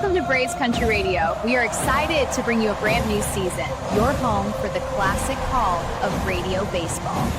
Welcome to Braves Country Radio. We are excited to bring you a brand new season, your home for the classic call of radio baseball.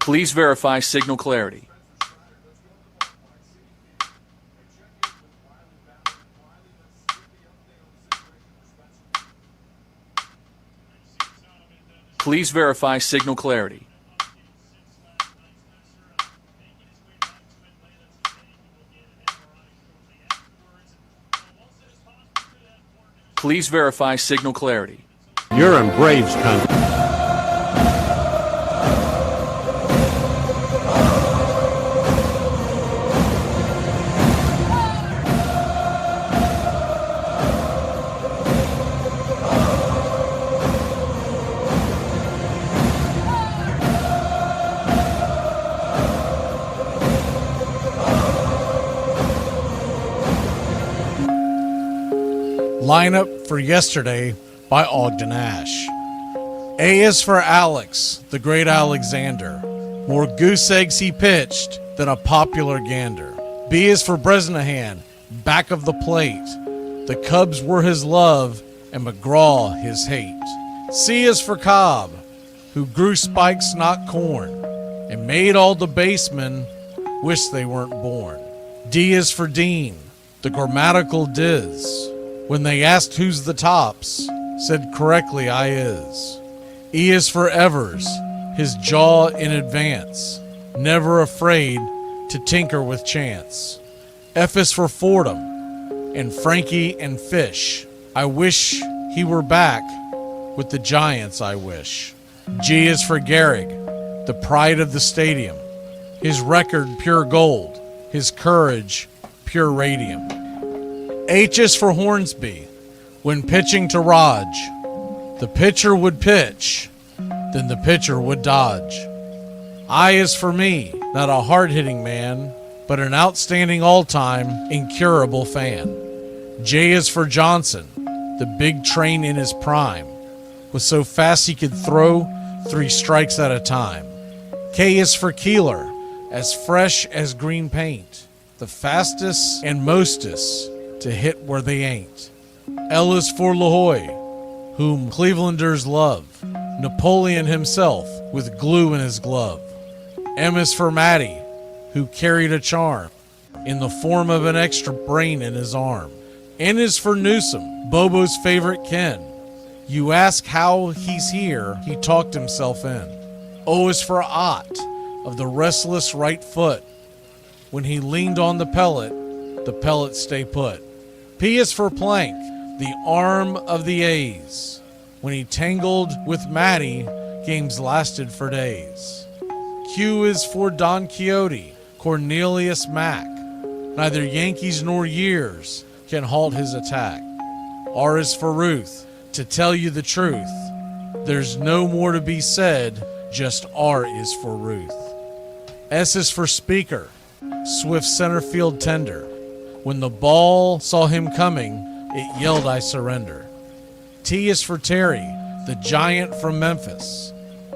Please verify signal clarity. Please verify signal clarity. Please verify signal clarity. You're in Braves country. Lineup for yesterday by Ogden Ash. A is for Alex, the great Alexander. More goose eggs he pitched than a popular gander. B is for Bresnahan, back of the plate. The Cubs were his love and McGraw his hate. C is for Cobb, who grew spikes not corn and made all the basemen wish they weren't born. D is for Dean, the grammatical diz. When they asked who's the tops, said correctly I is. E is for Evers, his jaw in advance, never afraid to tinker with chance. F is for Fordham, and Frankie and Fish. I wish he were back with the Giants, I wish. G is for Gehrig, the pride of the stadium. His record, pure gold. His courage, pure radium. H is for Hornsby. When pitching to Raj, the pitcher would pitch, then the pitcher would dodge. I is for me, not a hard-hitting man, but an outstanding all-time, incurable fan. J is for Johnson, the big train in his prime, was so fast he could throw 3 strikes at a time. K is for Keeler, as fresh as green paint, the fastest and mostest to hit where they ain't. L is for LaHoy, whom Clevelanders love, Napoleon himself with glue in his glove. M is for Matty, who carried a charm in the form of an extra brain in his arm. N is for Newsom, Bobo's favorite Ken. You ask how he's here, he talked himself in. O is for Ott, of the restless right foot. When he leaned on the pellet stay put. P is for Plank, the arm of the A's. When he tangled with Matty, games lasted for days. Q is for Don Quixote, Cornelius Mack. Neither Yankees nor years can halt his attack. R is for Ruth, to tell you the truth. There's no more to be said, just R is for Ruth. S is for Speaker, swift center field tender. When the ball saw him coming, it yelled, I surrender. T is for Terry, the giant from Memphis,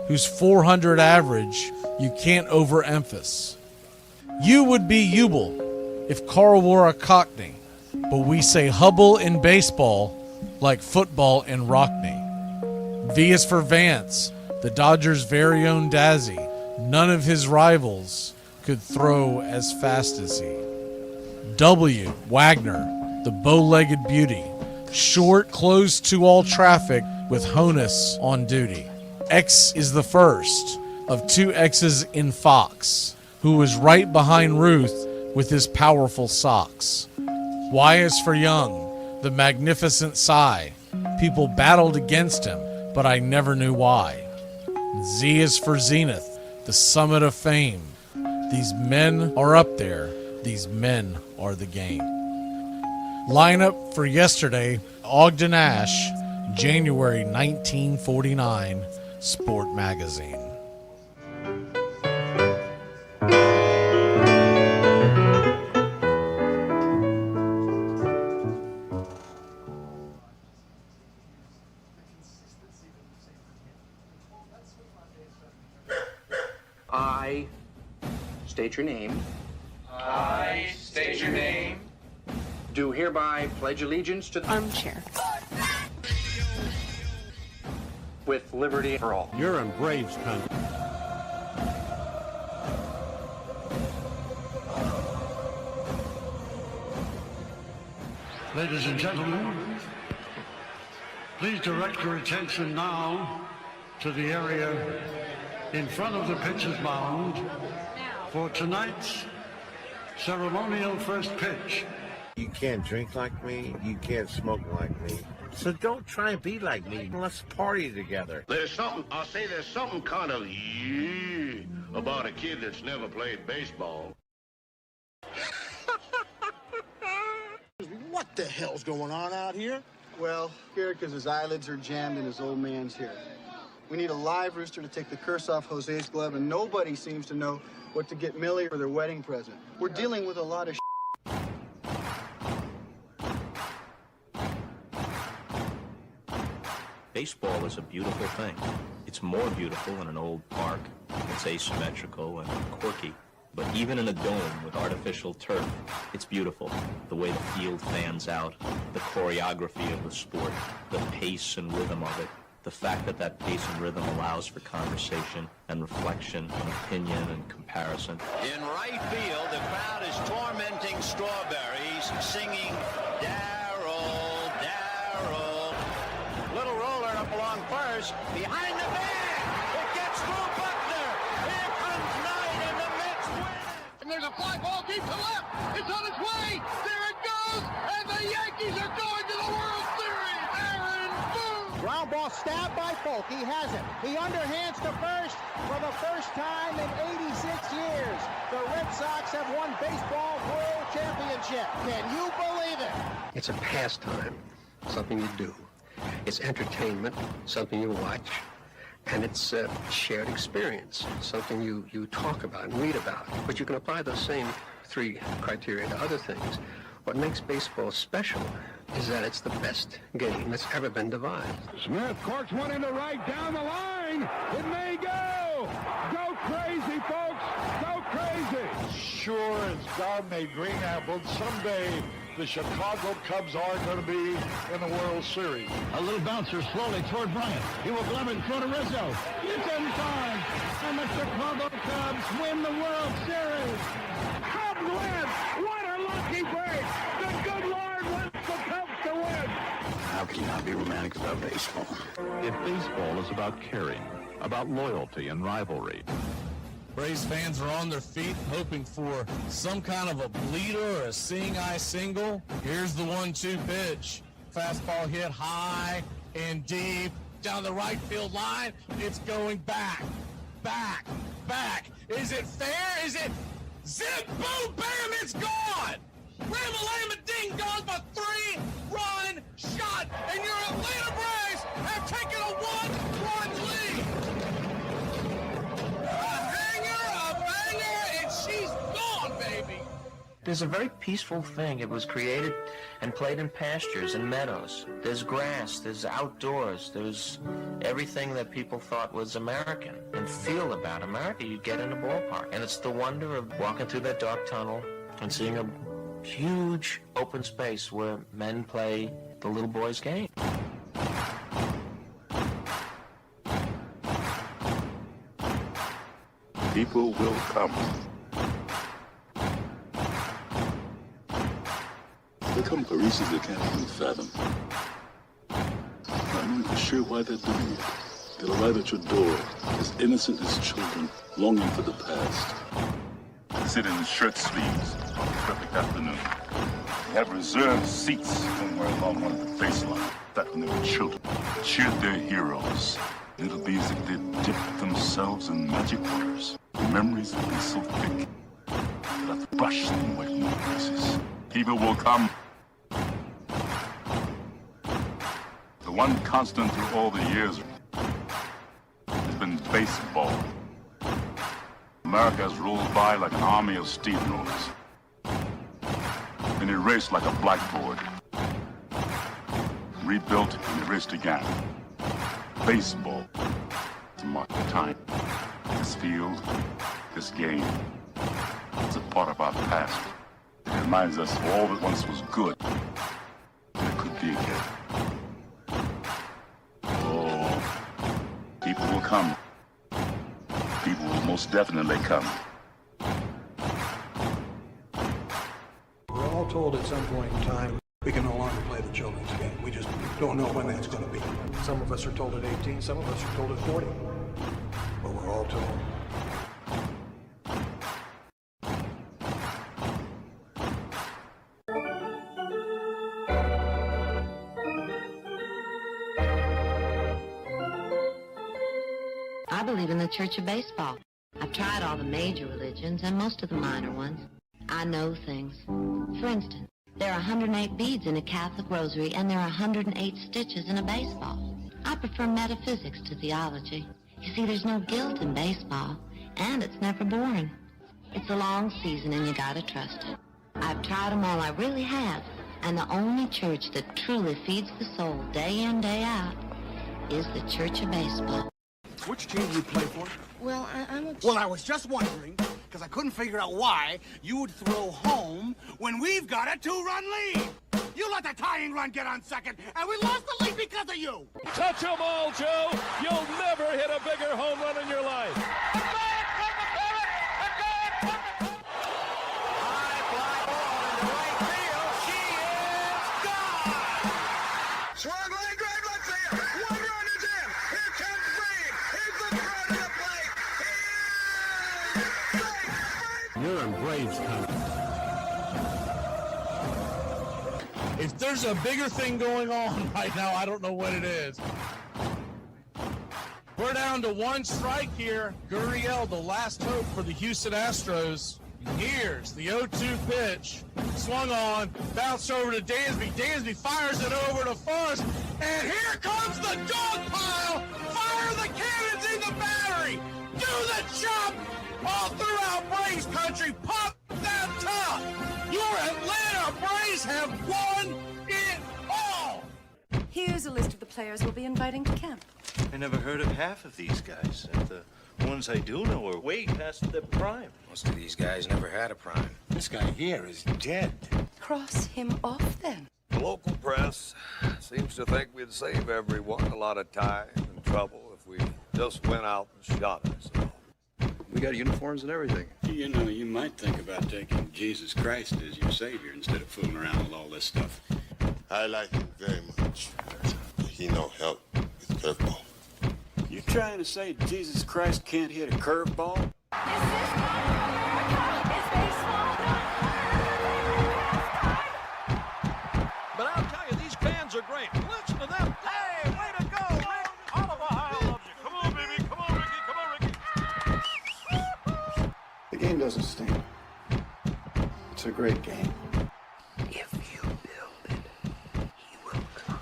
whose 400 average you can't overemphasize. U would be Ubel if Carl wore a Cockney, but we say Hubble in baseball like football in Rockney. V is for Vance, the Dodgers' very own Dazzy. None of his rivals could throw as fast as he. W, Wagner, the bow-legged beauty, short, close to all traffic with Honus on duty. X is the first of 2 X's in Fox, who was right behind Ruth with his powerful socks. Y is for Young, the magnificent sigh. People battled against him, but I never knew why. Z is for Zenith, the summit of fame. These men are up there. These men are the game. Lineup for yesterday, Ogden Nash, January 1949, Sport Magazine. I state your name. I state your name. Do hereby pledge allegiance to the Armchair. with liberty for all. You're in Braves country. Ladies and gentlemen, please direct your attention now to the area in front of the pitcher's mound for tonight's ceremonial first pitch. You can't drink like me, you can't smoke like me, so don't try and be like me. Let's party together. There's something kind of about a kid that's never played baseball. What the hell's going on out here? Well, here because his eyelids are jammed and his old man's here. We need a live rooster to take the curse off Jose's glove, and nobody seems to know what to get Millie for their wedding present. We're dealing with a lot of Baseball is a beautiful thing. It's more beautiful in an old park. It's asymmetrical and quirky. But even in a dome with artificial turf, it's beautiful. The way the field fans out, the choreography of the sport, the pace and rhythm of it, the fact that that pace and rhythm allows for conversation and reflection and opinion and comparison. In right field, the crowd is tormenting Strawberries, singing Darryl, Darryl. Little roller up along first, behind the bag. It gets through Buckner. Here comes Knight, and the Mets win. And there's a fly ball deep to left. It's on its way. There it goes. And the Yankees are going to the World Series. Aaron Boone. ground ball ball stabbed by Polk. He has it. He underhands to first for the first time in 86 years. The Red Sox have won baseball world championship. Can you believe it? It's a pastime, something you do. It's entertainment, something you watch. And it's a shared experience, something you talk about and read about. But you can apply those same three criteria to other things. What makes baseball special is that it's the best game that's ever been devised. Smith corks one into right down the line. It may go. Go crazy, folks. Go crazy. Sure as God made green apples, someday the Chicago Cubs are going to be in the World Series. A little bouncer slowly toward Bryant. He will glove it in front of Rizzo. It's in time. And the Chicago Cubs win the World Series. Cubs win. What a lucky break. The good Lord wants the Cubs to win. How can you not be romantic about baseball? If baseball is about caring, about loyalty and rivalry, Braves fans are on their feet hoping for some kind of a bleeder or a seeing-eye single. Here's the 1-2 pitch. Fastball hit high and deep down the right field line. It's going back, back, back. Is it fair? Is it zip, boom, bam, it's gone! Ram-a-lam-a-ding-dong, a 3-run shot, and your Atlanta Braves have taken a 1-run lead. She's gone, baby! There's a very peaceful thing. It was created and played in pastures and meadows. There's grass, there's outdoors, there's everything that people thought was American and feel about America you get in a ballpark. And it's the wonder of walking through that dark tunnel and seeing a huge open space where men play the little boy's game. People will come. They come for reasons they can't even fathom. Not knowing for sure why they're doing it. They'll arrive at your door as innocent as children, longing for the past. They sit in shirt sleeves on a perfect afternoon. They have reserved seats somewhere along one of the baselines. Back when they were children, cheered their heroes. It'll be as if they'd dipped themselves in magic waters. The memories will be so thick that I've brushed them away from their faces. People will come. The one constant through all the years has been baseball. America has rolled by like an army of steamrollers. Been erased like a blackboard. Rebuilt and erased again. Baseball to mark the time. This field, this game, it's a part of our past. It reminds us of all that once was good, and it could be again. Oh, people will come. People will most definitely come. We're all told at some point in time we can no longer play the children's game. We just don't know when that's going to be. Some of us are told at 18, some of us are told at 40. But we're all told. I believe in the Church of Baseball. I've tried all the major religions and most of the minor ones. I know things. For instance, there are 108 beads in a Catholic rosary and there are 108 stitches in a baseball. I prefer metaphysics to theology. You see, there's no guilt in baseball, and it's never boring. It's a long season and you gotta trust it. I've tried them all, I really have. And the only church that truly feeds the soul day in, day out is the Church of Baseball. Which team do you play for? Well, I'm a... Well, I was just wondering, because I couldn't figure out why you would throw home when we've got a 2-run lead. You let the tying run get on second, and we lost the lead because of you. Touch them all, Joe. You'll never hit a bigger home run in your life. Swung line drive left field. 1 run is in. Here comes Reed. He's looking right at the plate. You're in Braves country. If there's a bigger thing going on right now, I don't know what it is. We're down to one strike here. Gurriel, the last hope for the Houston Astros. Here's the 0-2 pitch. Swung on, bounced over to Dansby. Dansby fires it over to Forrest. And here comes the dog pile. Fire the cannons in the battery. Do the chop all throughout Braves country. Pop that top. Your Atlanta Braves have won it all. Here's a list of the players we'll be inviting to camp. I never heard of half of these guys. And the ones I do know are way past their prime. Most of these guys never had a prime. This guy here is dead. Cross him off, then. The local press seems to think we'd save everyone a lot of time and trouble if we just went out and shot ourselves. We got uniforms and everything. You know, you might think about taking Jesus Christ as your savior instead of fooling around with all this stuff. I like him very much. He no help with curveball. You trying to say Jesus Christ can't hit a curveball? But I'll tell you, these fans are great. Listen to them. Hey, way to go, man. Oliver High loves you. Come on, baby. Come on, Ricky. Come on, Ricky. The game doesn't stink. It's a great game. If you build it, he will come.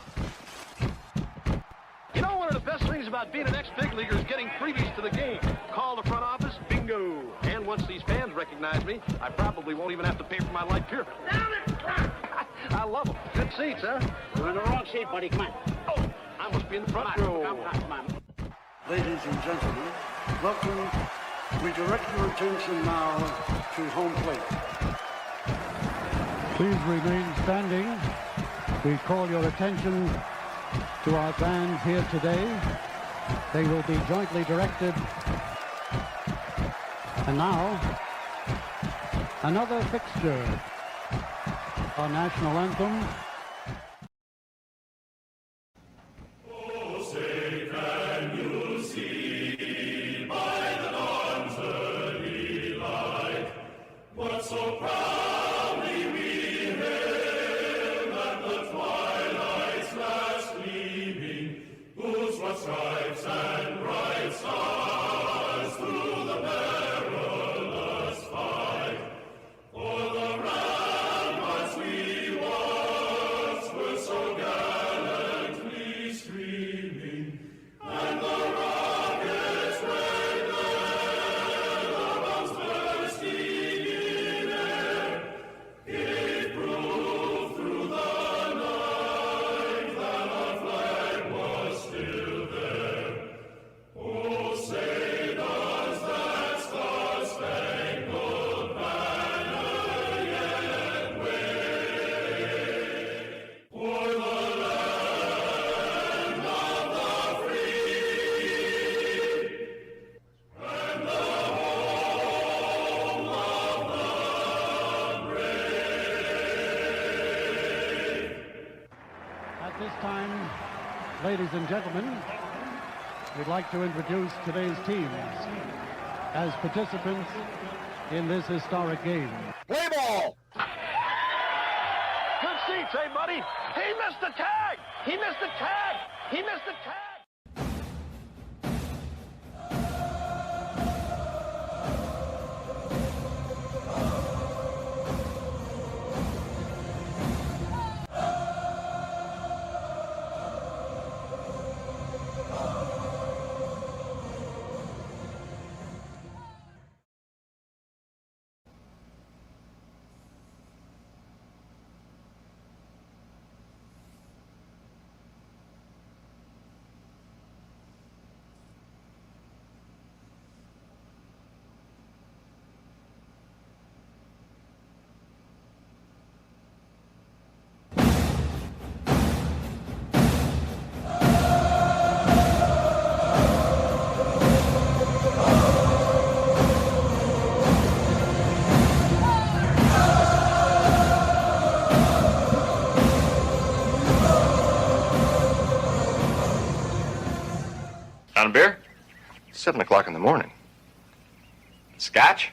You know, one of the best things about being an ex-big leaguer is getting freebies to the game. Call the front office, bingo. And once these fans recognize me, I probably won't even have to pay for my life here. Down it! I love them. Good seats, huh? You're in the wrong seat, buddy. Come on. Oh, I must be in the front row. Come on. Ladies and gentlemen, welcome. We direct your attention now to home plate. Please remain standing. We call your attention to our bands here today. They will be jointly directed. And now, another fixture. Our national anthem. Oh, say, can you see by the dawn's early light what so proudly we hailed at the twilight's last gleaming, whose broad stripes and bright stars through the perilous fight for the ramparts we once were so gallantly streaming, and the rockets red their bombs bursting in air gave proof through the night that our flag was still there. Oh, say does that star-spangled banner yet wave o'er the land of the free and the home of the brave? At this time, ladies and gentlemen, we'd like to introduce today's teams as participants in this historic game. Play ball! Good seats, hey, buddy. He missed the tag! He missed the tag! He missed the tag! Down a beer? 7 o'clock in the morning. Scotch?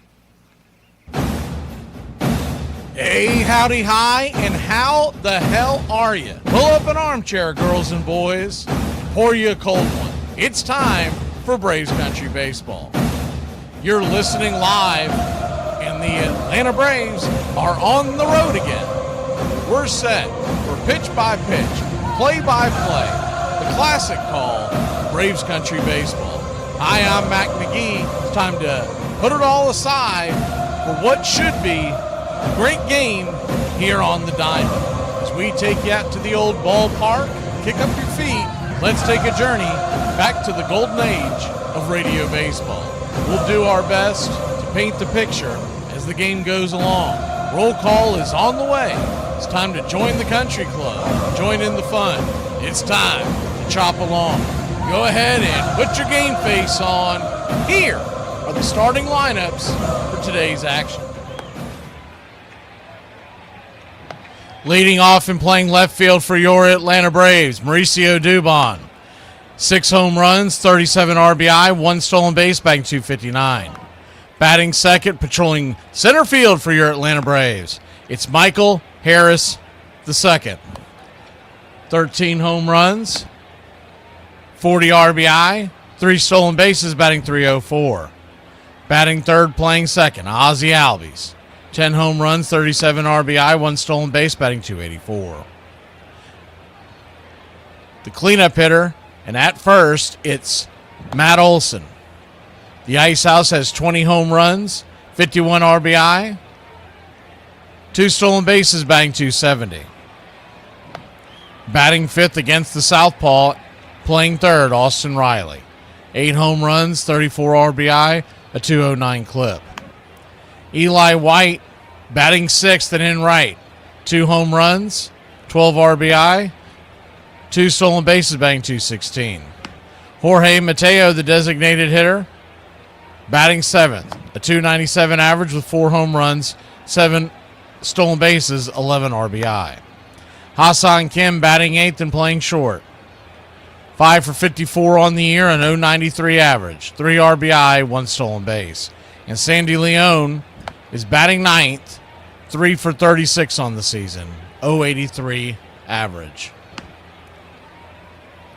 Hey, howdy, hi, and how the hell are you? Pull up an armchair, girls and boys. Pour you a cold one. It's time for Braves Country Baseball. You're listening live, and the Atlanta Braves are on the road again. We're set for pitch-by-pitch, play-by-play, the classic call, Braves Country Baseball. Hi, I'm Mac McGee. It's time to put it all aside for what should be a great game here on the Diamond. As we take you out to the old ballpark, kick up your feet, let's take a journey back to the golden age of radio baseball. We'll do our best to paint the picture as the game goes along. Roll call is on the way. It's time to join the country club, join in the fun. It's time to chop along. Go ahead and put your game face on. Here are the starting lineups for today's action. Leading off and playing left field for your Atlanta Braves, Mauricio Dubon. 6 home runs, 37 RBI, 1 stolen base, batting .259. Batting second, patrolling center field for your Atlanta Braves, it's Michael Harris II. 13 home runs, 40 RBI, 3 stolen bases, batting .304. Batting third, playing second, Ozzie Albies. 10 home runs, 37 RBI, 1 stolen base, batting .284. The cleanup hitter, and at first, it's Matt Olson. The Ice House has 20 home runs, 51 RBI, 2 stolen bases, batting .270. Batting fifth against the Southpaw, playing third, Austin Riley. 8 home runs, 34 RBI, a .209 clip. Eli White, batting sixth and in right. 2 home runs, 12 RBI, 2 stolen bases, batting .216. Jorge Mateo, the designated hitter, batting seventh. A .297 average with 4 home runs, 7 stolen bases, 11 RBI. Hassan Kim, batting eighth and playing short. 5 for 54 on the year, an .093 average, 3 RBI, 1 stolen base. And Sandy Leone is batting ninth, 3 for 36 on the season, .083 average.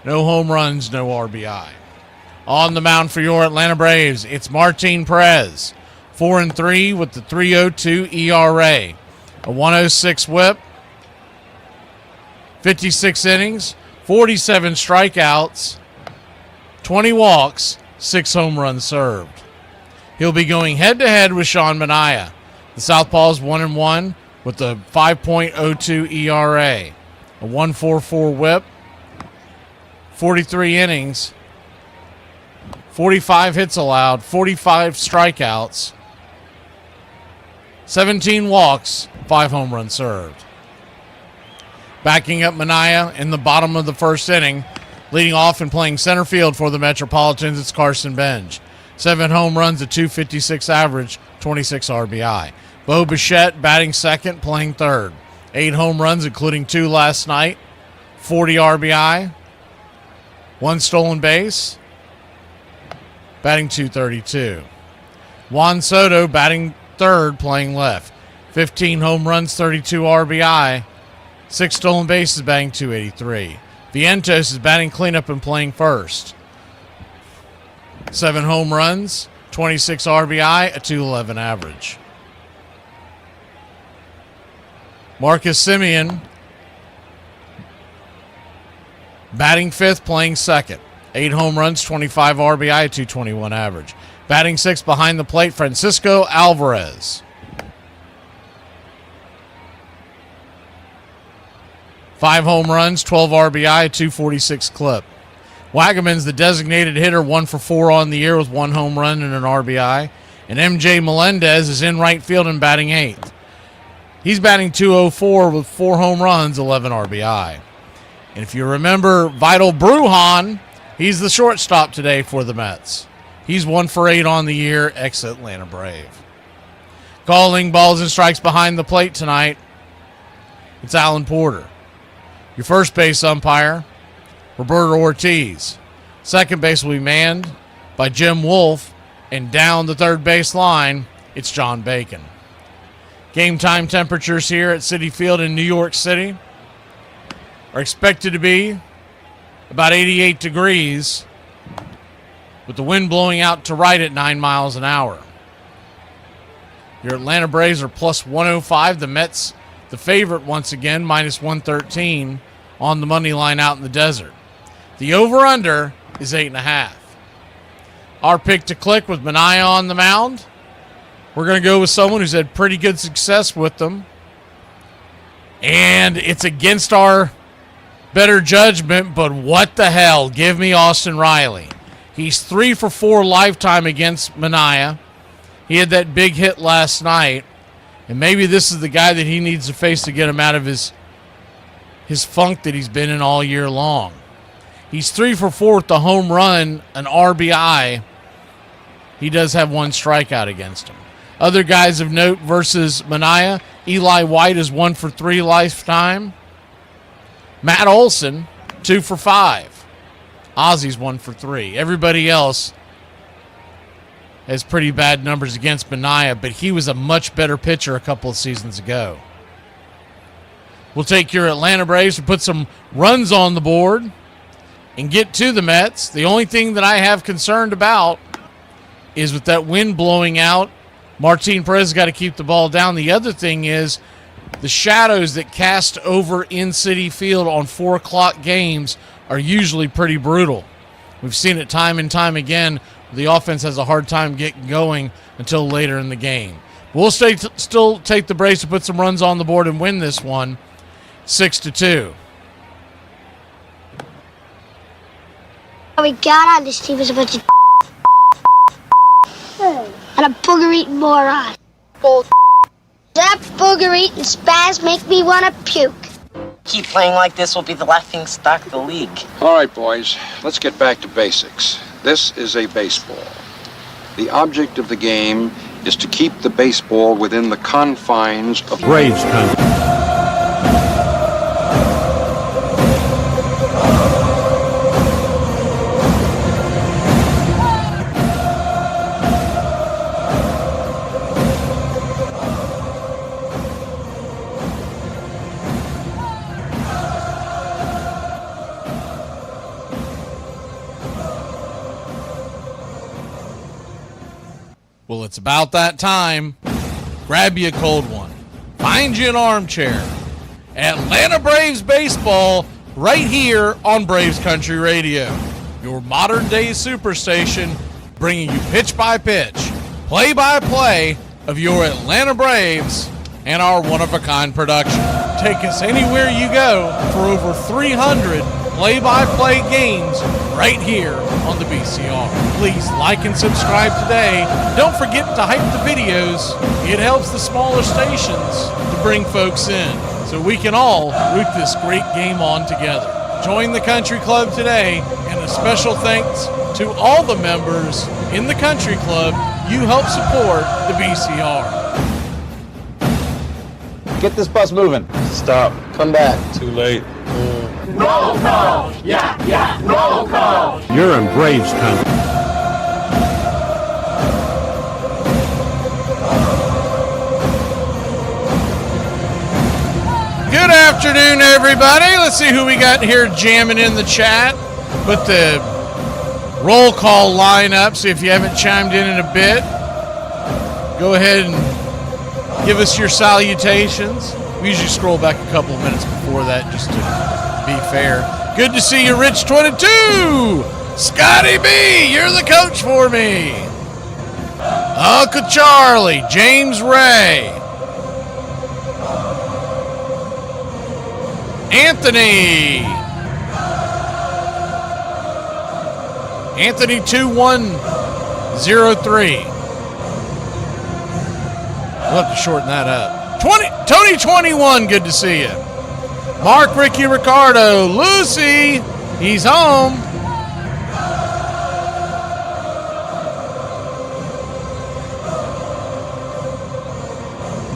No home runs, no RBI. On the mound for your Atlanta Braves, it's Martin Perez, 4-3 with the .302 ERA, a .106 whip, 56 innings, 47 strikeouts, 20 walks, 6 home runs served. He'll be going head-to-head with Sean Manaea. The Southpaw's 1-1 with a 5.02 ERA, a 1.44 whip, 43 innings, 45 hits allowed, 45 strikeouts, 17 walks, 5 home runs served. Backing up Manaea in the bottom of the first inning, leading off and playing center field for the Metropolitans, it's Carson Benj. 7 home runs, a .256 average, 26 RBI. Bo Bichette batting second, playing third. 8 home runs, including 2 last night, 40 RBI, 1 stolen base, batting .232. Juan Soto batting third, playing left. 15 home runs, 32 RBI, 6 stolen bases, batting .283. Vientos is batting cleanup and playing first. 7 home runs, 26 RBI, a .211 average. Marcus Semien batting fifth, playing second. 8 home runs, 25 RBI, a .221 average. Batting sixth behind the plate, Francisco Alvarez. 5 home runs, 12 RBI, a .246 clip. Wagaman's the designated hitter, 1 for 4 on the year with 1 home run and an RBI. And MJ Melendez is in right field and batting eighth. He's batting .204 with 4 home runs, 11 RBI. And if you remember Vital Brujan, he's the shortstop today for the Mets. He's 1 for 8 on the year, ex-Atlanta Brave. Calling balls and strikes behind the plate tonight, it's Alan Porter. Your first base umpire, Roberto Ortiz. Second base will be manned by Jim Wolf. And down the third base line, it's John Bacon. Game time temperatures here at Citi Field in New York City are expected to be about 88 degrees. with the wind blowing out to right at 9 miles an hour. Your Atlanta Braves are plus 105. The Mets, the favorite once again, minus 113 on the money line out in the desert. The over-under is 8.5. Our pick to click with Manaea on the mound. We're going to go with someone who's had pretty good success with them. And it's against our better judgment, but what the hell? Give me Austin Riley. He's 3 for 4 lifetime against Manaea. He had that big hit last night, and maybe this is the guy that he needs to face to get him out of his funk that he's been in all year long. He's 3 for 4 with the home run, an RBI. He does have 1 strikeout against him. Other guys of note versus Manaea, Eli White is 1 for 3 lifetime. Matt Olson, 2 for 5. Ozzy's 1 for 3. Everybody else has pretty bad numbers against Manaea, but he was a much better pitcher a couple of seasons ago. We'll take your Atlanta Braves to put some runs on the board and get to the Mets. The only thing that I have concerned about is with that wind blowing out, Martin Perez has got to keep the ball down. The other thing is the shadows that cast over in Citi Field on 4 o'clock games are usually pretty brutal. We've seen it time and time again. The offense has a hard time getting going until later in the game. We'll still take the Braves to put some runs on the board and win this one 6-2. All we got on this team is a bunch of and a booger-eating moron. That booger-eating spaz make me want to puke. Keep playing like this, will be the laughing stock of the league. All right, boys, let's get back to basics. This is a baseball. The object of the game is to keep the baseball within the confines of Braves country. Well, it's about that time. Grab you a cold one. Find you an armchair. Atlanta Braves baseball right here on Braves Country Radio. Your modern-day superstation bringing you pitch by pitch, play-by-play of your Atlanta Braves and our one-of-a-kind production. Take us anywhere you go for over 300 play-by-play games right here on the BCR. Please like and subscribe today. Don't forget to hype the videos. It helps the smaller stations to bring folks in so we can all root this great game on together. Join the country club today, and a special thanks to all the members in the country club. You help support the BCR. Get this bus moving. Stop. Come back. Too late. Roll call! Yeah, roll call! You're in Braves country. Good afternoon, everybody. Let's see who we got here jamming in the chat. Put the roll call line up. See if you haven't chimed in a bit. Go ahead and give us your salutations. We usually scroll back a couple of minutes before that just to be fair. Good to see you, Rich 22. Scotty B, you're the coach for me. Uncle Charlie, James Ray. Anthony 2103. We'll have to shorten that up. Tony 21, good to see you. Mark, Ricky, Ricardo, Lucy, he's home.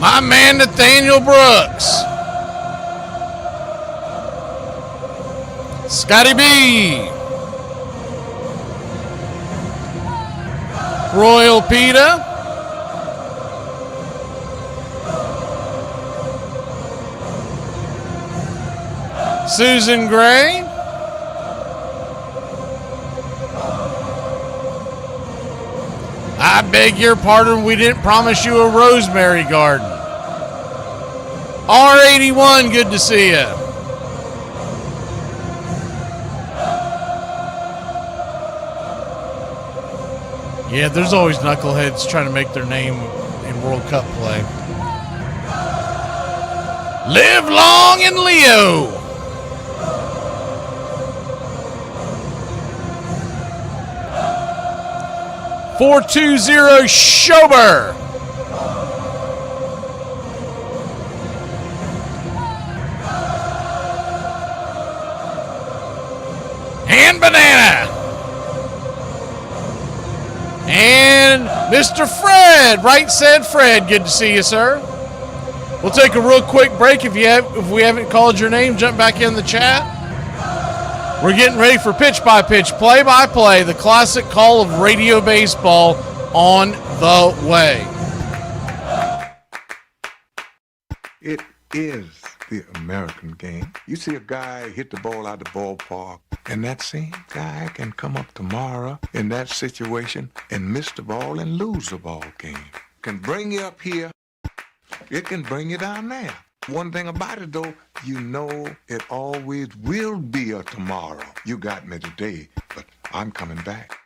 My man Nathaniel Brooks. Scotty B. Royal Pita. Susan Gray. beg your pardon, we didn't promise you a rosemary garden. R81, good to see you. Yeah, there's always knuckleheads trying to make their name in World Cup play. Live long and Leo. .420 Schober. And Banana. And Mr. Fred. Right said Fred. Good to see you, sir. We'll take a real quick break. If we haven't called your name, jump back in the chat. We're getting ready for pitch-by-pitch, play-by-play, the classic call of radio baseball on the way. It is the American game. You see a guy hit the ball out the ballpark, and that same guy can come up tomorrow in that situation and miss the ball and lose the ball game. Can bring you up here, it can bring you down there. One thing about it, though, you know it always will be a tomorrow. You got me today, but I'm coming back.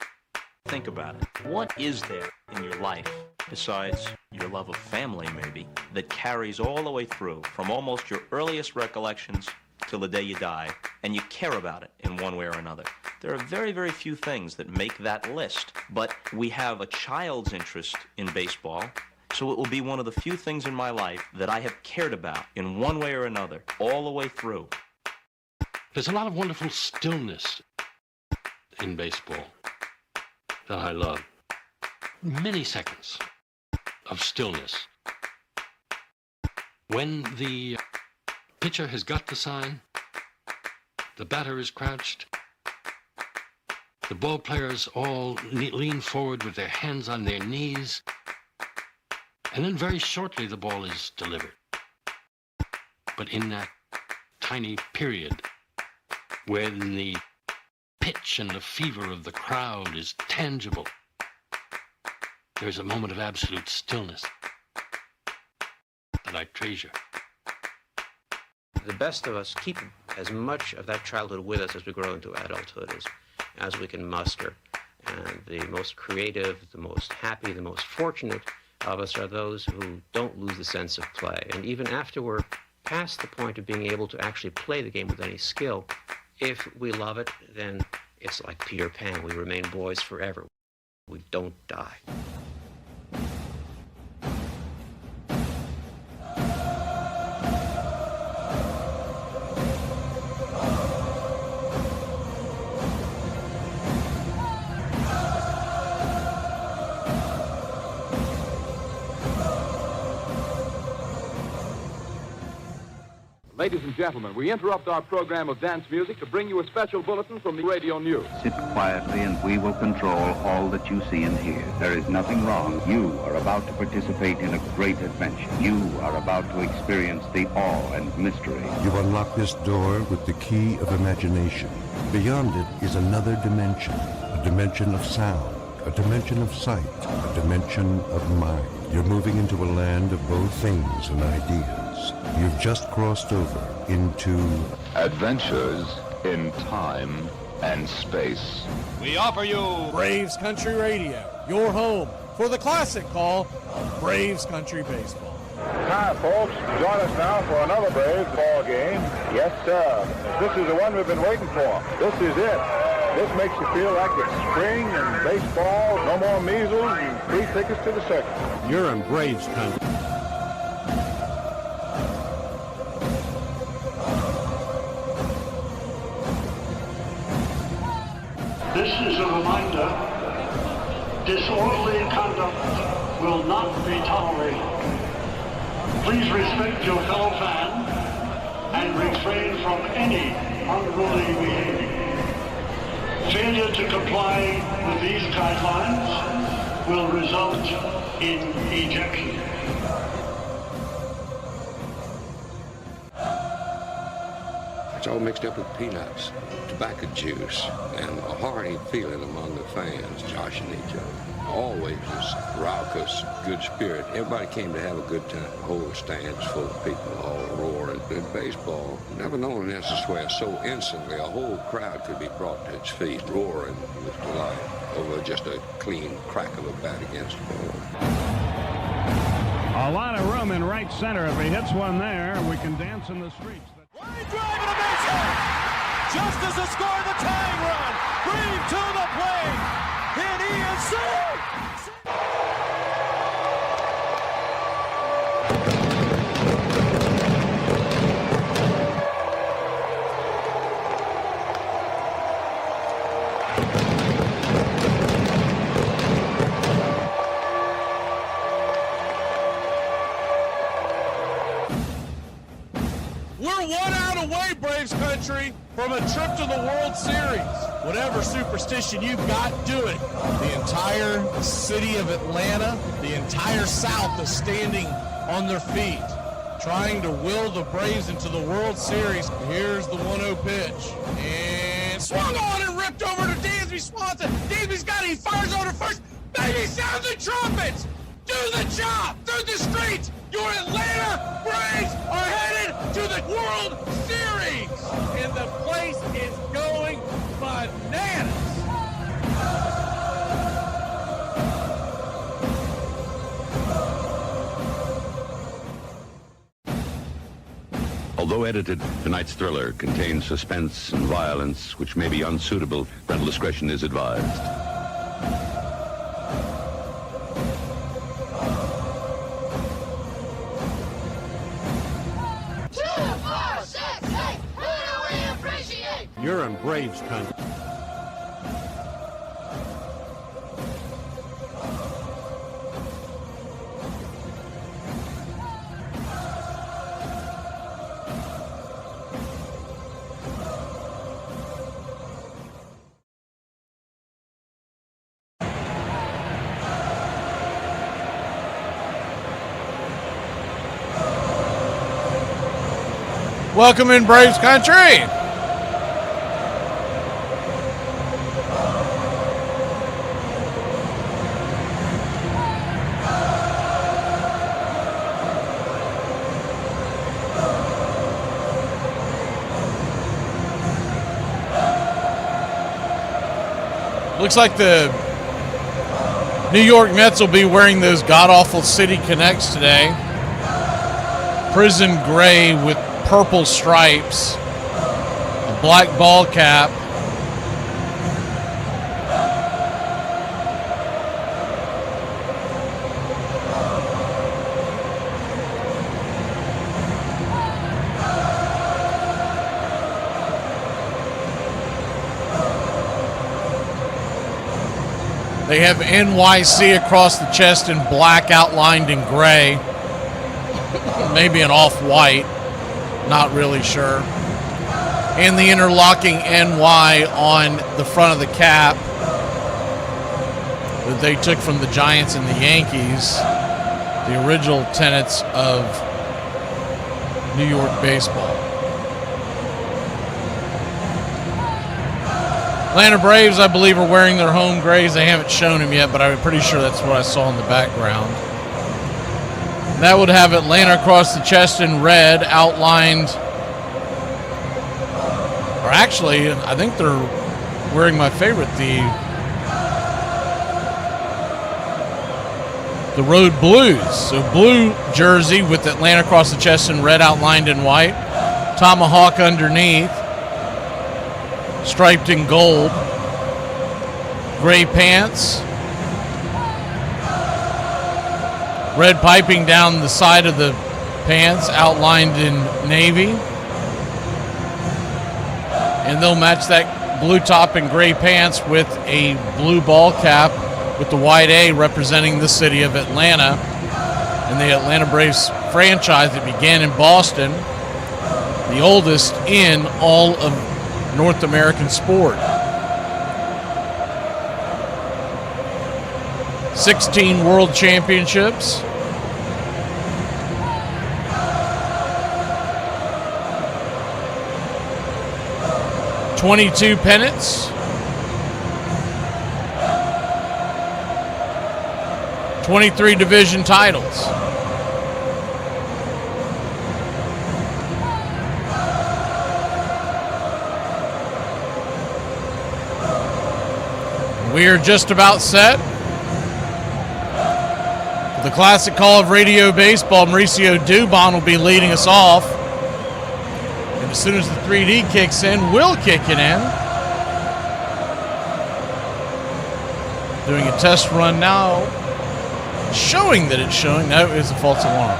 Think about it. What is there in your life, besides your love of family, maybe, that carries all the way through, from almost your earliest recollections till the day you die, and you care about it in one way or another? There are very, very few things that make that list, but we have a child's interest in baseball. So it will be one of the few things in my life that I have cared about in one way or another, all the way through. There's a lot of wonderful stillness in baseball that I love. Many seconds of stillness. When the pitcher has got the sign, the batter is crouched, the ball players all lean forward with their hands on their knees, and then very shortly the ball is delivered. But in that tiny period when the pitch and the fever of the crowd is tangible, there's a moment of absolute stillness that I treasure. The best of us keep as much of that childhood with us as we grow into adulthood as we can muster. And the most creative, the most happy, the most fortunate of us are those who don't lose the sense of play. And even after we're past the point of being able to actually play the game with any skill, if we love it, then it's like Peter Pan. We remain boys forever. We don't die. Ladies and gentlemen, we interrupt our program of dance music to bring you a special bulletin from the radio news. Sit quietly and we will control all that you see and hear. There is nothing wrong. You are about to participate in a great adventure. You are about to experience the awe and mystery. You unlock this door with the key of imagination. Beyond it is another dimension, a dimension of sound, a dimension of sight, a dimension of mind. You're moving into a land of both things and ideas. You've just crossed over into Adventures in Time and Space. We offer you Braves Country Radio, your home for the classic call of Braves Country Baseball. Hi, folks. Join us now for another Braves ball game. Yes, sir. This is the one we've been waiting for. This is it. This makes you feel like it's spring and baseball, no more measles, and free tickets to the circus. You're in Braves Country. This is a reminder, disorderly conduct will not be tolerated. Please respect your fellow fan and refrain from any unruly behavior. Failure to comply with these guidelines will result in ejection. It's all mixed up with peanuts, tobacco juice, and a hearty feeling among the fans joshing each other. always this raucous, good spirit. Everybody came to have a good time. The whole stands full of people all roaring. In baseball, never known an instance where so instantly a whole crowd could be brought to its feet, roaring with delight over just a clean crack of a bat against the ball. A lot of room in right center. If he hits one there, we can dance in the streets. Line drive and a base hit. Just as they score the tying run. Green to the plate. And he is safe. We're 1 out away, Braves country, from a trip to the World Series. Whatever superstition you've got, do it. The entire city of Atlanta, the entire South is standing on their feet, trying to will the Braves into the World Series. Here's the 1-0 pitch. And swung on and ripped over to Dansby Swanson. Dansby's got it. He fires over to first. Baby, sound the trumpets. Do the job through the streets. Your Atlanta Braves are headed to the World Series. And the place is going bananas. Although edited, tonight's thriller contains suspense and violence which may be unsuitable. Parental discretion is advised. You're in Braves country. Welcome in Braves country. Looks like the New York Mets will be wearing those god-awful City Connects today. Prison gray with purple stripes, a black ball cap. They have NYC across the chest in black outlined in gray. Maybe an off-white. Not really sure. And the interlocking NY on the front of the cap that they took from the Giants and the Yankees. The original tenets of New York baseball. Atlanta Braves, I believe, are wearing their home grays. They haven't shown them yet, but I'm pretty sure that's what I saw in the background. And that would have Atlanta across the chest in red, outlined. Or actually, I think they're wearing my favorite, the Road Blues. So blue jersey with Atlanta across the chest in red, outlined in white. Tomahawk underneath. Striped in gold, gray pants, red piping down the side of the pants, outlined in navy, and they'll match that blue top and gray pants with a blue ball cap with the white A representing the city of Atlanta and the Atlanta Braves franchise that began in Boston, the oldest in all of North American sport. 16 world championships. ...22 pennants. 23 division titles. We are just about set. The classic call of radio baseball, Mauricio Dubon will be leading us off. And as soon as the 3D kicks in, we'll kick it in. Doing a test run now, showing that it's showing. No, it's a false alarm.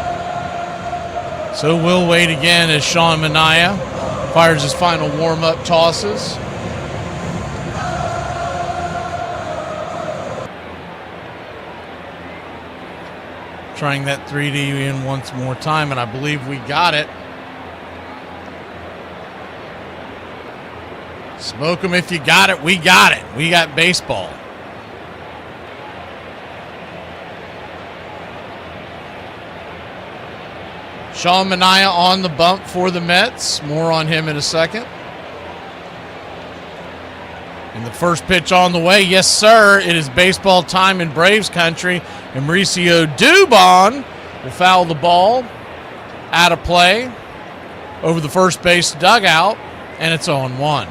So we'll wait again as Sean Manaea fires his final warm-up tosses. Trying that 3D in once more time, and I believe we got it. Smoke them if you got it. We got it. We got baseball. Sean Manaea on the bump for the Mets. More on him in a second. And the first pitch on the way. Yes, sir. It is baseball time in Braves country. And Mauricio Dubon will foul the ball out of play over the first base dugout. And it's 0-1.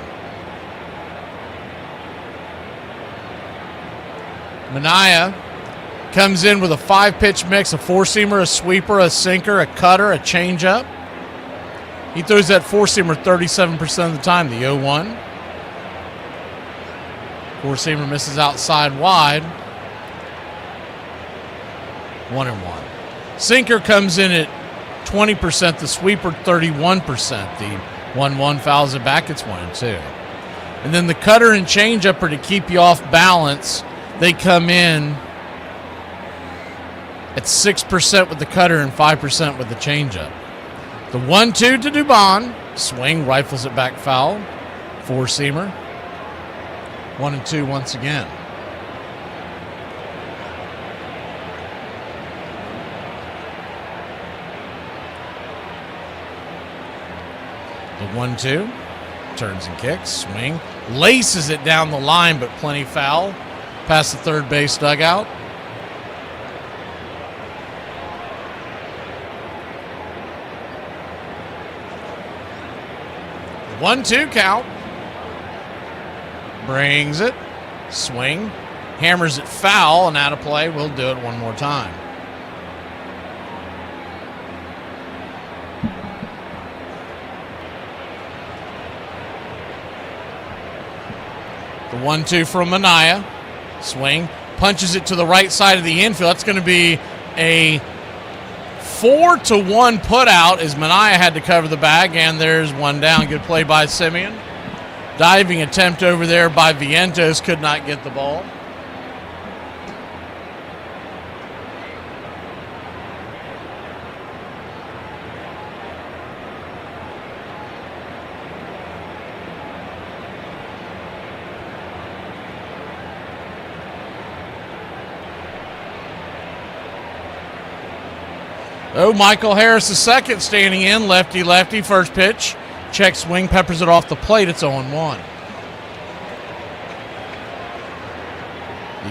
Manaea comes in with a 5-pitch mix, a 4-seamer, a sweeper, a sinker, a cutter, a changeup. He throws that 4-seamer 37% of the time, the 0-1. 4-seamer misses outside wide. 1-1. Sinker comes in at 20%, the sweeper 31%. The 1-1 fouls it back, it's 1-2. And then the cutter and changeup are to keep you off balance. They come in at 6% with the cutter and 5% with the changeup. The 1-2 to Dubon. Swing, rifles it back foul. 4-seamer. 1-2 once again. The 1-2. Turns and kicks. Swing. Laces it down the line, but plenty foul. Past the third base dugout. The 1-2 count. Brings it. Swing. Hammers it foul and out of play. We'll do it one more time. The 1-2 from Manaea. Swing. Punches it to the right side of the infield. That's going to be a 4-1 put out as Manaea had to cover the bag, and there's one down. Good play by Simeon. Diving attempt over there by Vientos, could not get the ball. Oh, Michael Harris the second standing in. Lefty, first pitch. Check swing, peppers it off the plate. It's 0-1. The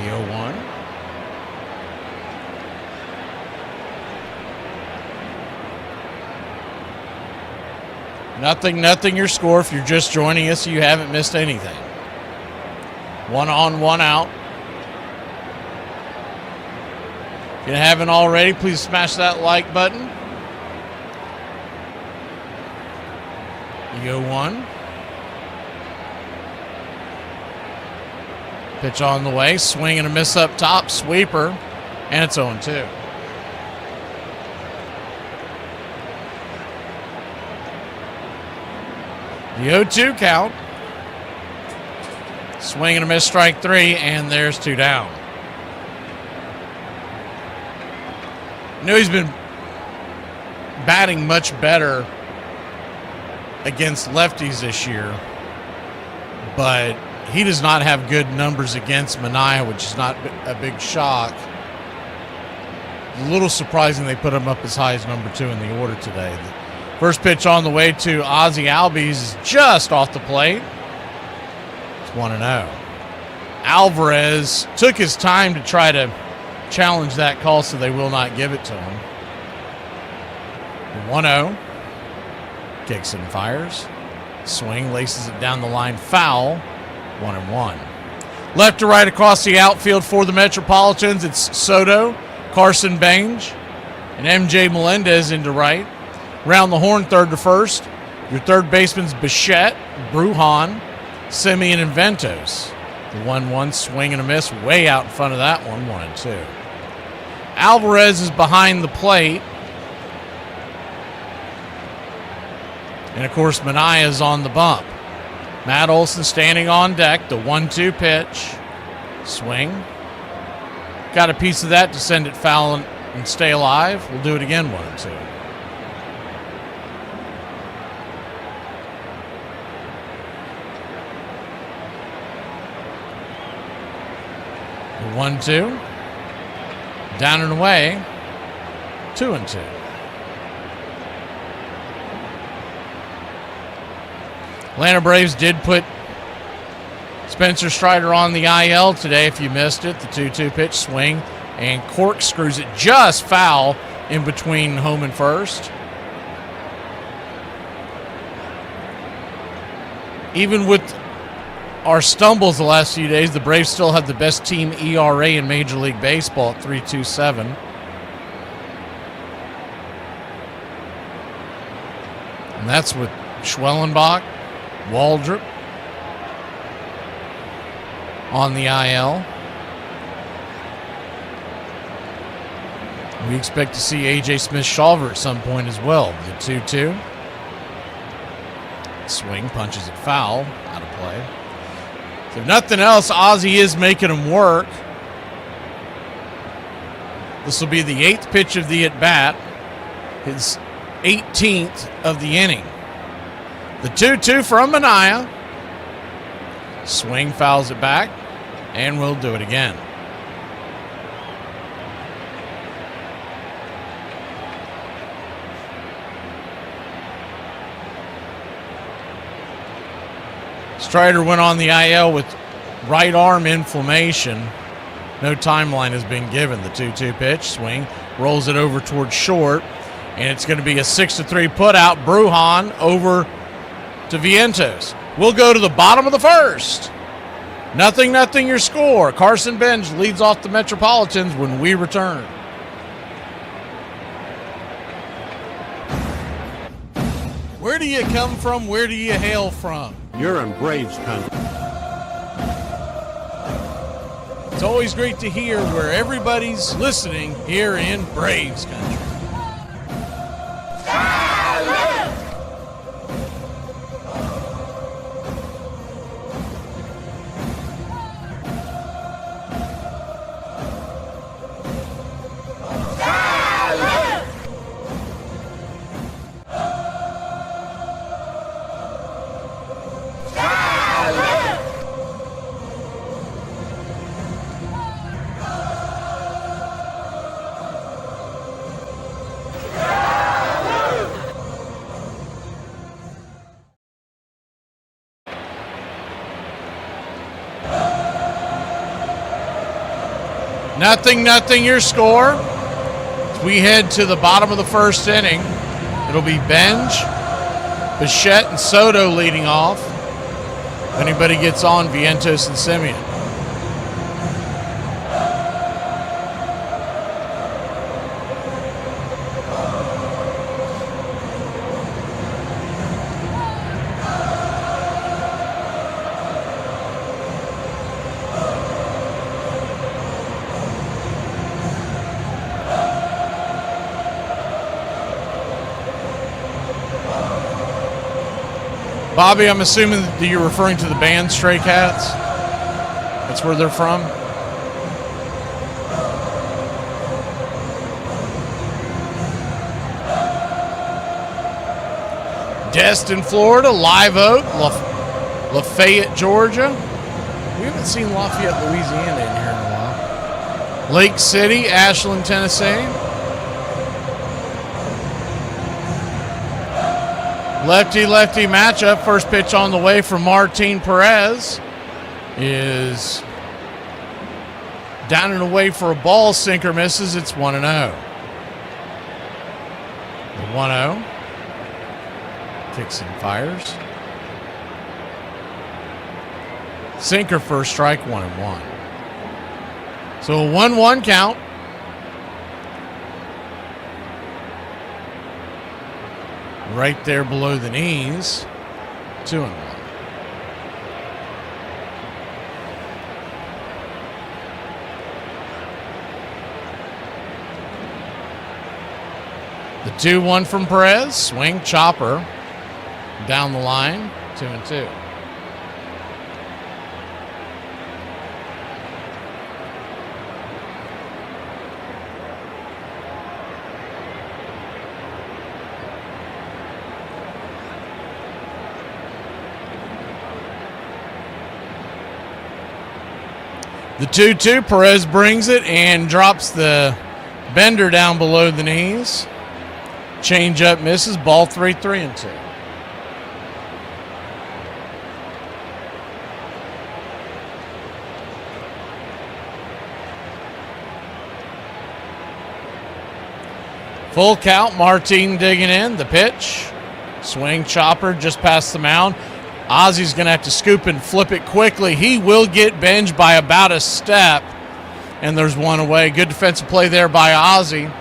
0-1. Nothing your score. If you're just joining us, you haven't missed anything. 1 on, 1 out. If you haven't already, please smash that like button. The 0-1. Pitch on the way. Swing and a miss up top. Sweeper. And it's 0-2. The 0-2 count. Swing and a miss, strike 3, and there's 2 down. I know he's been batting much better against lefties this year, but he does not have good numbers against Manaea, which is not a big shock. A little surprising they put him up as high as number 2 in the order today. The first pitch on the way to Ozzie Albies is just off the plate. It's 1-0. Alvarez took his time to try to challenge that call, so they will not give it to him. 1-0. Kicks and fires. Swing, laces it down the line. Foul. 1-1. Left to right across the outfield for the Metropolitans, it's Soto, Carson Bange, and MJ Melendez into right. Round the horn, third to first. Your third baseman's Bichette, Brujan, Simeon, and Ventos. The 1-1 swing and a miss way out in front of that one, 1-2. Alvarez is behind the plate. And, of course, Manaya's on the bump. Matt Olson standing on deck, the 1-2 pitch. Swing. Got a piece of that to send it foul and stay alive. We'll do it again, 1-2. The 1-2. Down and away. 2-2. Atlanta Braves did put Spencer Strider on the IL today, if you missed it. The 2-2 pitch, swing, and corkscrews it just foul in between home and first. Even with our stumbles the last few days, the Braves still have the best team ERA in Major League Baseball at 3.27. And that's with Schwellenbach, Waldrop on the IL. We expect to see A.J. Smith-Shawver at some point as well. The 2-2. Swing, punches it foul, out of play. So if nothing else, Ozzie is making him work. This will be the 8th pitch of the at-bat, his 18th of the inning. The 2-2 from Manaea. Swing, fouls it back, and we'll do it again. Strider went on the IL with right arm inflammation. No timeline has been given. The 2-2 pitch, swing, rolls it over towards short, and it's going to be a 6-3 putout. Brujan over to Vientos. We'll go to the bottom of the first. 0-0 your score. Carson Bench leads off the Metropolitans when we return. Where do you come from? Where do you hail from? You're in Braves country. It's always great to hear where everybody's listening here in Braves country. Nothing your score. As we head to the bottom of the first inning, it'll be Benj, Bichette, and Soto leading off. If anybody gets on, Vientos and Simeon. Bobby, I'm assuming that you're referring to the band Stray Cats. That's where they're from. Destin, Florida, Live Oak, Lafayette, Georgia. We haven't seen Lafayette, Louisiana in here in a while. Lake City, Ashland, Tennessee. Lefty-lefty matchup. First pitch on the way from Martin Perez is Down and away for a ball. Sinker misses. It's 1-0. The 1-0. Kicks and fires. Sinker first strike, 1-1. So a 1-1 count. Right there below the knees. 2-1. The 2-1 from Perez. Swing, chopper. Down the line. 2-2. The 2-2, Perez brings it and drops the bender down below the knees. Change up misses, ball 3-2. Full count, Martin digging in, the pitch. Swing, chopper, just past the mound. Ozzy's going to have to scoop and flip it quickly. He will get binged by about a step. And there's one away. Good defensive play there by Ozzy.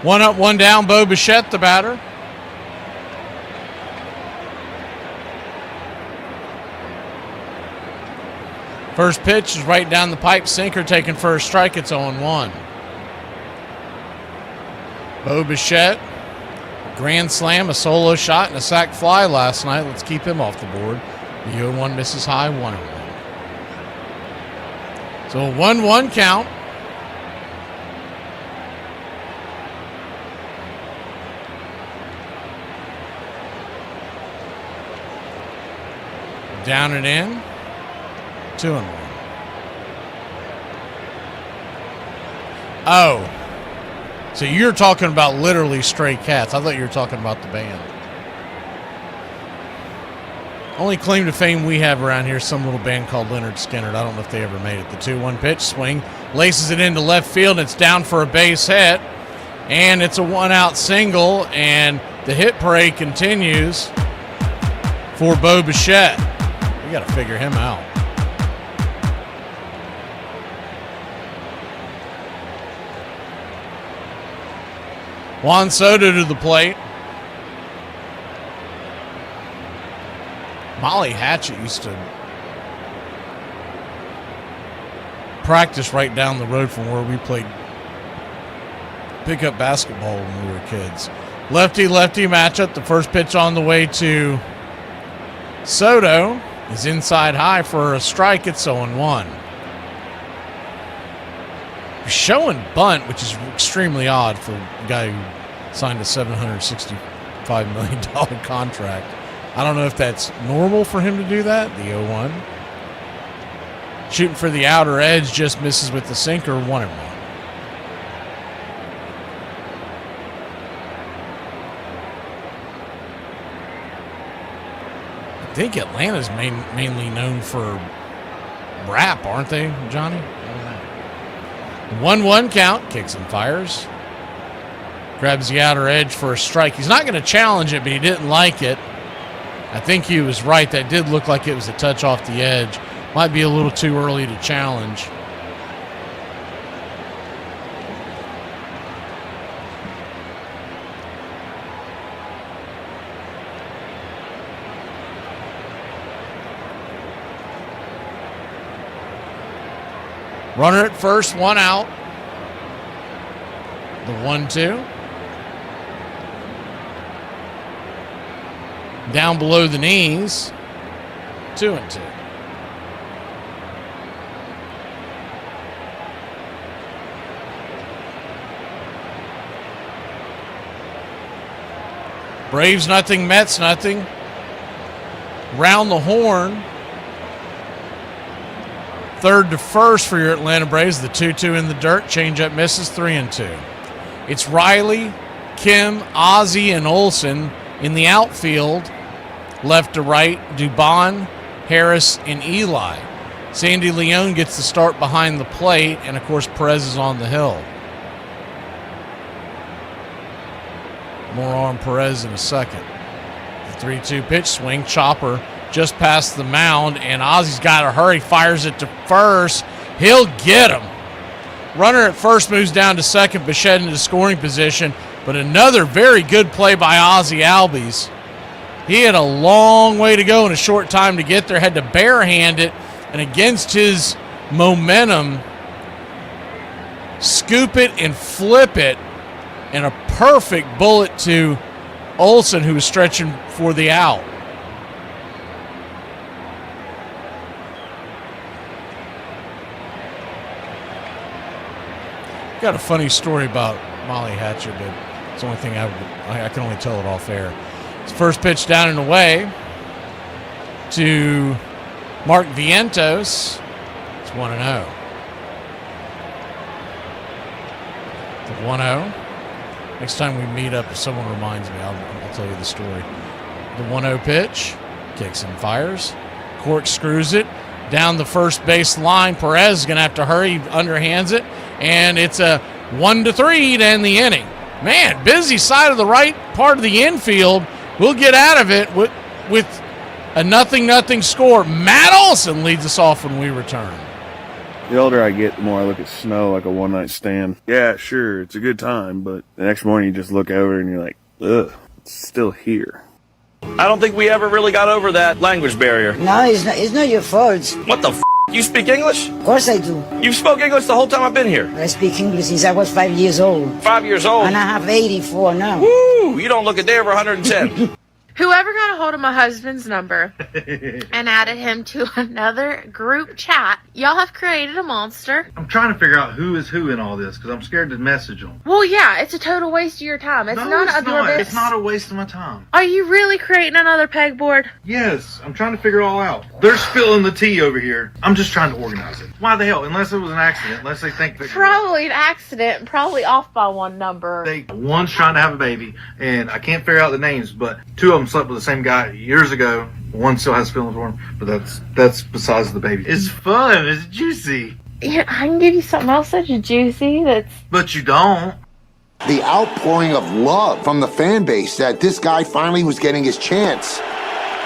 One up, one down, Bo Bichette, the batter. First pitch is right down the pipe. Sinker taking first strike. It's 0-1. Bo Bichette, grand slam, a solo shot, and a sac fly last night. Let's keep him off the board. The 0-1 misses high, 1-1. So a 1-1 count. Down and in. 2-1. Oh. So you're talking about literally Stray Cats. I thought you were talking about the band. Only claim to fame we have around here is some little band called Leonard Skinner. I don't know if they ever made it. The 2-1 pitch, swing, laces it into left field, and it's down for a base hit. And it's a one-out single, and the hit parade continues for Bo Bichette. We got to figure him out. Juan Soto to the plate. Molly Hatchet used to practice right down the road from where we played pickup basketball when we were kids. Lefty-lefty matchup. The first pitch on the way to Soto is inside high for a strike. It's 0-1. Showing bunt, which is extremely odd for a guy who signed a $765 million contract. I don't know if that's normal for him to do that. The 0-1. Shooting for the outer edge, just misses with the sinker. 1-1. I think Atlanta's mainly known for rap, aren't they, Johnny? 1-1 count, kicks and fires. Grabs the outer edge for a strike. He's not going to challenge it, but he didn't like it. I think he was right. That did look like it was a touch off the edge. Might be a little too early to challenge. Runner at first, one out. The 1-2. Down below the knees. 2-2. Braves nothing, Mets nothing. round the horn. Third to first for your Atlanta Braves. The 2-2 in the dirt. Changeup misses, 3-2. It's Riley, Kim, Ozzie, and Olsen in the outfield. Left to right, Dubon, Harris, and Eli. Sandy Leone gets the start behind the plate, and of course Perez is on the hill. More on Perez in a second. The 3-2 pitch swing, chopper just past the mound, and Ozzie's got to hurry, fires it to first. He'll get him. Runner at first moves down to second, Bichette into scoring position, but another very good play by Ozzie Albies. He had a long way to go in a short time to get there, had to barehand it, and against his momentum, scoop it and flip it, and a perfect bullet to Olsen, who was stretching for the out. Got a funny story about Molly Hatchet, but it's the only thing I can only tell it off air. His first pitch down and away to Mark Vientos. It's 1-0. The 1-0. Next time we meet up, if someone reminds me, I'll tell you the story. The 1-0 pitch, kicks and fires. Cork screws it down the first base line. Perez is going to have to hurry, underhands it, and it's a 1-3 to end the inning. Man, busy side of the right part of the infield. We'll get out of it with a 0-0 score. Matt Olson leads us off when we return. The older I get, the more I look at snow like a one-night stand. Yeah, sure, it's a good time, but the next morning you just look over and you're like, ugh, it's still here. I don't think we ever really got over that language barrier. No, it's not your fault. What the f***? You speak English? Of course I do. You've spoke English the whole time I've been here. I speak English since I was 5 years old. 5 years old? And I have 84 now. Woo! You don't look a day over 110. Whoever got a hold of my husband's number and added him to another group chat, y'all have created a monster. I'm trying to figure out who is who in all this because I'm scared to message them. Well, yeah, it's a total waste of your time. It's none of your business. It's not a waste of my time. Are you really creating another pegboard? Yes, I'm trying to figure it all out. They're spilling the tea over here. I'm just trying to organize it. Why the hell? Unless it was an accident. Unless they think probably an accident. Probably off by one number. One's trying to have a baby, and I can't figure out the names, but two of them slept with the same guy years ago. One still has feelings for him, but that's besides the baby. It's fun. It's juicy. Yeah, I can give you something else that's juicy. But you don't. The outpouring of love from the fan base that this guy finally was getting his chance.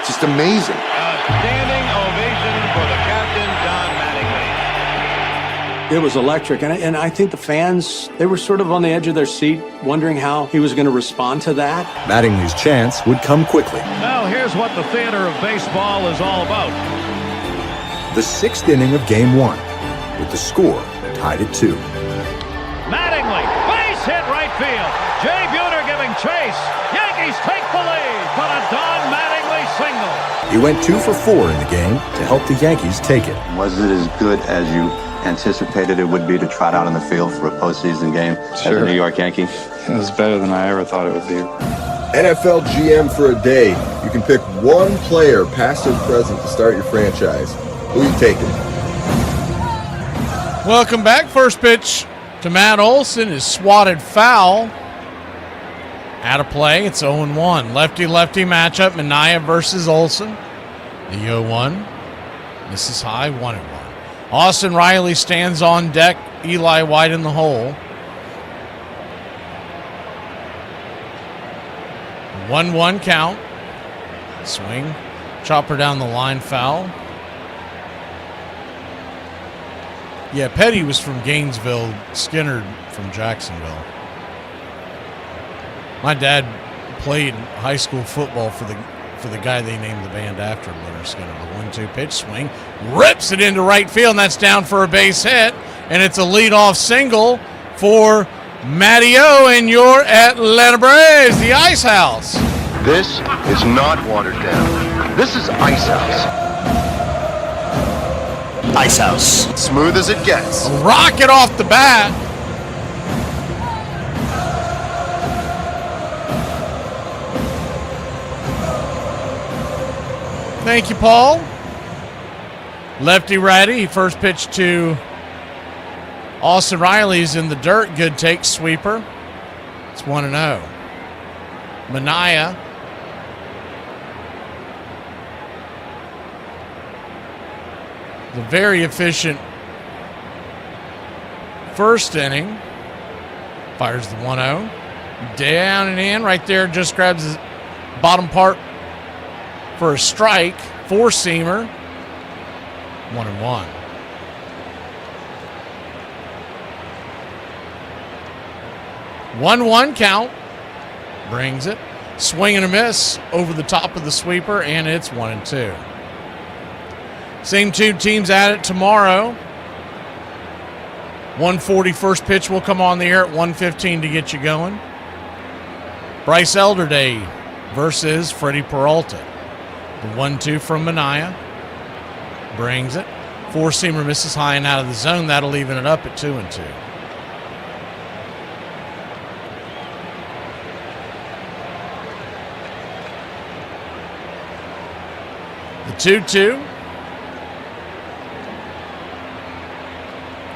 Just amazing. Standing ovation for the captain, Don Mattingly. It was electric, and I think the fans, they were sort of on the edge of their seat, wondering how he was going to respond to that. Mattingly's chance would come quickly. Now here's what the theater of baseball is all about. The sixth inning of Game 1, with the score tied at 2. Mattingly, base hit right field. Jay Buhner giving chase. Yankees take the lead, but a Don Mattingly single. He went 2 for 4 in the game to help the Yankees take it. Was it as good as you anticipated it would be to trot out on the field for a postseason game as a New York Yankee? It was better than I ever thought it would be. NFL GM for a day. You can pick one player, past or present, to start your franchise. Who you taking? Welcome back. First pitch to Matt Olson is swatted foul. Out of play. It's 0-1. Lefty-lefty matchup. Minaya versus Olson. The 0-1. This is high. 1-1. Austin Riley stands on deck. Eli White in the hole. 1-1 count. Swing. Chopper down the line, foul. Yeah, Petty was from Gainesville. Skinner from Jacksonville. My dad played high school football for the guy they named the band after, Leonard Skinner. The 1-2 pitch swing. Rips it into right field, and that's down for a base hit. And it's a leadoff single for Matty O and your Atlanta Braves, the Ice House. This is not watered down. This is Ice House. Ice House. Smooth as it gets. A rocket off the bat. Thank you, Paul. Lefty righty. First pitch to Austin Riley's in the dirt. Good take, sweeper. It's 1-0. Mania. The very efficient first inning. Fires the 1-0. Down and in right there. Just grabs his bottom part for a strike. Four-seamer. 1-1. One count. Brings it. Swing and a miss over the top of the sweeper, and it's 1-2. Same two teams at it tomorrow. 1:40 first pitch will come on the air at 1:15 to get you going. Bryce Elderday versus Freddie Peralta. The 1-2 from Mania. Brings it. Four-seamer misses high and out of the zone. That'll even it up at 2-2. The 2-2.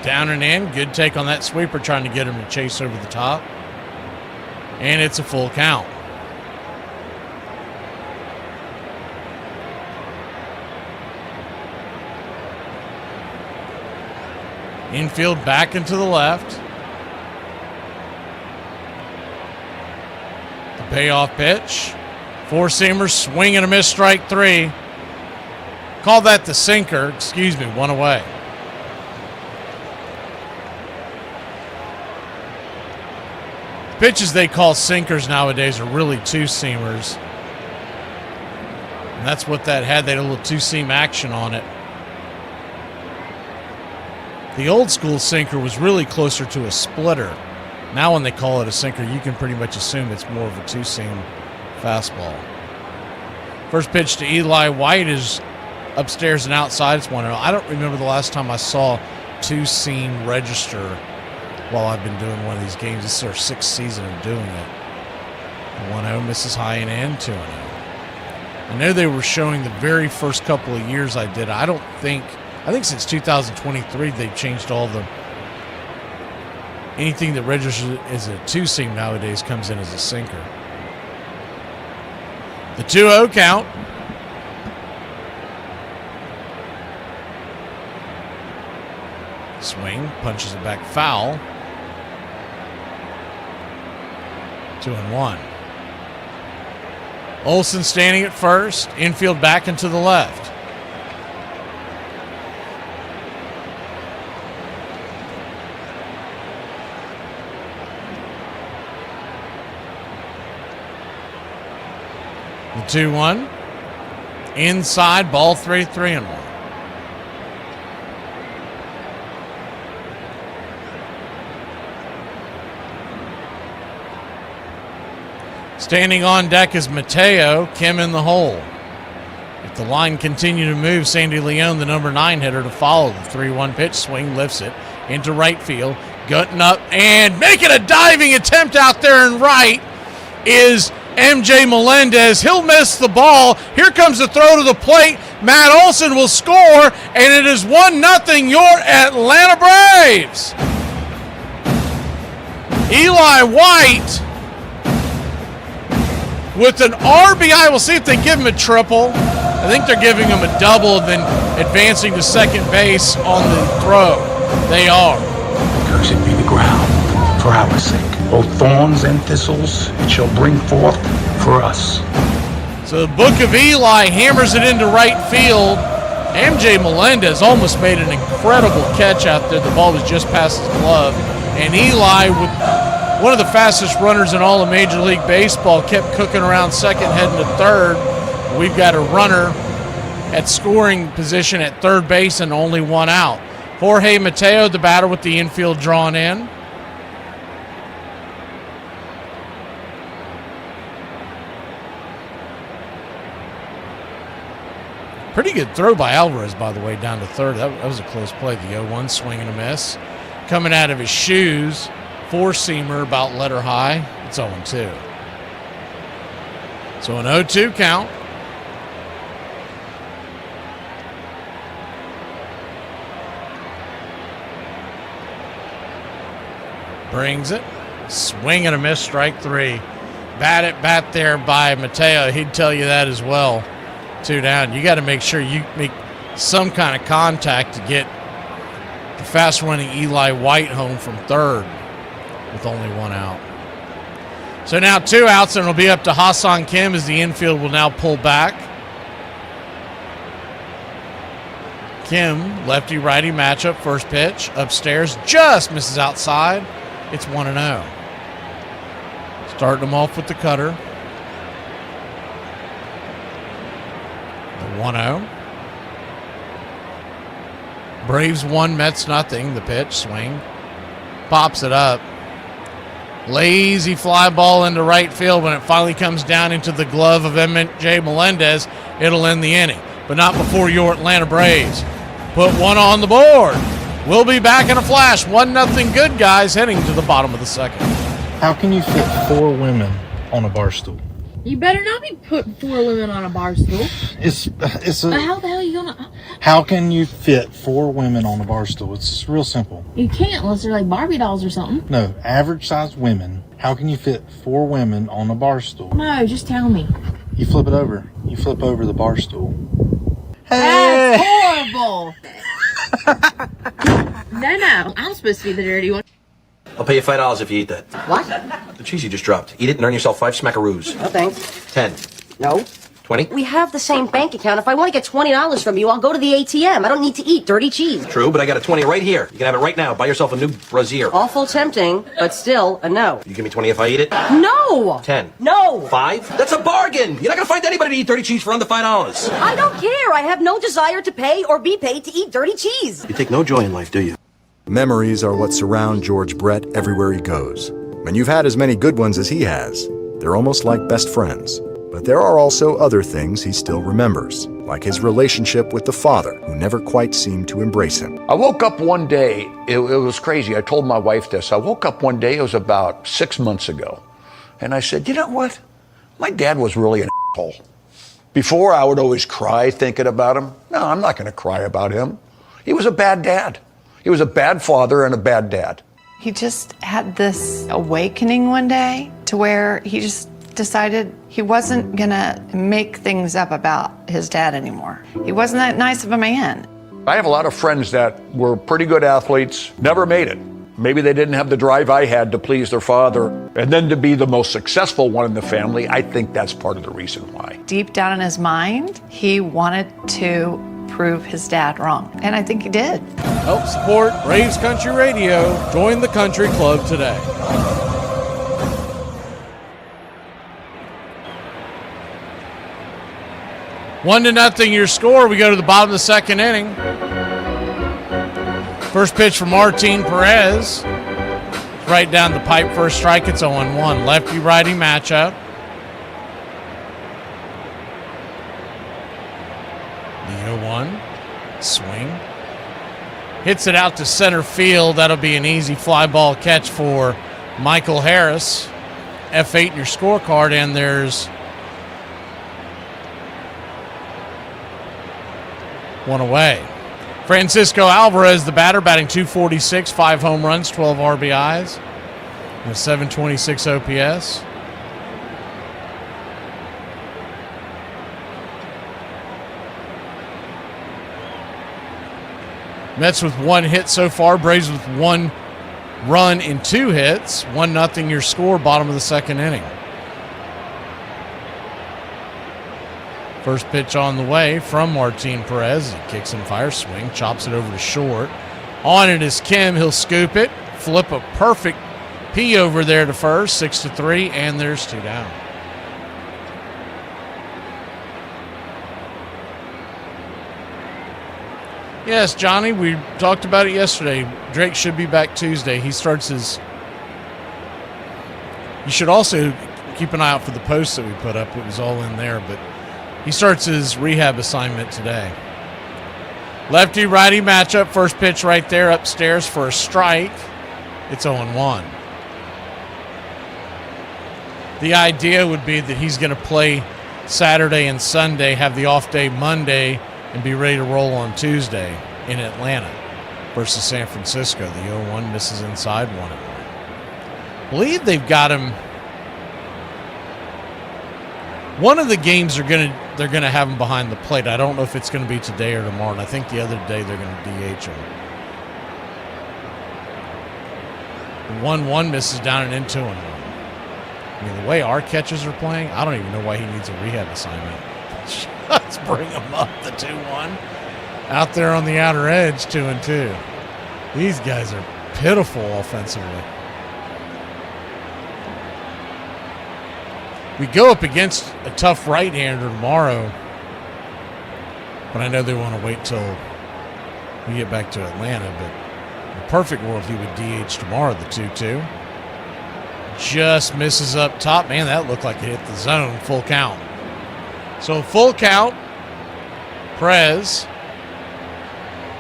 Down and in. Good take on that sweeper, trying to get him to chase over the top. And it's a full count. Infield back into the left. The payoff pitch. Four-seamer, swing and a miss, strike three. Call that the sinker. Excuse me, one away. Pitches they call sinkers nowadays are really two-seamers. And that's what that had. They had a little two-seam action on it. The old school sinker was really closer to a splitter. Now when they call it a sinker, you can pretty much assume it's more of a two-seam fastball. First pitch to Eli White is upstairs and outside. It's 1-0. I don't remember the last time I saw two-seam register while I've been doing one of these games. This is our sixth season of doing it. 1-0 misses high and in, 2-0. I know they were showing the very first couple of years I did. I think since 2023 they've changed all the, anything that registers as a two-seam nowadays comes in as a sinker. The 2-0 count. Swing, punches it back foul. 2-1. Olsen standing at first. Infield back into the left. The 2-1. Inside, ball 3-1. Standing on deck is Mateo, Kim in the hole. If the line continue to move, Sandy Leone, the number 9 hitter, to follow. The 3-1 pitch, swing, lifts it into right field, gutting up and making a diving attempt out there in right is MJ Melendez. He'll miss the ball. Here comes the throw to the plate. Matt Olson will score, and it is 1-0 your Atlanta Braves. Eli White with an RBI. We'll see if they give him a triple. I think they're giving him a double and then advancing to second base on the throw. They are. Cursed be the ground for our sake. Both thorns and thistles it shall bring forth for us. So the Book of Eli hammers it into right field. MJ Melendez almost made an incredible catch out there. The ball was just past his glove. And Eli, with one of the fastest runners in all of Major League Baseball, kept cooking around second, heading to third. We've got a runner at scoring position at third base and only one out. Jorge Mateo, the batter, with the infield drawn in. Pretty good throw by Alvarez, by the way, down to third. That was a close play. The 0-1 swing and a miss. Coming out of his shoes, four-seamer about letter high. It's 0-2. So an 0-2 count. Brings it. Swing and a miss, strike 3. Bad at bat there by Mateo. He'd tell you that as well. 2 down. You got to make sure you make some kind of contact to get the fast-running Eli White home from third with only 1 out. So now 2 outs, and it'll be up to Hassan Kim as the infield will now pull back. Kim, lefty-righty matchup, first pitch, upstairs, just misses outside. It's 1-0. Starting them off with the cutter. The 1-0. Braves 1, Mets nothing. The pitch, swing. Pops it up. Lazy fly ball into right field. When it finally comes down into the glove of M.J. Melendez, it'll end the inning. But not before your Atlanta Braves put 1 on the board. We'll be back in a flash. 1-0 good guys heading to the bottom of the second. How can you fit 4 women on a bar stool? You better not be putting 4 women on a bar stool. How the hell are you gonna? How can you fit 4 women on a bar stool? It's real simple. You can't unless they're like Barbie dolls or something. No, average sized women. How can you fit 4 women on a bar stool? No, just tell me. You flip it over. You flip over the bar stool. That's horrible. No, I'm supposed to be the dirty one. I'll pay you $5 if you eat that. What? The cheese you just dropped. Eat it and earn yourself 5 smackaroos. No, thanks. 10. No. 20? We have the same bank account. If I want to get $20 from you, I'll go to the ATM. I don't need to eat dirty cheese. True, but I got a 20 right here. You can have it right now. Buy yourself a new brassiere. Awful tempting, but still a no. You give me 20 if I eat it? No! 10. No! 5? That's a bargain! You're not gonna find anybody to eat dirty cheese for under $5. I don't care. I have no desire to pay or be paid to eat dirty cheese. You take no joy in life, do you? Memories are what surround George Brett everywhere he goes. And you've had as many good ones as he has. They're almost like best friends. But there are also other things he still remembers, like his relationship with the father, who never quite seemed to embrace him. I woke up one day, it was crazy. I told my wife this. I woke up one day, it was about 6 months ago, and I said, you know what? My dad was really an asshole. Before, I would always cry thinking about him. No, I'm not going to cry about him. He was a bad dad. He was a bad father and a bad dad. He just had this awakening one day to where he just decided he wasn't gonna make things up about his dad anymore. He wasn't that nice of a man. I have a lot of friends that were pretty good athletes, never made it. Maybe they didn't have the drive I had to please their father. And then to be the most successful one in the family, I think that's part of the reason why. Deep down in his mind, he wanted to prove his dad wrong. And I think he did. Help support Braves Country Radio. Join the country club today. One to nothing your score. We go to the bottom of the second inning. First pitch from Martin Perez. Right down the pipe, first strike. It's 0-1. Lefty-righty matchup. The 0-1. Swing. Hits it out to center field. That'll be an easy fly ball catch for Michael Harris. F8 in your scorecard, and there's one away. Francisco Alvarez, the batter, batting .246, 5 home runs, 12 RBIs, and a .726 OPS. Mets with 1 hit so far. Braves with 1 run in 2 hits. 1-0 your score, bottom of the second inning. First pitch on the way from Martin Perez. He kicks and fires, swing, chops it over to short. On it is Kim. He'll scoop it, flip a perfect P over there to first, 6-3, and there's 2 down. Yes, Johnny, we talked about it yesterday. Drake should be back Tuesday. He starts his... You should also keep an eye out for the post that we put up. It was all in there, but he starts his rehab assignment today. Lefty-righty matchup. First pitch right there upstairs for a strike. It's 0-1. The idea would be that he's going to play Saturday and Sunday, have the off day Monday, and be ready to roll on Tuesday in Atlanta versus San Francisco. The 0-1 misses inside, 1-1. I believe they've got him. One of the games they're gonna have him behind the plate. I don't know if it's going to be today or tomorrow. And I think the other day they're going to DH him. 1-1 misses down and in 2-1. I mean, the way our catchers are playing, I don't even know why he needs a rehab assignment. Let's bring him up the 2-1 out there on the outer edge, 2-2. These guys are pitiful offensively. We go up against a tough right-hander tomorrow, but I know they want to wait till we get back to Atlanta. But in the perfect world, he would DH tomorrow, the 2-2. Just misses up top. Man, that looked like it hit the zone. Full count. So full count. Prez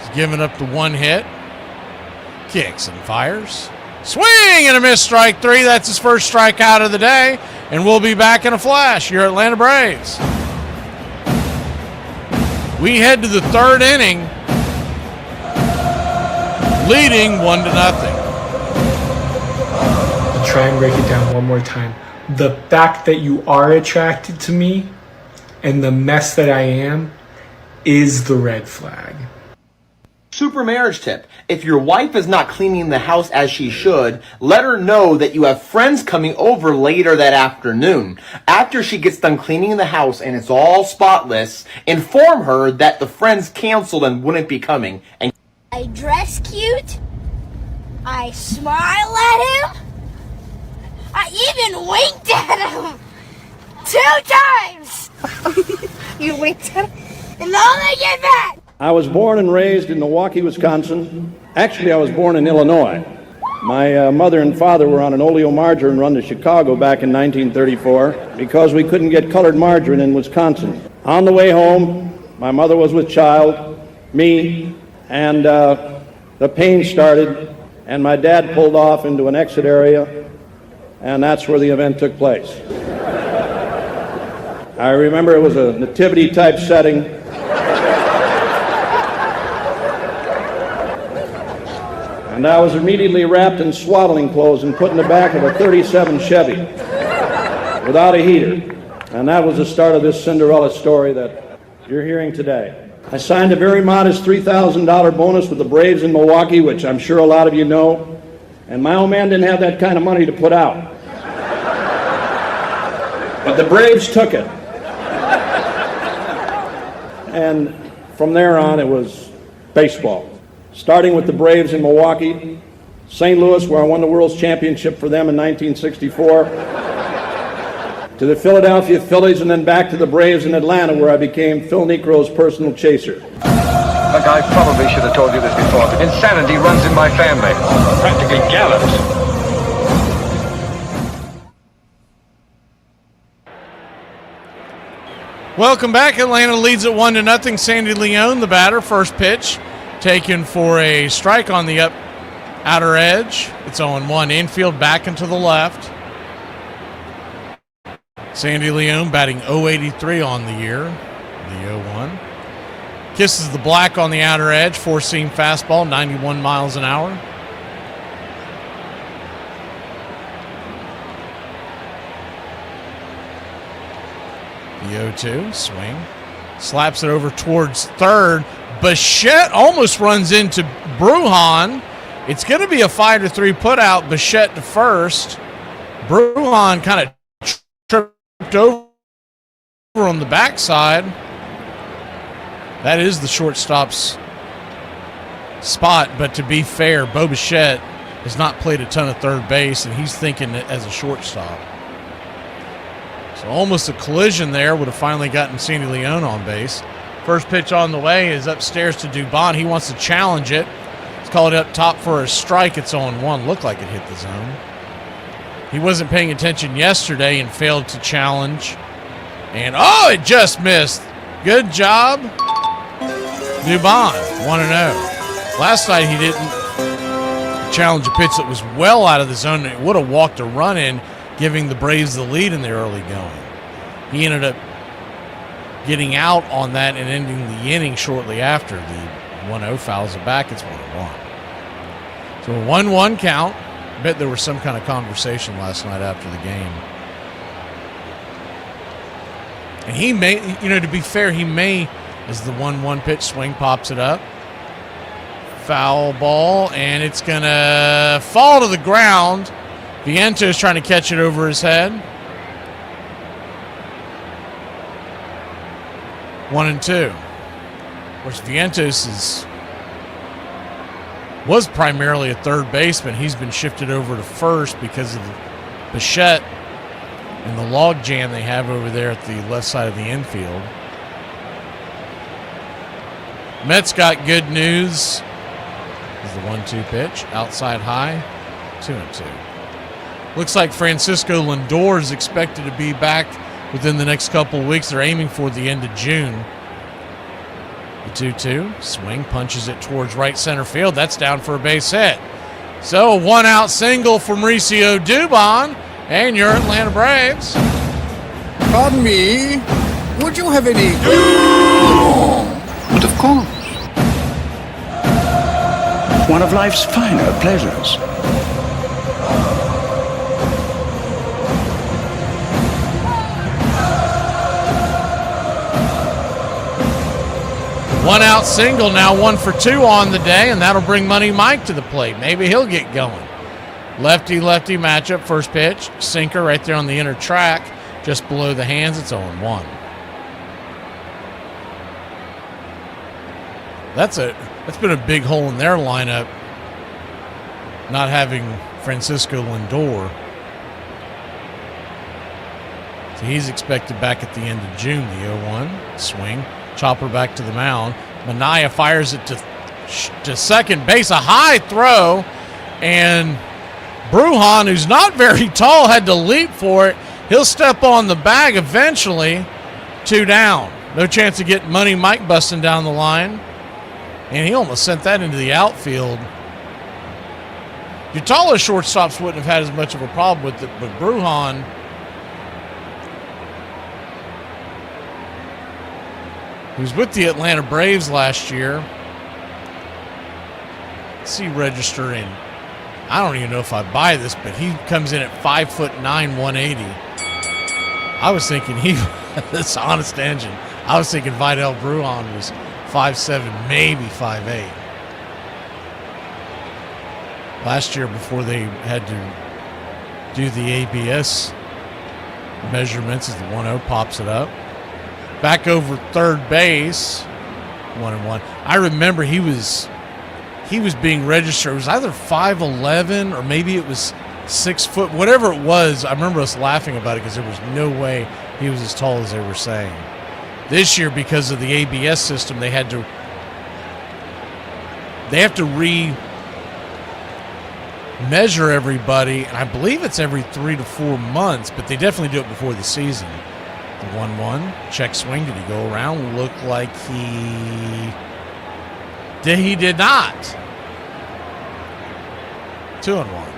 is giving up the one hit. Kicks and fires. Swing and a miss, strike three. That's his first strikeout of the day. And we'll be back in a flash. Your Atlanta Braves. We head to the third inning, leading 1-0. I'll try and break it down one more time. The fact that you are attracted to me and the mess that I am is the red flag. Super marriage tip. If your wife is not cleaning the house as she should, let her know that you have friends coming over later that afternoon. After she gets done cleaning the house and it's all spotless, inform her that the friends canceled and wouldn't be coming. And I dress cute. I smile at him. I even winked at him 2 times. You winked at him? And all they get back. I was born and raised in Milwaukee, Wisconsin. Actually, I was born in Illinois. My mother and father were on an oleomargarine run to Chicago back in 1934 because we couldn't get colored margarine in Wisconsin. On the way home, my mother was with child, me, and the pain started, and my dad pulled off into an exit area, and that's where the event took place. I remember it was a nativity-type setting. And I was immediately wrapped in swaddling clothes and put in the back of a 37 Chevy without a heater. And that was the start of this Cinderella story that you're hearing today. I signed a very modest $3,000 bonus with the Braves in Milwaukee, which I'm sure a lot of you know. And my old man didn't have that kind of money to put out. But the Braves took it. And from there on, it was baseball. Starting with the Braves in Milwaukee, St. Louis, where I won the World's Championship for them in 1964, to the Philadelphia Phillies, and then back to the Braves in Atlanta, where I became Phil Necro's personal chaser. Look, I probably should have told you this before, but insanity runs in my family. Practically gallows. Welcome back. Atlanta leads at 1-0. Sandy Leone, the batter, first pitch. Taken for a strike on the outer edge. It's 0-1. Infield back into the left. Sandy Leone batting .083 on the year. The 0-1. Kisses the black on the outer edge. Four-seam fastball, 91 miles an hour. The 0-2. Swing. Slaps it over towards third. Bichette almost runs into Brujan. It's going to be a 5-3 putout. Bichette to first. Brujan kind of tripped over on the backside. That is the shortstop's spot, but to be fair, Bo Bichette has not played a ton of third base, and he's thinking as a shortstop. So almost a collision there would have finally gotten Sandy Leone on base. First pitch on the way is upstairs to Dubon. He wants to challenge it. He's called up top for a strike. It's 0-1. Looked like it hit the zone. He wasn't paying attention yesterday and failed to challenge. And, oh, it just missed. Good job, Dubon, 1-0. Last night he didn't challenge a pitch that was well out of the zone. It would have walked a run in, giving the Braves the lead in the early going. He ended up getting out on that and ending the inning shortly after. The 1-0 fouls it back. It's 1-1. So a 1-1 count. I bet there was some kind of conversation last night after the game. And he may, to be fair, he may, as the 1-1 pitch swing pops it up. Foul ball, and it's going to fall to the ground. Vientos trying to catch it over his head. 1-2. Of course, Vientos was primarily a third baseman. He's been shifted over to first because of the Bichette and the log jam they have over there at the left side of the infield. Mets got good news. This is the 1-2 pitch. Outside high. 2-2. Looks like Francisco Lindor is expected to be back within the next couple of weeks. They're aiming for the end of June. The 2-2. Swing punches it towards right center field. That's down for a base hit. So a 1-out single from Mauricio Dubon and your Atlanta Braves. Pardon me. Would you have any? But of course. One of life's finer pleasures. One out single, now 1 for 2 on the day, and that'll bring Money Mike to the plate. Maybe he'll get going. Lefty-lefty matchup, first pitch. Sinker right there on the inner track, just below the hands. It's 0-1. That's been a big hole in their lineup, not having Francisco Lindor. So he's expected back at the end of June, the 0-1. Swing. Chopper back to the mound. Minaya fires it to second base. A high throw. And Brujan, who's not very tall, had to leap for it. He'll step on the bag eventually. 2 down. No chance of getting Money Mike busting down the line. And he almost sent that into the outfield. Your taller shortstops wouldn't have had as much of a problem with it, but Brujan, he was with the Atlanta Braves last year. Let's see, register in. I don't even know if I buy this, but he comes in at 5'9", 180. I was thinking that's honest engine. I was thinking Vidal Brujan was 5'7", maybe 5'8". Last year, before they had to do the ABS measurements, as the 1-0 pops it up. Back over third base, 1-1. I remember he was being registered. It was either 5'11" or maybe it was 6 foot, whatever it was. I remember us laughing about it because there was no way he was as tall as they were saying. This year, because of the ABS system, they have to measure everybody, and I believe it's every 3 to 4 months, but they definitely do it before the season. The 1-1, check swing. Did he go around? Looked like he did not. 2-1.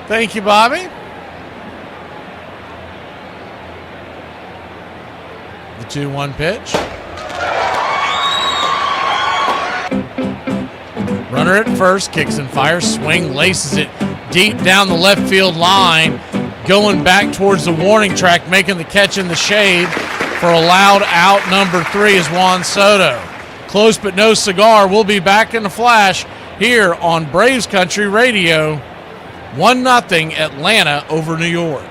Thank you, Bobby. The 2-1 pitch. Runner at first, kicks and fires, swing, laces it deep down the left field line, going back towards the warning track, making the catch in the shade for a loud out. Number 3 is Juan Soto. Close but no cigar. We'll be back in a flash here on Braves Country Radio. 1-0 Atlanta over New York.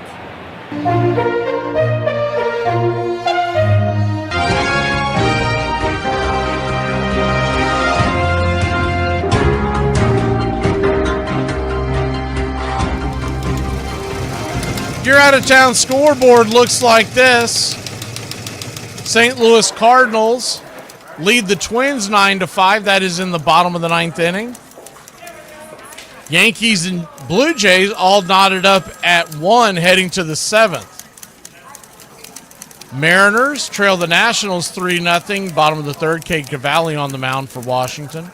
Your out-of-town scoreboard looks like this. St. Louis Cardinals lead the Twins 9-5. That is in the bottom of the 9th inning. Yankees and Blue Jays all knotted up at 1 heading to the 7th. Mariners trail the Nationals 3-0. Bottom of the 3rd. Cade Cavalli on the mound for Washington.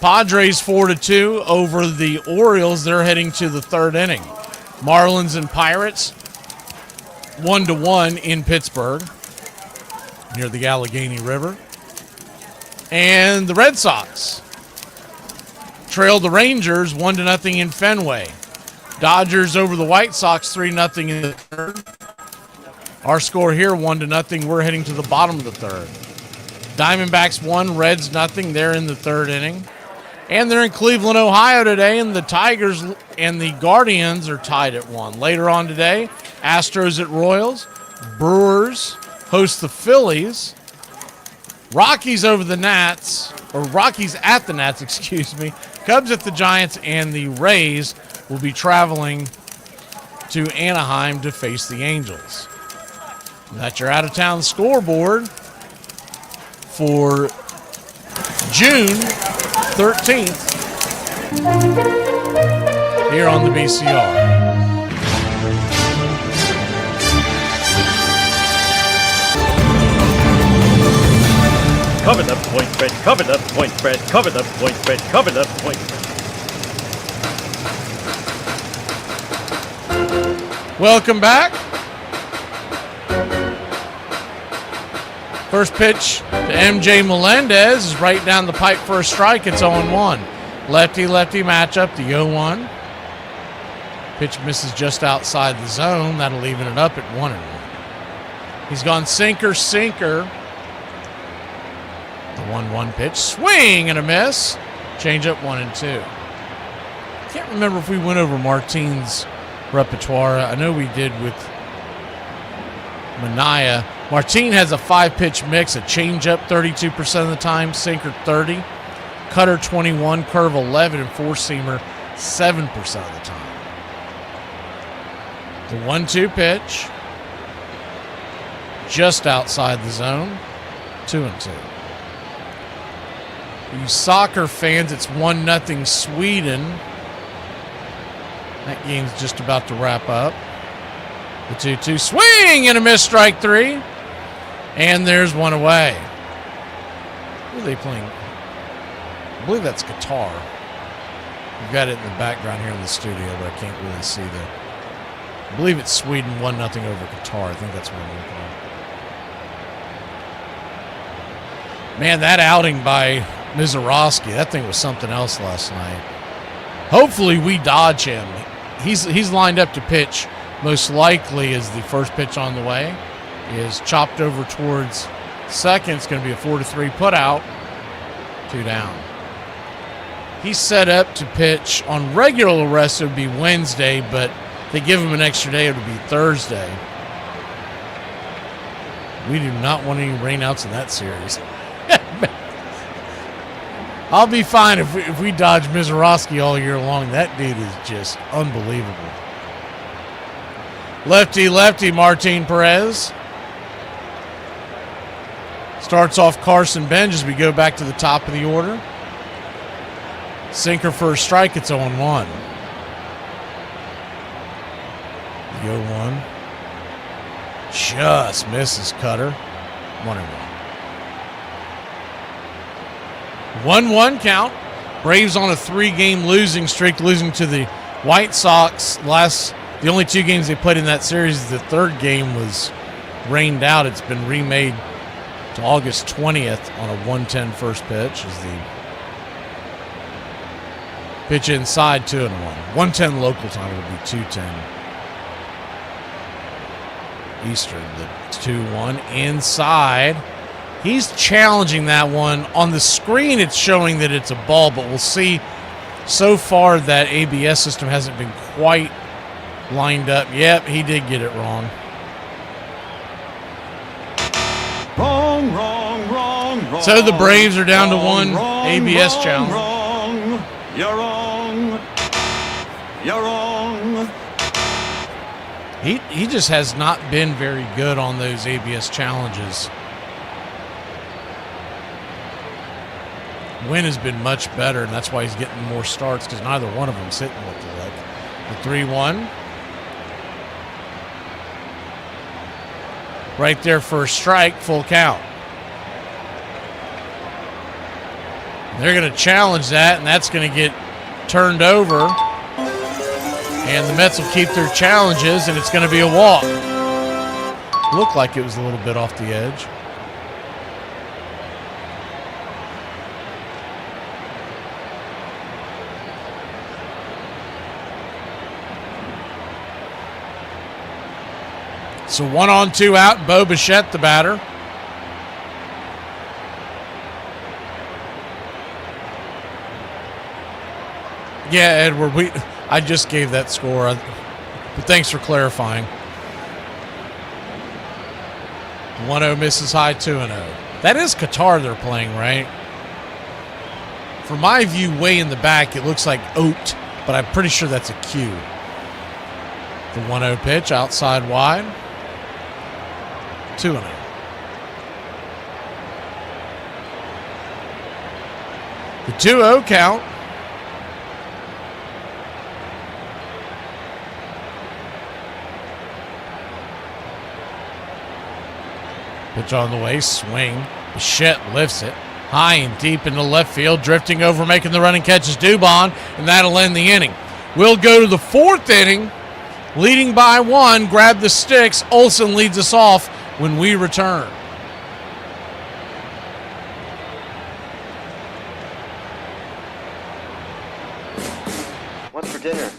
Padres 4-2 over the Orioles. They're heading to the 3rd inning. Marlins and Pirates 1-1 in Pittsburgh near the Allegheny River. And the Red Sox trailed the Rangers 1-0 in Fenway. Dodgers over the White Sox 3-0 in the third. Our score here 1-0. We're heading to the bottom of the third. Diamondbacks 1, Reds 0. They're in the third inning. And they're in Cleveland, Ohio today, and the Tigers and the Guardians are tied at 1. Later on today, Astros at Royals. Brewers host the Phillies. Rockies over the Nats, or Rockies at the Nats, excuse me. Cubs at the Giants, and the Rays will be traveling to Anaheim to face the Angels. And that's your out-of-town scoreboard for June 13th here on the BCR. Cover the point spread, cover the point spread, cover the point spread, cover the point spread. Welcome back. First pitch to MJ Melendez is right down the pipe for a strike. It's 0-1. Lefty-lefty matchup, the 0-1. Pitch misses just outside the zone. That'll even it up at 1-1. He's gone sinker. The 1-1 pitch, swing and a miss. Change up 1-2. Can't remember if we went over Martine's repertoire. I know we did with Manaea. Martine has a 5-pitch mix, a changeup 32% of the time, sinker 30, cutter 21, curve 11, and four-seamer 7% of the time. The 1-2 pitch, just outside the zone, 2-2. You soccer fans, it's 1-0 Sweden. That game's just about to wrap up. The 2-2 swing and a miss, strike 3. And there's one away. Who are they playing? I believe that's guitar. We've got it in the background here in the studio, but I can't really see the... I believe it's Sweden 1-0 over Qatar. I think that's what I'm looking at. Man, that outing by Mizorowski, that thing was something else last night. Hopefully we dodge him. He's lined up to pitch. Most likely is the first pitch on the way. Is chopped over towards second. It's going to be a 4-3 put out. 2 down. He's set up to pitch on regular arrest. It would be Wednesday, but if they give him an extra day, it would be Thursday. We do not want any rainouts in that series. I'll be fine if we dodge Mizorowski all year long. That dude is just unbelievable. Lefty, Martin Perez. Starts off Carson Benj as we go back to the top of the order. Sinker for a strike, it's 0-1. The 0-1. Just misses cutter. 1-1. 1-1 count. Braves on a 3-game losing streak, losing to the White Sox. The only 2 games they played in that series, the third game was rained out. It's been remade to August 20th on a 1-10 first pitch. Is the pitch inside, 2-1. 1:10 local time will be 2:10 Eastern. The 2-1 inside. He's challenging that one. On the screen, it's showing that it's a ball, but we'll see. So far, that ABS system hasn't been quite lined up. Yep, he did get it wrong. Wrong. So the Braves are down to 1 ABS challenge. Wrong. You're wrong. You're wrong. He just has not been very good on those ABS challenges. Wynn has been much better, and that's why he's getting more starts, because neither one of them's hitting what they like. The 3-1. Right there for a strike, full count. They're going to challenge that, and that's going to get turned over. And the Mets will keep their challenges, and it's going to be a walk. Looked like it was a little bit off the edge. So 1-on-2 out, Bo Bichette, the batter. Yeah, Edward, I just gave that score, but thanks for clarifying. 1-0 misses high, 2-0. That is Qatar they're playing, right? From my view, way in the back, it looks like OUT, but I'm pretty sure that's a Q. The 1-0 pitch, outside wide. 2-0. The 2-0 count. Pitch on the way, swing. Bichette lifts it high and deep into left field, drifting over, making the running catch is Dubon, and that'll end the inning. We'll go to the fourth inning, leading by 1. Grab the sticks. Olsen leads us off when we return. What's for dinner?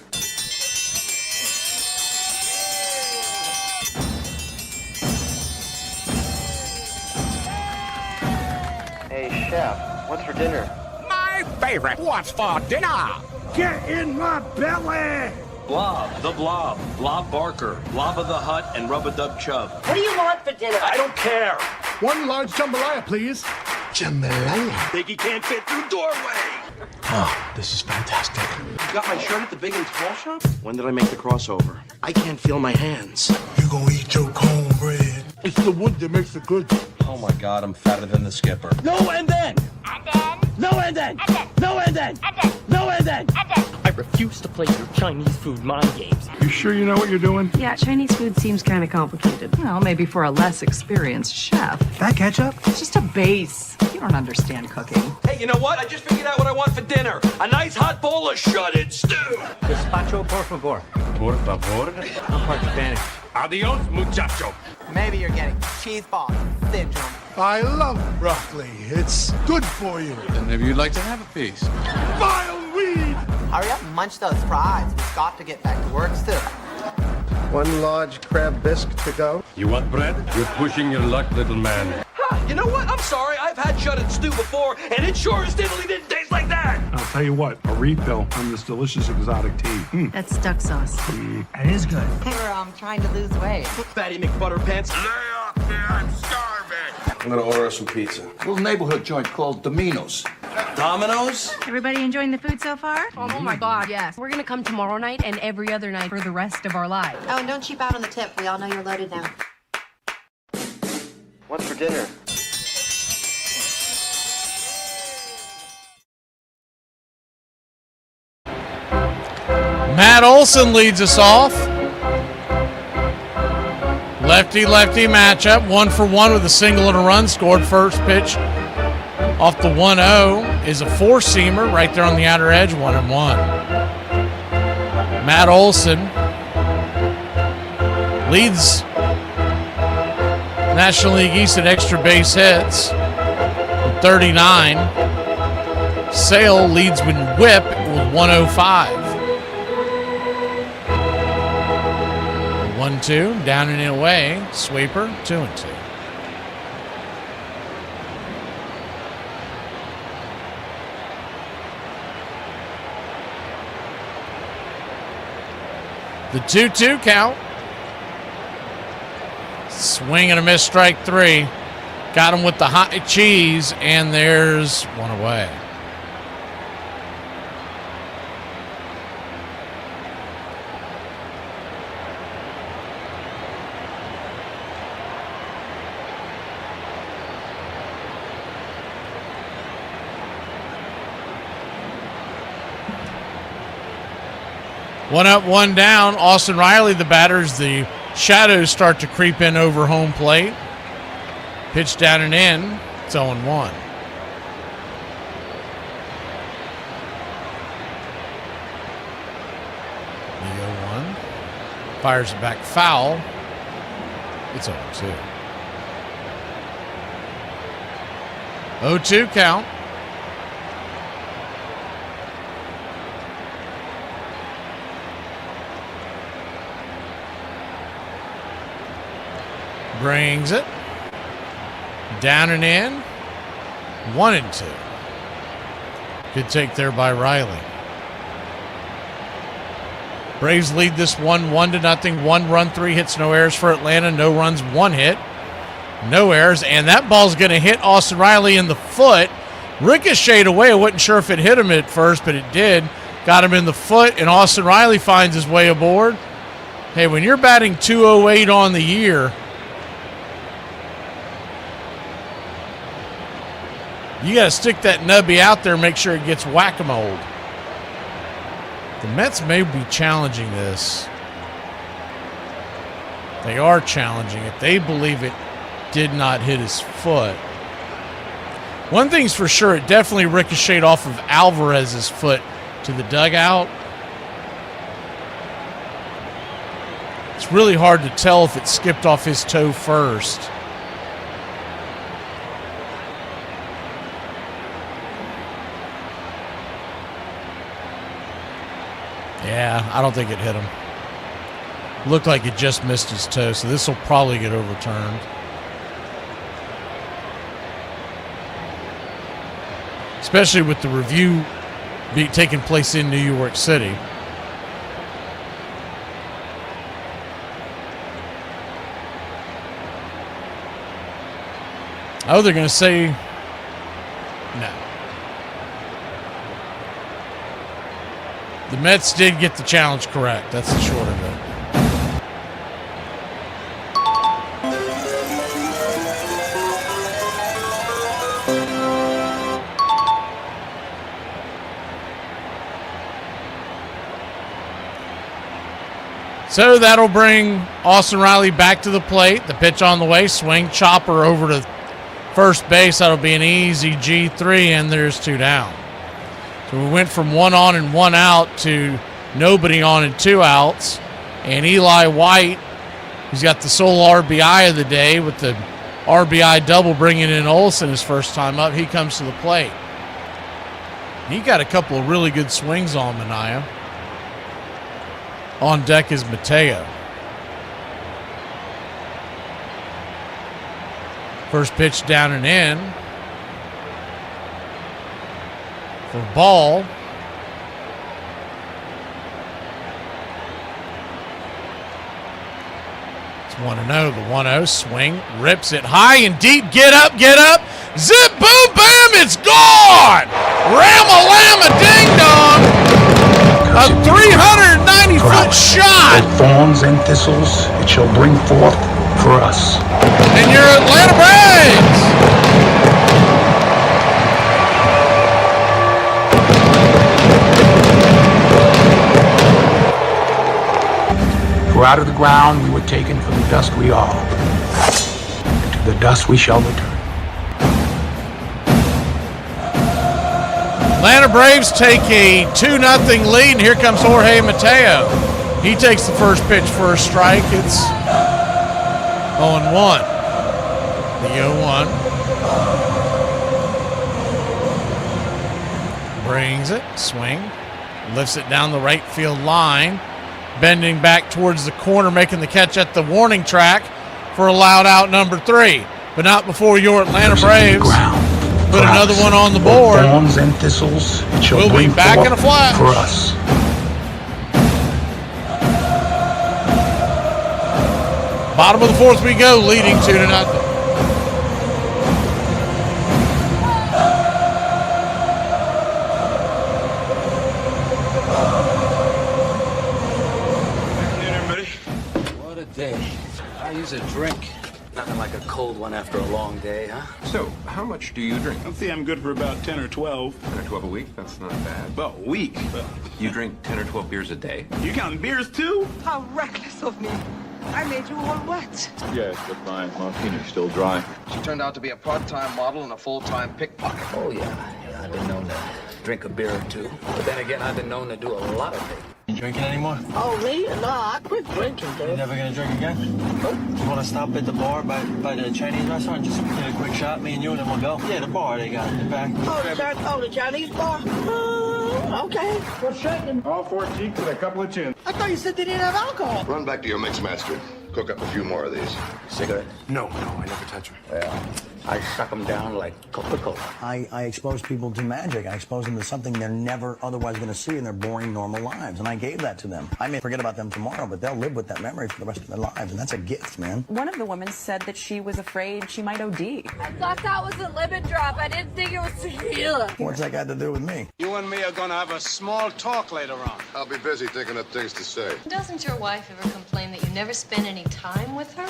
Hey, Chef, what's for dinner? My favorite. What's for dinner? Get in my belly! Blob, the Blob, Blob Barker, Blob of the Hut, and Rub-a-Dub Chub. What do you want for dinner? I don't care. One large jambalaya, please. Jambalaya. Think he can't fit through doorway. Oh, this is fantastic. You got my shirt at the big and tall shop? When did I make the crossover? I can't feel my hands. You gonna eat your cornbread? It's the wood that makes it good. Oh my God, I'm fatter than the skipper. No and then! No and then! No and then! No and then! I refuse to play your Chinese food mind games. You sure you know what you're doing? Yeah, Chinese food seems kind of complicated. Well, maybe for a less experienced chef. That ketchup? It's just a base. You don't understand cooking. Hey, you know what? I just figured out what I want for dinner. A nice hot bowl of shredded stew. Gazpacho, por favor. Por favor. I'm part Spanish. Adios, muchacho. Maybe you're getting cheese balls syndrome. I love broccoli. It's good for you. Then maybe you'd like to have a piece. Vile weed! Hurry up and munch those fries. We've got to get back to work soon. One large crab bisque to go. You want bread? You're pushing your luck, little man. You know what? I'm sorry. I've had shredded stew before, and it sure as diddly didn't taste like that. I'll tell you what, a refill on this delicious exotic tea. That's duck sauce. That is good. We're trying to lose weight. Fatty McButterpants. Lay off there, I'm starving. I'm gonna order us some pizza. Little neighborhood joint called Domino's. Domino's? Everybody enjoying the food so far? Oh my God, yes. We're gonna come tomorrow night and every other night for the rest of our lives. Oh, and don't cheap out on the tip. We all know you're loaded now. What's for dinner? Matt Olson leads us off. Lefty-lefty matchup, 1-for-1 with a single and a run scored. First pitch off the 1-0 is a four-seamer right there on the outer edge, 1-1. Matt Olson leads National League East in extra base hits with 39. Sale leads with whip with 105. 1-2, down and away. Sweeper, 2-2. The 2-2 count. Swing and a miss, strike 3. Got him with the hot cheese, and there's one away. One up, one down. Austin Riley, the batters. The shadows start to creep in over home plate. Pitch down and in. It's 0-1. The 0-1. Fires it back foul. It's 0-2. 0-2 count. Brings it. Down and in. 1-2. Good take there by Riley. Braves lead this one 1-0. 1 run, 3 hits, no errors for Atlanta. No runs, 1 hit. No errors. And that ball's going to hit Austin Riley in the foot. Ricocheted away. I wasn't sure if it hit him at first, but it did. Got him in the foot, and Austin Riley finds his way aboard. Hey, when you're batting .208 on the year, you got to stick that nubby out there and make sure it gets whack-a-mole. The Mets may be challenging this. They are challenging it. They believe it did not hit his foot. One thing's for sure, it definitely ricocheted off of Alvarez's foot to the dugout. It's really hard to tell if it skipped off his toe first. Yeah, I don't think it hit him. Looked like it just missed his toe, so this will probably get overturned. Especially with the review taking place in New York City. Oh, they're going to say no. The Mets did get the challenge correct. That's the short of it. So that'll bring Austin Riley back to the plate. The pitch on the way. Swing, chopper over to first base. That'll be an easy G3, and there's 2 down. So we went from 1 on and 1 out to nobody on and 2 outs. And Eli White, who's got the sole RBI of the day with the RBI double bringing in Olsen his first time up, he comes to the plate. He got a couple of really good swings on Minaya. On deck is Mateo. First pitch down and in. For ball. It's 1-0. The 1-0 swing. Rips it high and deep. Get up, get up. Zip, boom, bam, it's gone. Ram-a-lam-a ding-dong. A 390-foot shot. Both thorns and thistles it shall bring forth for us. And your Atlanta Braves. For out of the ground we were taken, from the dust we are, and to the dust we shall return. Atlanta Braves take a 2-0 lead, and here comes Jorge Mateo. He takes the first pitch for a strike. It's 0-1. The 0-1. Brings it, swing, lifts it down the right field line, bending back towards the corner, making the catch at the warning track for allowed out number 3. But not before your Atlanta Braves put another one on the board. Thorns and thistles it shall We'll bring be back forth in a flash for us. Bottom of the 4th we go, leading 2-0. What a day. I use a drink. Nothing like a cold one after a long day, huh? So, how much do you drink? I'd say I'm good for about 10 or 12. 10 or 12 a week? That's not bad. Well, a week. You drink 10 or 12 beers a day? You counting beers too? How reckless of me. I made you all wet. Yes, but my martini's still dry. She turned out to be a part-time model and a full-time pickpocket. Oh, yeah. I've been known to drink a beer or two. But then again, I've been known to do a lot of things. You drinking anymore? Oh, me? No, I quit drinking, You dude. never gonna drink again? Nope. You wanna stop at the bar by the Chinese restaurant? Just get a quick shot, me and you, and then we'll go? Yeah, the bar they got in the back. Oh, the Chinese bar? Okay. What's shaking? All 4 cheeks and a couple of chins. I thought you said they didn't have alcohol. Run back to your mix master. cook up a few more of these. Cigarette? No, I never touch them. Well, I suck them down like Coca-Cola. I expose people to magic. I expose them to something they're never otherwise going to see in their boring, normal lives. And I gave that to them. I may forget about them tomorrow, but they'll live with that memory for the rest of their lives. And that's a gift, man. One of the women said that she was afraid she might OD. I thought that was a lemon drop. I didn't think it was tequila. What's that got to do with me? You and me are going to have a small talk later on. I'll be busy thinking up things to say. Doesn't your wife ever complain that you never spend any time with her?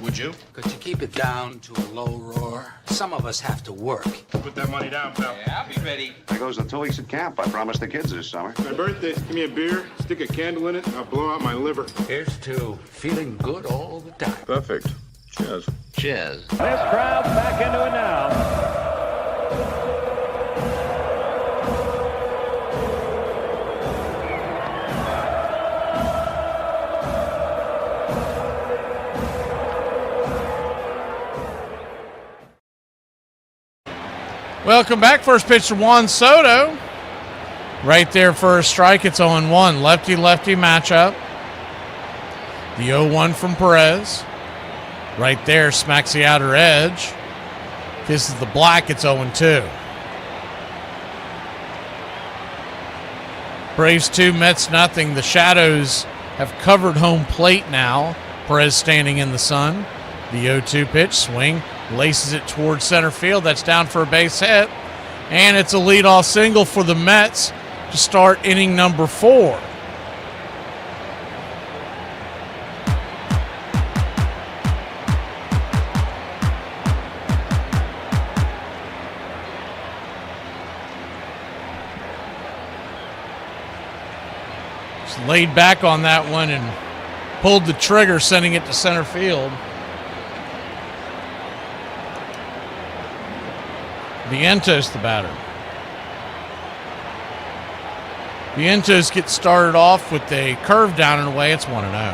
Would you? Could you keep it down to a low roar? Some of us have to work. Put that money down, pal. Yeah, I'll be ready. There goes the 2 weeks at camp I promised the kids this summer. My birthday, give me a beer, stick a candle in it, and I'll blow out my liver. Here's to feeling good all the time. Perfect. Cheers. Cheers. This crowd's back into it now. Welcome back. First pitch to Juan Soto. Right there for a strike. It's 0-1. Lefty-lefty matchup. The 0-1 from Perez. Right there smacks the outer edge. This is the black. It's 0-2. Braves 2, Mets nothing. The shadows have covered home plate now. Perez standing in the sun. The 0-2 pitch, swing, laces it towards center field. That's down for a base hit. And it's a leadoff single for the Mets to start inning number 4. Just laid back on that one and pulled the trigger, sending it to center field. Vientos, the batter. Vientos gets started off with a curve down and away. It's 1-0.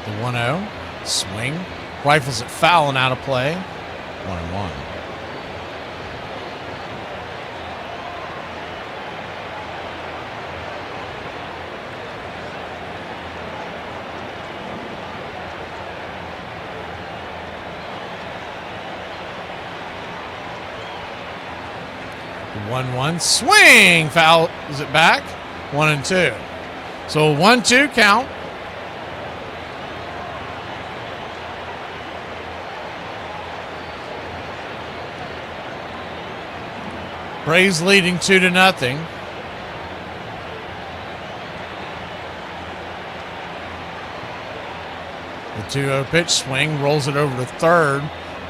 The 1-0. Swing. Rifles it foul and out of play. 1-1. The 1-1 swing, foul. Is it back? 1-2. So a 1-2 count. Braves leading 2-0. The 2-0 pitch, swing, rolls it over to third.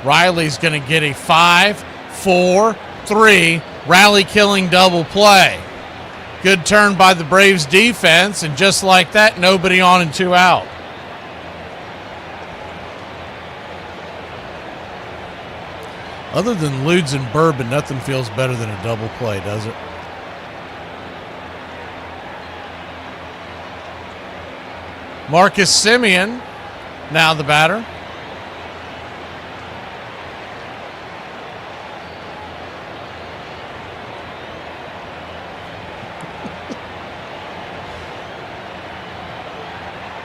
Riley's going to get a 5-4-3 rally-killing double play. Good turn by the Braves defense, and just like that, nobody on and 2 out. Other than Ludes and Bourbon, nothing feels better than a double play, does it? Marcus Semien, now the batter.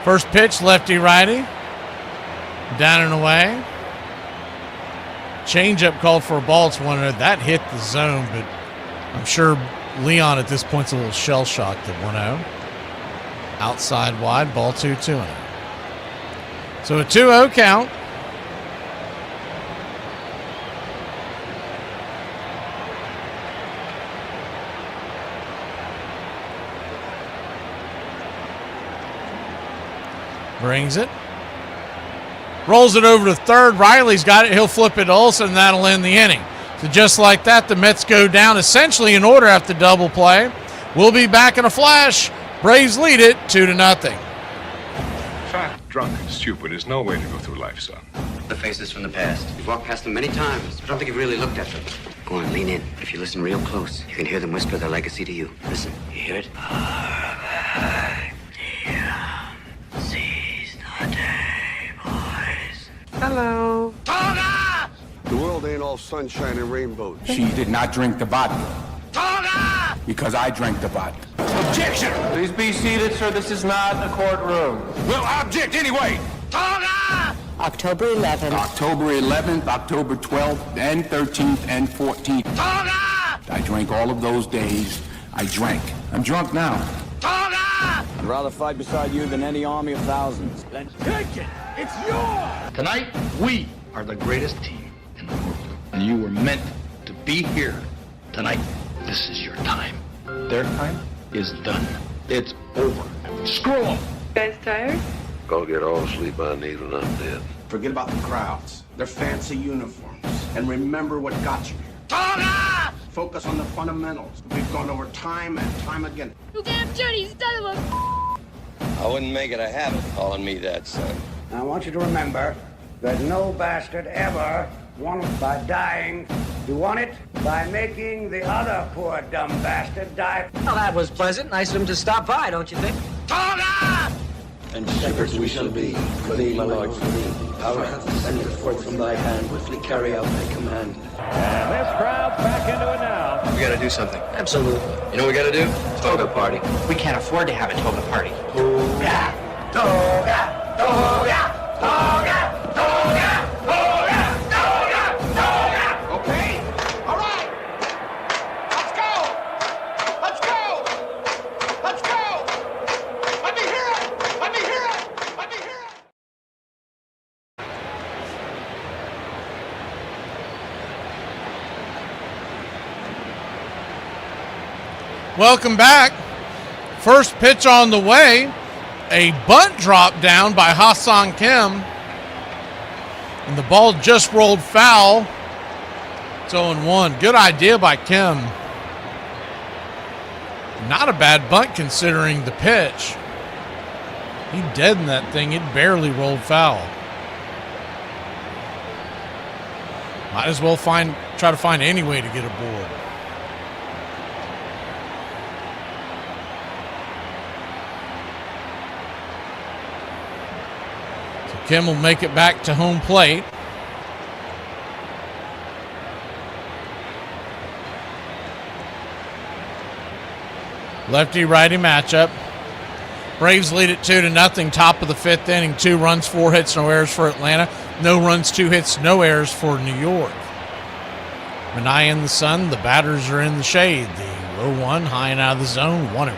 First pitch, lefty-righty. Down and away. Changeup called for a ball. It's 1-0. That hit the zone, but I'm sure Leon at this point's a little shell-shocked at 1-0. Outside wide, ball 2-0. So a 2-0 count. Brings it. Rolls it over to third. Riley's got it. He'll flip it to Olsen, and that'll end the inning. So just like that, the Mets go down essentially in order after double play. We'll be back in a flash. Braves lead it 2-0. Fat, drunk, and stupid is no way to go through life, son. The faces from the past. You've walked past them many times. I don't think you've really looked at them. Go on, lean in. If you listen real close, you can hear them whisper their legacy to you. Listen, you hear it? Hello. Toga! The world ain't all sunshine and rainbows. She did not drink the vodka. Because I drank the vodka. Objection! Please be seated, sir. This is not a courtroom. Well, object anyway! October 11th. October 11th, October 12th, and 13th, and 14th. I drank all of those days. I drank. I'm drunk now. I'd rather fight beside you than any army of thousands. Then take it! It's yours! Tonight, we are the greatest team in the world. And you were meant to be here. Tonight, this is your time. Their time is done. It's over. Screw them! You guys tired? Go get all the sleep I need when I'm dead. Forget about the crowds, their fancy uniforms, and remember what got you here. Focus on the fundamentals. We've gone over time and time again. You damn dirty son of a... I wouldn't make it a habit calling me that, son. I want you to remember that no bastard ever won it by dying. You won it by making the other poor dumb bastard die. Well, that was pleasant. Nice of him to stop by, don't you think? And shepherds we shall be, for thee, my lord, for thee. Power hath descended forth from thy hand, swiftly carry out thy command. And this crowd's back into it now. We gotta do something. Absolutely. You know what we gotta do? Toga party. We can't afford to have a toga party. Toga! Toga! Toga! Toga! Toga! Toga! Toga! Toga! Okay. All right. Let's go. Let's go. Let's go. Let me hear it. Let me hear it. Let me hear it. Welcome back. First pitch on the way. A bunt drop down by Hassan Kim. And the ball just rolled foul. It's 0-1. Good idea by Kim. Not a bad bunt considering the pitch. He deadened that thing. It barely rolled foul. Might as well try to find any way to get aboard. Kim will make it back to home plate. Lefty-righty matchup. Braves lead it 2-0. Top of the fifth inning. 2 runs, 4 hits, no errors for Atlanta. No runs, 2 hits, no errors for New York. Minaya in the sun. The batters are in the shade. The 0-1 high and out of the zone. 1-1.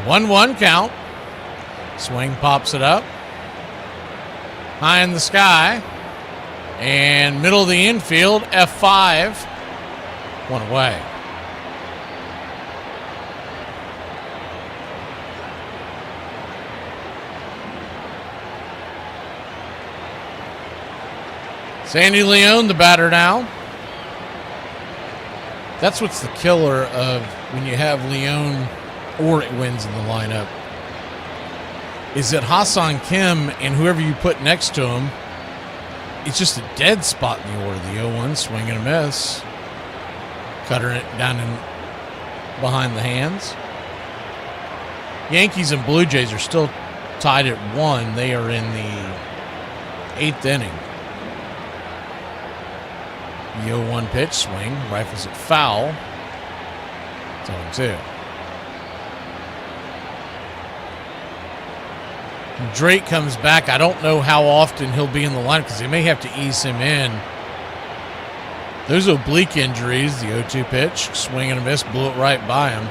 1-1 count. Swing pops it up. High in the sky. And middle of the infield, F5. 1 away. Sandy Leone, the batter now. That's what's the killer of when you have Leone or it wins in the lineup, is that Hassan Kim and whoever you put next to him, it's just a dead spot in the order. The 0-1 swing and a miss. Cutter it down in behind the hands. Yankees and Blue Jays are still tied at 1. They are in the 8th inning. The 0-1 pitch, swing, rifles it foul. It's 0-2. Drake comes back. I don't know how often he'll be in the lineup because they may have to ease him in. Those oblique injuries, the 0-2 pitch, swing and a miss, blew it right by him.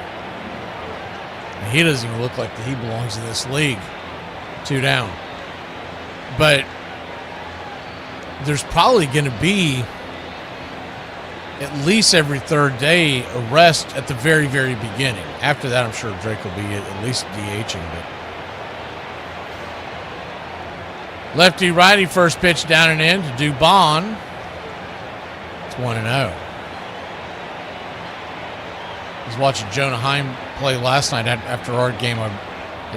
And he doesn't even look like he belongs in this league. 2 down. But there's probably going to be at least every third day a rest at the very, very beginning. After that, I'm sure Drake will be at least DHing, but lefty-righty first pitch down and in to Dubon. It's 1-0. I was watching Jonah Heim play last night after our game. I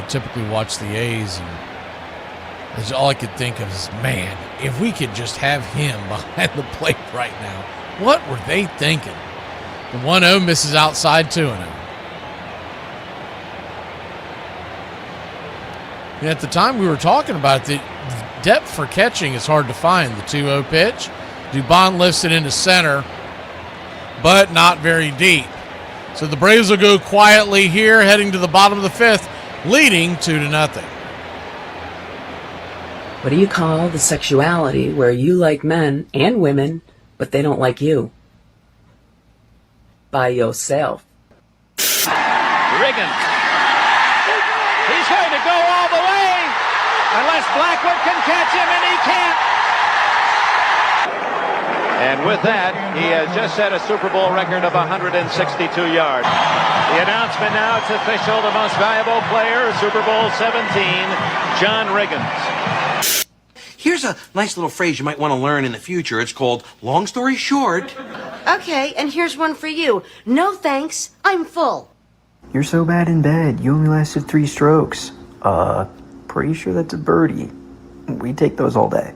typically watch the A's, and all I could think of is, man, if we could just have him behind the plate right now. What were they thinking? The 1-0 misses outside 2-0. And at the time we were talking about the depth for catching is hard to find. The 2-0 pitch. Dubon lifts it into center, but not very deep. So the Braves will go quietly here, heading to the bottom of the fifth, leading 2-0. What do you call the sexuality where you like men and women, but they don't like you? By yourself. Riggins. He's going to go all the way, unless Blackwood can catch him, and he can't. And with that, he has just set a Super Bowl record of 162 yards. The announcement now, it's official, the most valuable player, Super Bowl 17, John Riggins. Here's a nice little phrase you might want to learn in the future. It's called, long story short. Okay, and here's one for you. No thanks, I'm full. You're so bad in bed, you only lasted 3 strokes. Pretty sure that's a birdie. We take those all day.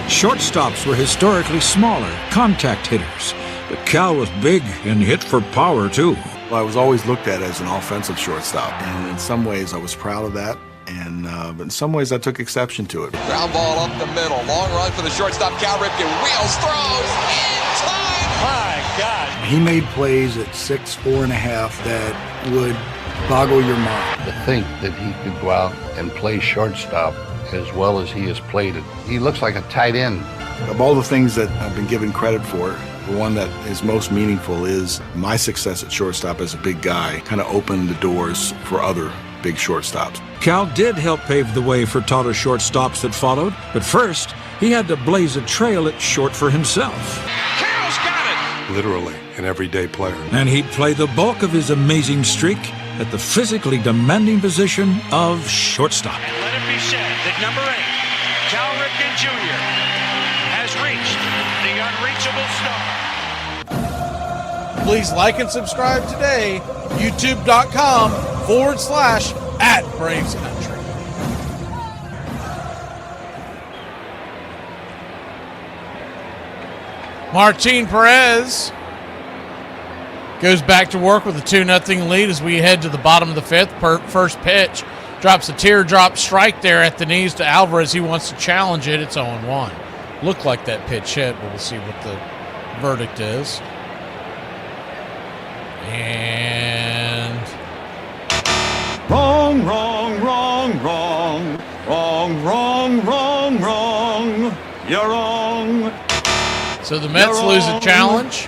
Shortstops were historically smaller, contact hitters. But Cal was big and hit for power, too. Well, I was always looked at as an offensive shortstop, and in some ways I was proud of that, but in some ways I took exception to it. Ground ball up the middle, long run for the shortstop. Cal Ripken wheels, throws, in time! My God! He made plays at 6'4.5" that would boggle your mind. To think that he could go out and play shortstop as well as he has played it. He looks like a tight end. Of all the things that I've been given credit for, the one that is most meaningful is my success at shortstop as a big guy kind of opened the doors for other big shortstops. Cal did help pave the way for taller shortstops that followed, but first, he had to blaze a trail at short for himself. Cal's got it! Literally an everyday player. And he'd play the bulk of his amazing streak at the physically demanding position of shortstop. And let it be said that number 8, Cal Ripken Jr., has reached the unreachable star. Please like and subscribe today. YouTube.com/@Braves Country. Martin Perez goes back to work with a 2-0 lead as we head to the bottom of the fifth. First pitch drops a teardrop strike there at the knees to Alvarez. He wants to challenge it. It's 0-1. Looked like that pitch hit, but we'll see what the verdict is. And wrong, wrong, wrong, wrong, wrong, wrong, wrong, wrong. You're wrong. So the Mets lose a challenge.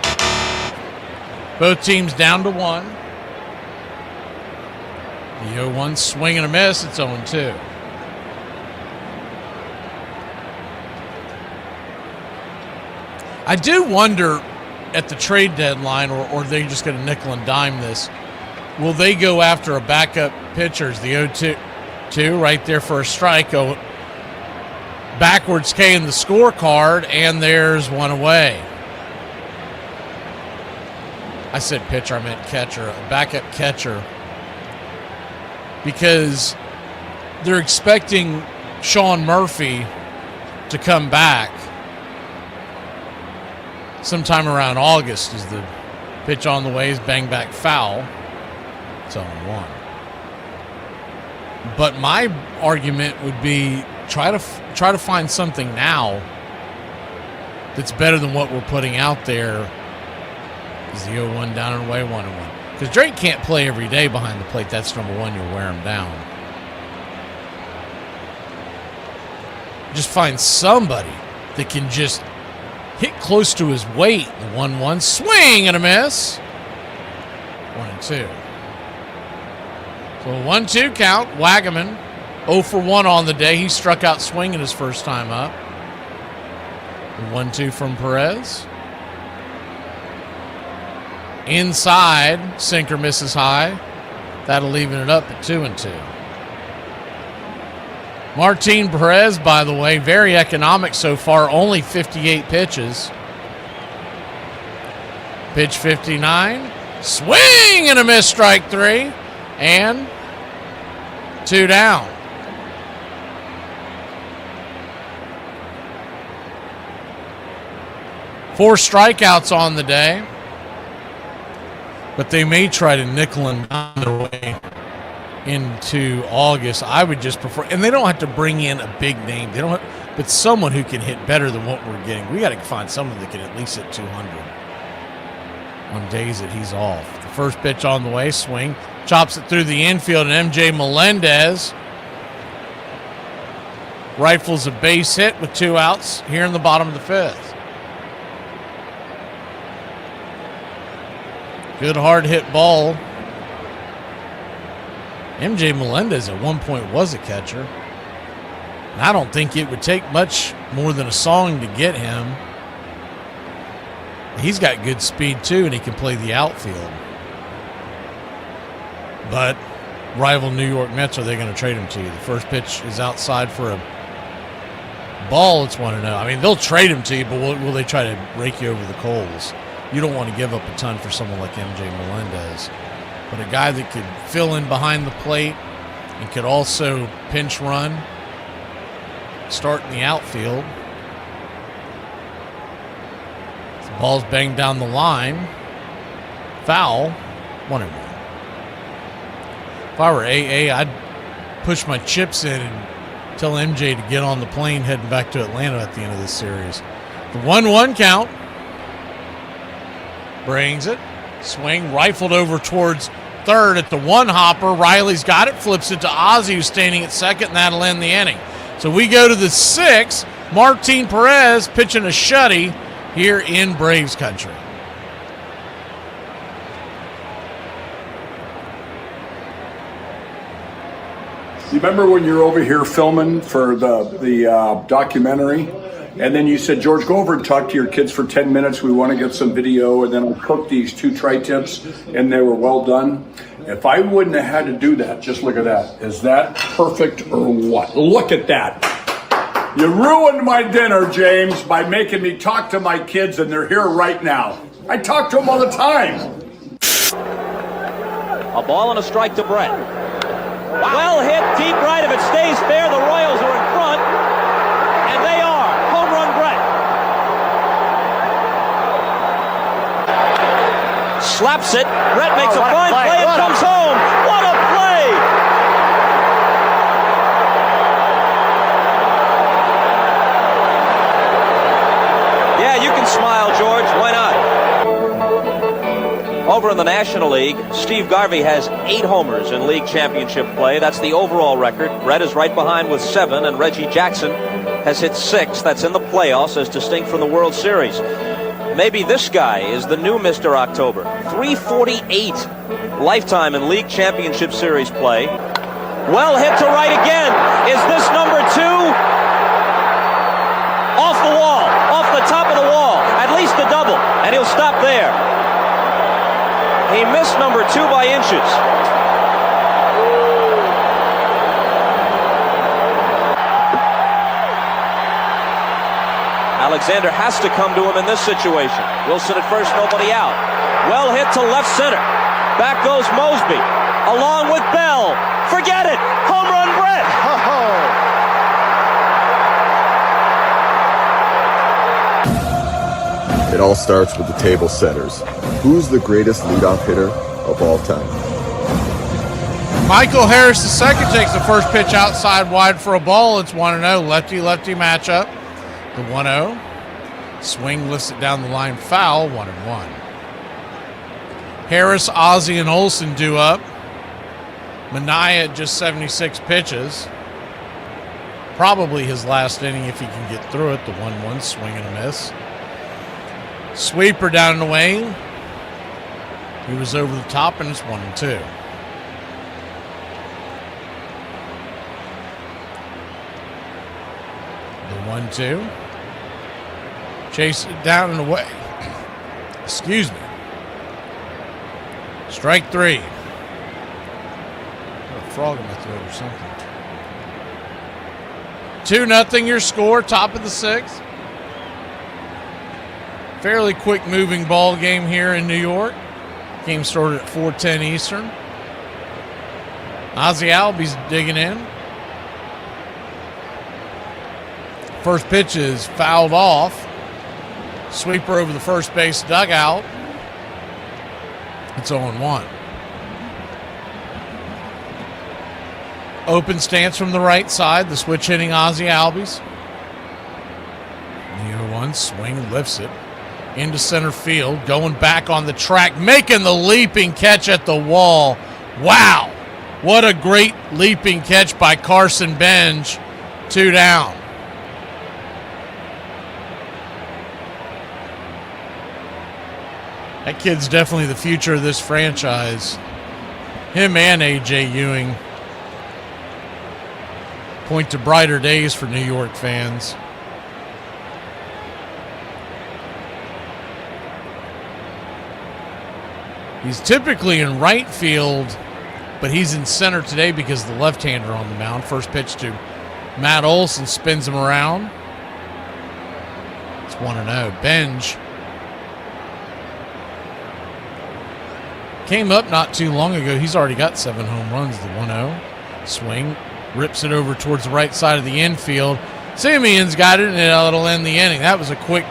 Both teams down to 1. The 0-1 swing and a miss. It's 0-2. I do wonder at the trade deadline, or are they just going to nickel and dime this? Will they go after a backup pitcher? The 0-2 right there for a strike. Oh, backwards K in the scorecard, and there's one away. I said pitcher, I meant catcher, a backup catcher. Because they're expecting Sean Murphy to come back sometime around August. Is the pitch on the way, is bang back foul. It's 0-1. But my argument would be try to find something now that's better than what we're putting out there. Is the 0-1 down and away, 1-1. Because Drake can't play every day behind the plate. That's number one. You'll wear him down. Just find somebody that can just hit close to his weight. The 1-1 swing and a miss. 1-2. So a 1-2 count. Wagaman 0 for 1 on the day. He struck out swinging his first time up. 1-2 from Perez. Inside, sinker misses high. That'll even it up at 2-2. Martin Perez, by the way, very economic so far, only 58 pitches. Pitch 59, swing and a miss, strike 3, and 2 down. Four strikeouts on the day. But they may try to nickel and dime their way into August, I would just prefer, and they don't have to bring in a big name. They don't have, but someone who can hit better than what we're getting. We got to find someone that can at least hit 200 on days that he's off. The first pitch on the way, swing, chops it through the infield, and MJ Melendez rifles a base hit with 2 outs here in the bottom of the 5th. Good hard hit ball. MJ Melendez at one point was a catcher. And I don't think it would take much more than a song to get him. He's got good speed too, and he can play the outfield. But rival New York Mets, are they going to trade him to you? The first pitch is outside for a ball. It's 1-0. I mean, they'll trade him to you, but will they try to rake you over the coals? You don't want to give up a ton for someone like MJ Melendez. But a guy that could fill in behind the plate and could also pinch run, start in the outfield. The ball's banged down the line. Foul. 1-1. If I were AA, I'd push my chips in and tell MJ to get on the plane heading back to Atlanta at the end of this series. The 1-1 count. Brings it. Swing rifled over towards third at the one hopper. Riley's got it. Flips it to Ozzie, who's standing at second, and that'll end the inning. So we go to the 6th. Martin Perez pitching a shutty here in Braves country. You remember when you were over here filming for the documentary? And then you said, George, go over and talk to your kids for 10 minutes. We want to get some video. And then I'll cook these 2 tri-tips, and they were well done. If I wouldn't have had to do that, just look at that. Is that perfect or what? Look at that. You ruined my dinner, James, by making me talk to my kids, and they're here right now. I talk to them all the time. A ball and a strike to Brett. Well hit, deep right. If it stays fair, the Royals are in front. And they are. Home run Brett. Slaps it. Brett makes a fine play and comes home. What a play! Yeah, you can smile, George. Why not? Over in the National League, Steve Garvey has 8 homers in league championship play. That's the overall record. Brett is right behind with 7, and Reggie Jackson has hit 6. That's in the playoffs as distinct from the World Series. Maybe this guy is the new Mr. October. 348 lifetime in league championship series play. Well hit to right again. Is this number 2? Off the wall, off the top of the wall. At least a double, and he'll stop there. He missed number 2 by inches. Alexander has to come to him in this situation. Wilson at first, nobody out. Well hit to left center. Back goes Mosby, along with Bell. Forget it! Home run Brett! It all starts with the table setters. Who's the greatest leadoff hitter of all time? Michael Harris II takes the first pitch outside wide for a ball. It's 1-0. Lefty-lefty matchup. The 1-0. Swing lifts it down the line. Foul. 1-1. Harris, Ozzie, and Olsen due up. Minaya at just 76 pitches. Probably his last inning if he can get through it. The 1-1 swing and a miss. Sweeper down and away. He was over the top, and it's 1-2. The 1-2. Chase it down and away. Excuse me. Strike 3. Got a frog in my throat or something. 2-0 your score, top of the 6th. Fairly quick moving ball game here in New York. Game started at 4:10 Eastern. Ozzie Albies digging in. First pitch is fouled off. Sweeper over the first base dugout. It's 0-1. Open stance from the right side. The switch hitting Ozzie Albies. The 0-1 swing, lifts it into center field. Going back on the track, making the leaping catch at the wall. Wow. What a great leaping catch by Carson Benj. 2 down. That kid's definitely the future of this franchise. Him and A.J. Ewing point to brighter days for New York fans. He's typically in right field, but he's in center today because the left-hander on the mound. First pitch to Matt Olson, spins him around. It's 1-0. Benj came up not too long ago. He's already got 7 home runs. The 1-0 swing, rips it over towards the right side of the infield. Simeon's got it, and it'll end the inning. That was a quick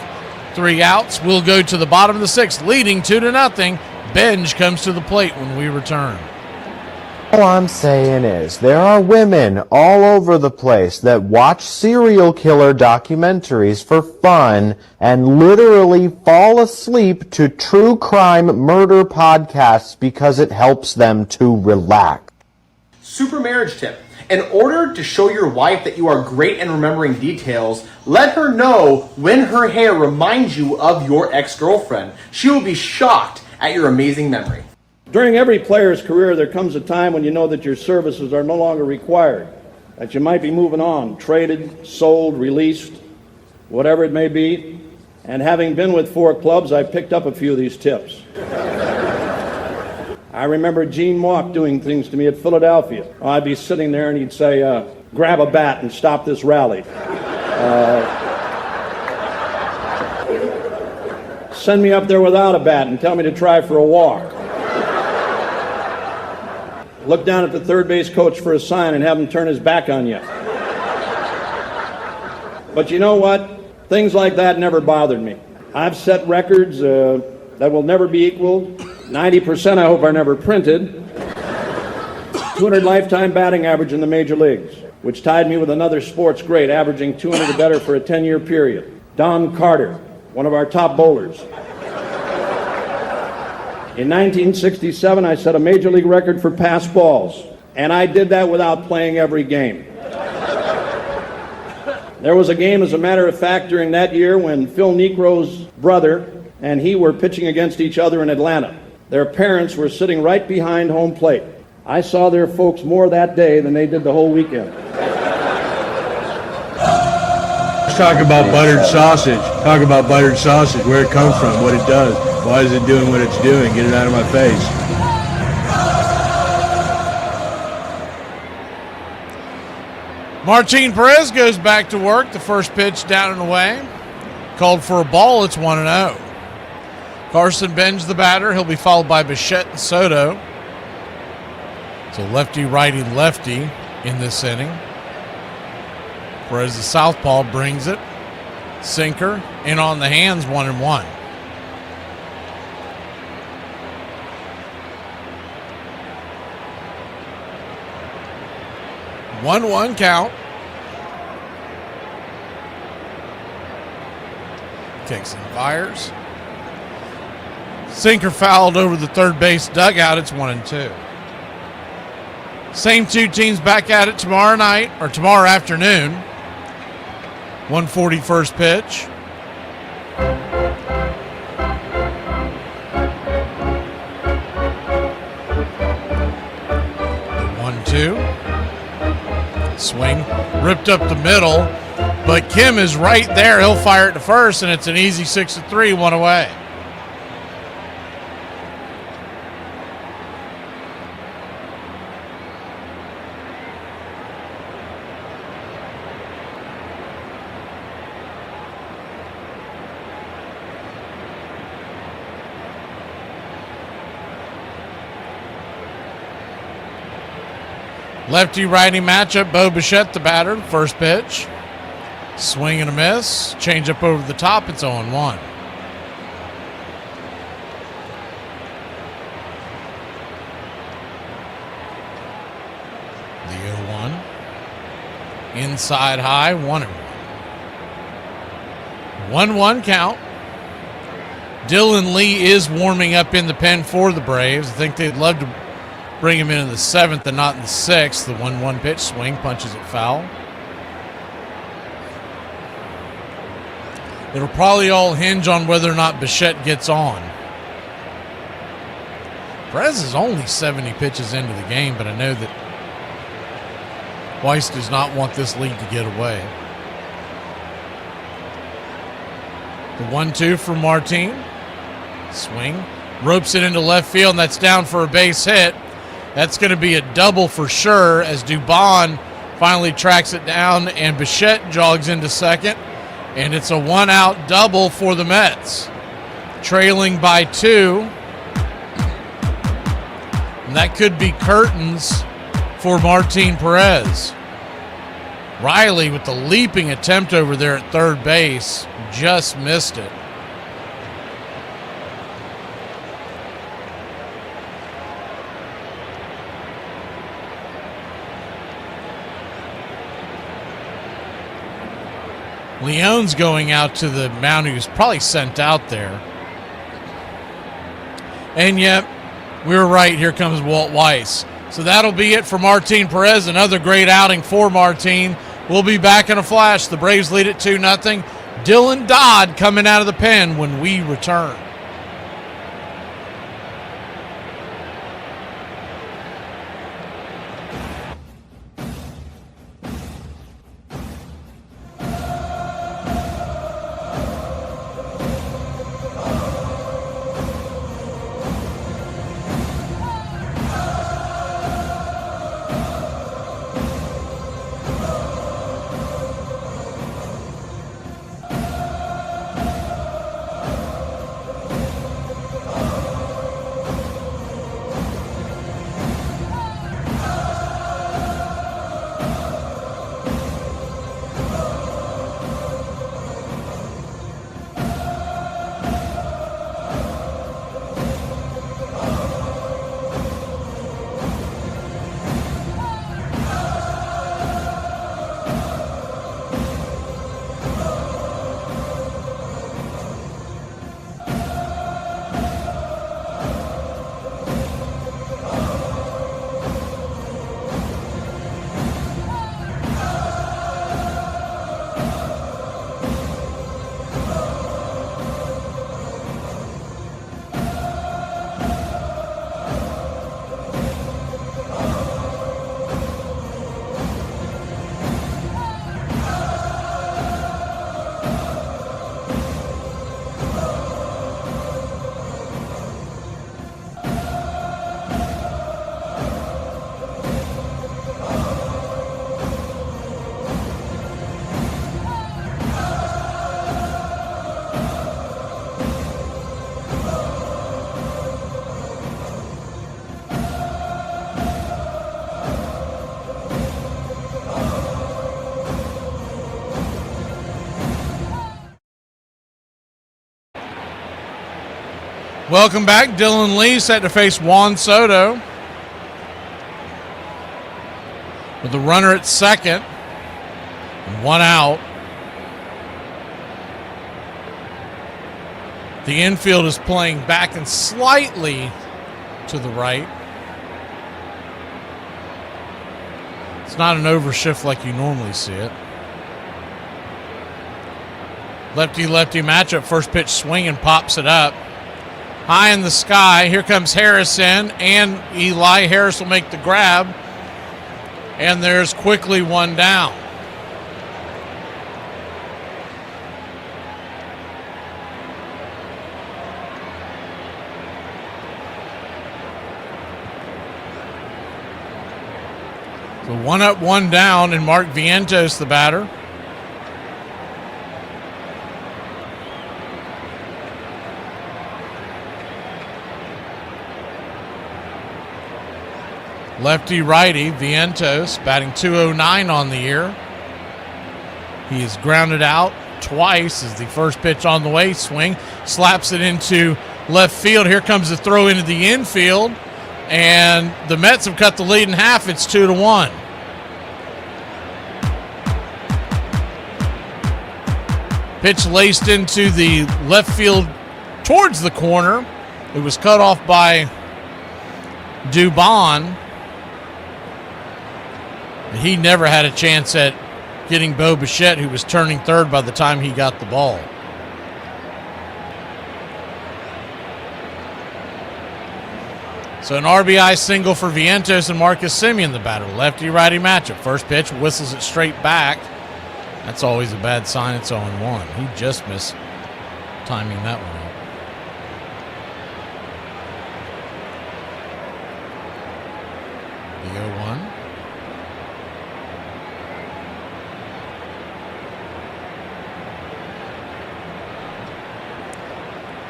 3 outs. We'll go to the bottom of the 6th, leading 2-0. Benj comes to the plate when we return. All I'm saying is there are women all over the place that watch serial killer documentaries for fun and literally fall asleep to true crime murder podcasts because it helps them to relax. Super marriage tip. In order to show your wife that you are great in remembering details, let her know when her hair reminds you of your ex-girlfriend. She will be shocked at your amazing memory. During every player's career, there comes a time when you know that your services are no longer required, that you might be moving on, traded, sold, released, whatever it may be. And having been with 4 clubs, I picked up a few of these tips. I remember Gene Mauch doing things to me at Philadelphia. I'd be sitting there and he'd say, grab a bat and stop this rally. Send me up there without a bat and tell me to try for a walk. Look down at the third base coach for a sign and have him turn his back on you. But you know what? Things like that never bothered me. I've set records that will never be equaled. 90% I hope are never printed. 200 lifetime batting average in the major leagues, which tied me with another sports great, averaging 200 or better for a 10-year period. Don Carter, one of our top bowlers. In 1967, I set a major league record for pass balls, and I did that without playing every game. There was a game, as a matter of fact, during that year when Phil Niekro's brother and he were pitching against each other in Atlanta. Their parents were sitting right behind home plate. I saw their folks more that day than they did the whole weekend. Let's talk about buttered sausage. Talk about buttered sausage, where it comes from, what it does. Why is it doing what it's doing? Get it out of my face. Martin Perez goes back to work. The first pitch down and away. Called for a ball. It's 1-0. Carson Benj the batter. He'll be followed by Bichette and Soto. So lefty, righty, lefty in this inning. Perez the southpaw brings it. Sinker in on the hands, 1-1. One count. Kicks and fires. Sinker fouled over the third base dugout. It's 1-2. Same 2 teams back at it tomorrow night or tomorrow afternoon. 1:40 first pitch. The 1-2. Swing ripped up the middle, but Kim is right there. He'll fire it to first, and it's an easy 6-3, 1 away. Lefty-righty matchup. Bo Bichette, the batter. First pitch. Swing and a miss. Change up over the top. It's 0-1. The 0-1. Inside high, 1-1. 1-1 count. Dylan Lee is warming up in the pen for the Braves. I think they'd love to bring him in the 7th and not in the 6th. The 1-1 pitch swing punches it foul. It'll probably all hinge on whether or not Bichette gets on. Perez is only 70 pitches into the game, but I know that Weiss does not want this lead to get away. The 1-2 from Martin. Swing. Ropes it into left field, and that's down for a base hit. That's going to be a double for sure as Dubon finally tracks it down, and Bichette jogs into second. And it's a 1-out double for the Mets. Trailing by 2. And that could be curtains for Martin Perez. Riley with the leaping attempt over there at third base just missed it. Leone's going out to the mound. He was probably sent out there. And yet, we were right. Here comes Walt Weiss. So that'll be it for Martin Perez. Another great outing for Martin. We'll be back in a flash. The Braves lead it 2-0. Dylan Dodd coming out of the pen when we return. Welcome back. Dylan Lee set to face Juan Soto with the runner at second and 1 out. The infield is playing back and slightly to the right. It's not an overshift like you normally see it. Lefty-lefty matchup. First pitch swing and pops it up. High in the sky. Here comes Harrison and Eli. Harris will make the grab. And there's quickly 1 down. So 1 up, 1 down, and Mark Vientos the batter. Lefty-righty, Vientos batting .209 on the year. He is grounded out twice as the first pitch on the way. Swing, slaps it into left field. Here comes the throw into the infield. And the Mets have cut the lead in half. It's 2-1. Pitch laced into the left field towards the corner. It was cut off by Dubon. He never had a chance at getting Bo Bichette, who was turning third by the time he got the ball. So an RBI single for Vientos and Marcus Semien, the batter. Lefty-righty matchup. First pitch, whistles it straight back. That's always a bad sign. It's 0-1. He just missed timing that one up. The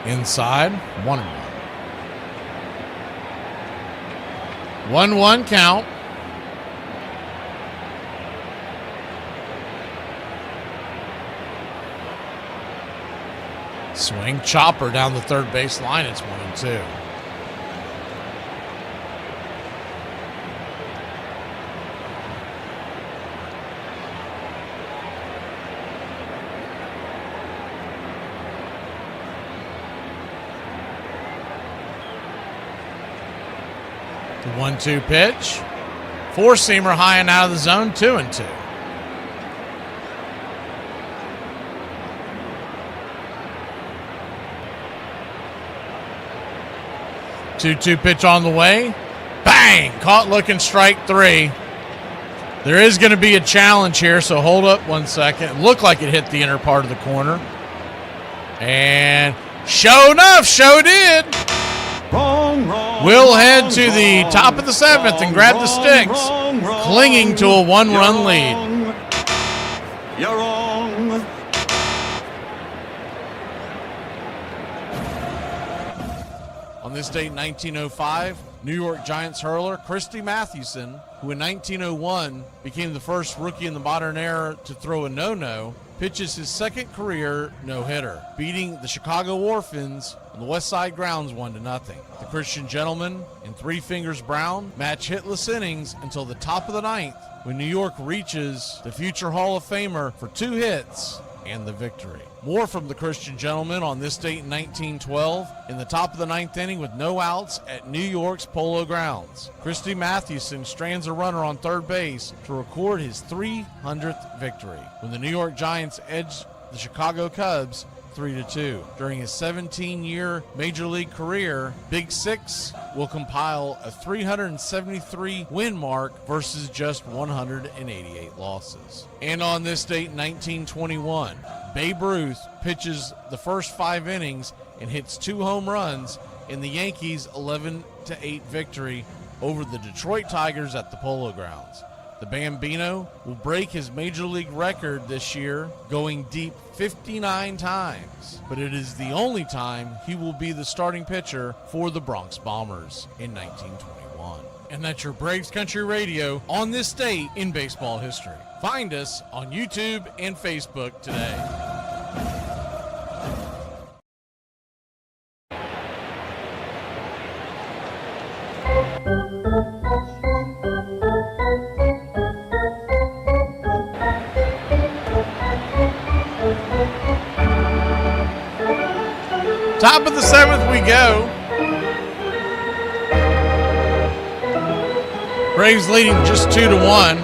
0-1. Inside, 1-1. 1-1 count. Swing, chopper down the third base line. It's 1-2. The 1-2 pitch. Four-seamer high and out of the zone, 2-2. 2-2 pitch on the way. Bang! Caught looking, strike three. There is going to be a challenge here, so hold up 1 second. It looked like it hit the inner part of the corner. And sure enough, sure did. We'll head to the top of the seventh and grab the sticks, clinging to a one-run lead. You're wrong. On this date in 1905, New York Giants hurler Christy Mathewson, who in 1901 became the first rookie in the modern era to throw a no-no, pitches his second career no-hitter, beating the Chicago Orphans on the West Side grounds 1-0. The Christian Gentlemen and Three Fingers Brown match hitless innings until the top of the ninth, when New York reaches the future Hall of Famer for 2 hits and the victory. More from the Christian Gentlemen on this date in 1912 in the top of the ninth inning with no outs at New York's Polo Grounds. Christy Mathewson strands a runner on third base to record his 300th victory when the New York Giants edged the Chicago Cubs 3-2. During his 17-year Major League career, Big Six will compile a 373 win mark versus just 188 losses. And on this date in 1921, Babe Ruth pitches the first 5 innings and hits 2 home runs in the Yankees' 11-8 victory over the Detroit Tigers at the Polo Grounds. The Bambino will break his Major League record this year, going deep 59 times, but it is the only time he will be the starting pitcher for the Bronx Bombers in 1921. And that's your Braves Country Radio on this date in baseball history. Find us on YouTube and Facebook today. Top of the seventh we go. Braves leading just 2-1.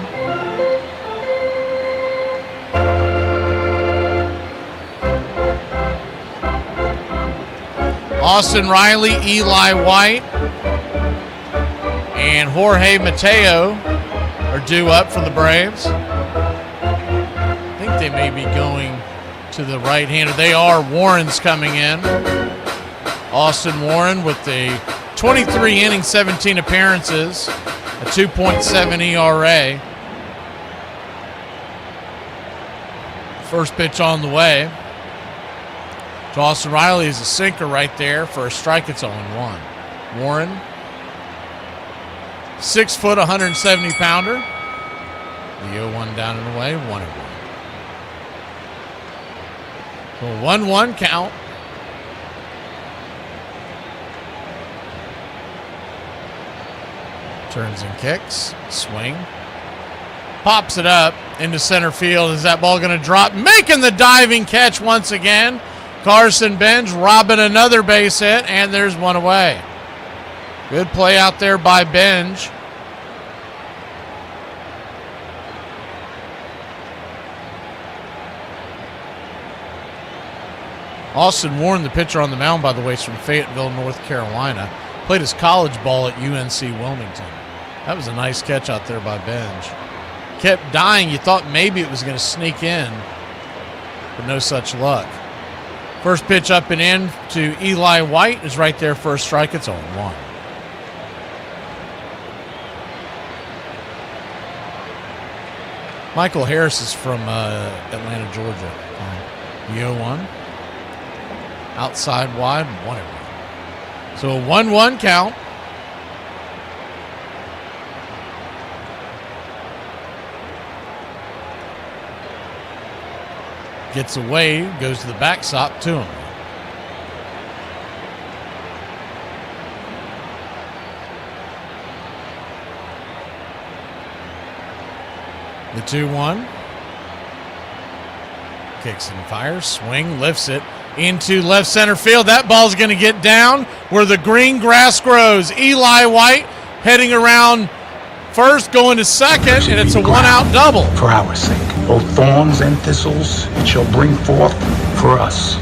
Austin Riley, Eli White, and Jorge Mateo are due up for the Braves. I think they may be going to the right-hander. They are. Warren's coming in. Austin Warren with the 23 innings, 17 appearances, a 2.7 ERA. First pitch on the way. So Austin Riley is a sinker right there. For a strike, it's 0-1. Warren, 6 foot, 170-pounder. The 0-1 down and away, 1-1. So 1-1 count. Turns and kicks. Swing. Pops it up. into center field. Is that ball going to drop? Making the diving catch once again. Carson Benj robbing another base hit, and there's one away. Good play out there by Benj. Austin Warren, the pitcher on the mound, by the way, is from Fayetteville, North Carolina. Played his college ball at UNC Wilmington. That was a nice catch out there by Benj. Kept dying. You thought maybe it was going to sneak in, but no such luck. First pitch up and in to Eli White is right there for a strike. It's 0-1. Michael Harris is from Atlanta, Georgia. The 0-1. Outside wide, 1-1. So a 1-1 count. Gets away, goes to the backstop to him. The 2-1. Kicks and fires, swing, lifts it into left center field. That ball's going to get down where the green grass grows. Eli White heading around first, going to second, and it's a one-out double. For our sake, both thorns and thistles it shall bring forth for us.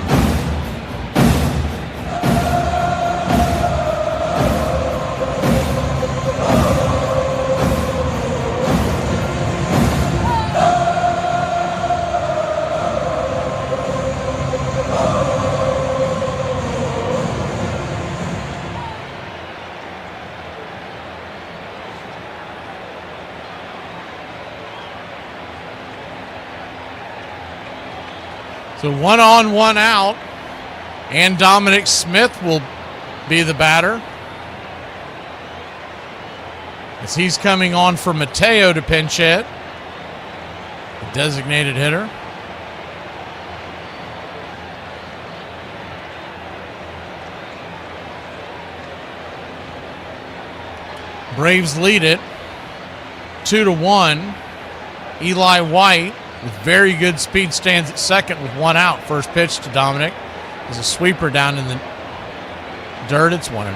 So 1 on, 1 out, and Dominic Smith will be the batter as he's coming on for Mateo to pinch hit, the designated hitter. Braves lead it 2-1. Eli White with very good speed stands at second with 1 out. First pitch to Dominic is a sweeper down in the dirt. It's 1-0.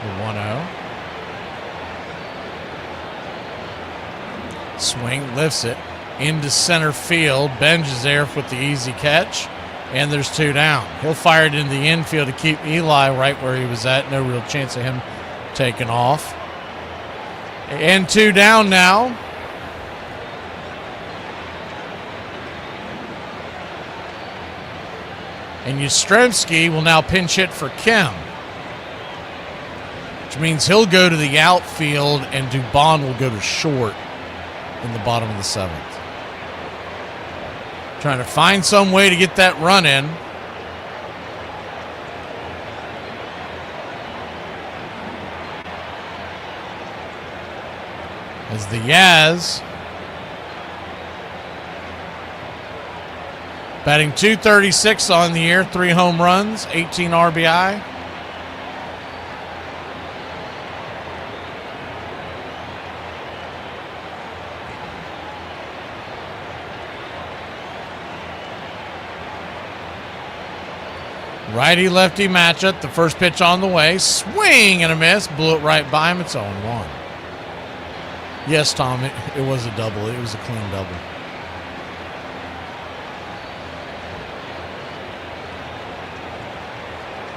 The 1-0. Swing, lifts it into center field. Benj is there with the easy catch. And there's 2 down. He'll fire it into the infield to keep Eli right where he was at. No real chance of him taking off. And 2 down now. And Yastrzemski will now pinch hit for Kim, which means he'll go to the outfield and Dubon will go to short in the bottom of the 7th. Trying to find some way to get that run in. As the Yaz batting .236 on the year, 3 home runs, 18 RBI. Righty-lefty matchup. The first pitch on the way. Swing and a miss. Blew it right by him. It's 0-1. Yes, Tom, it was a double. It was a clean double.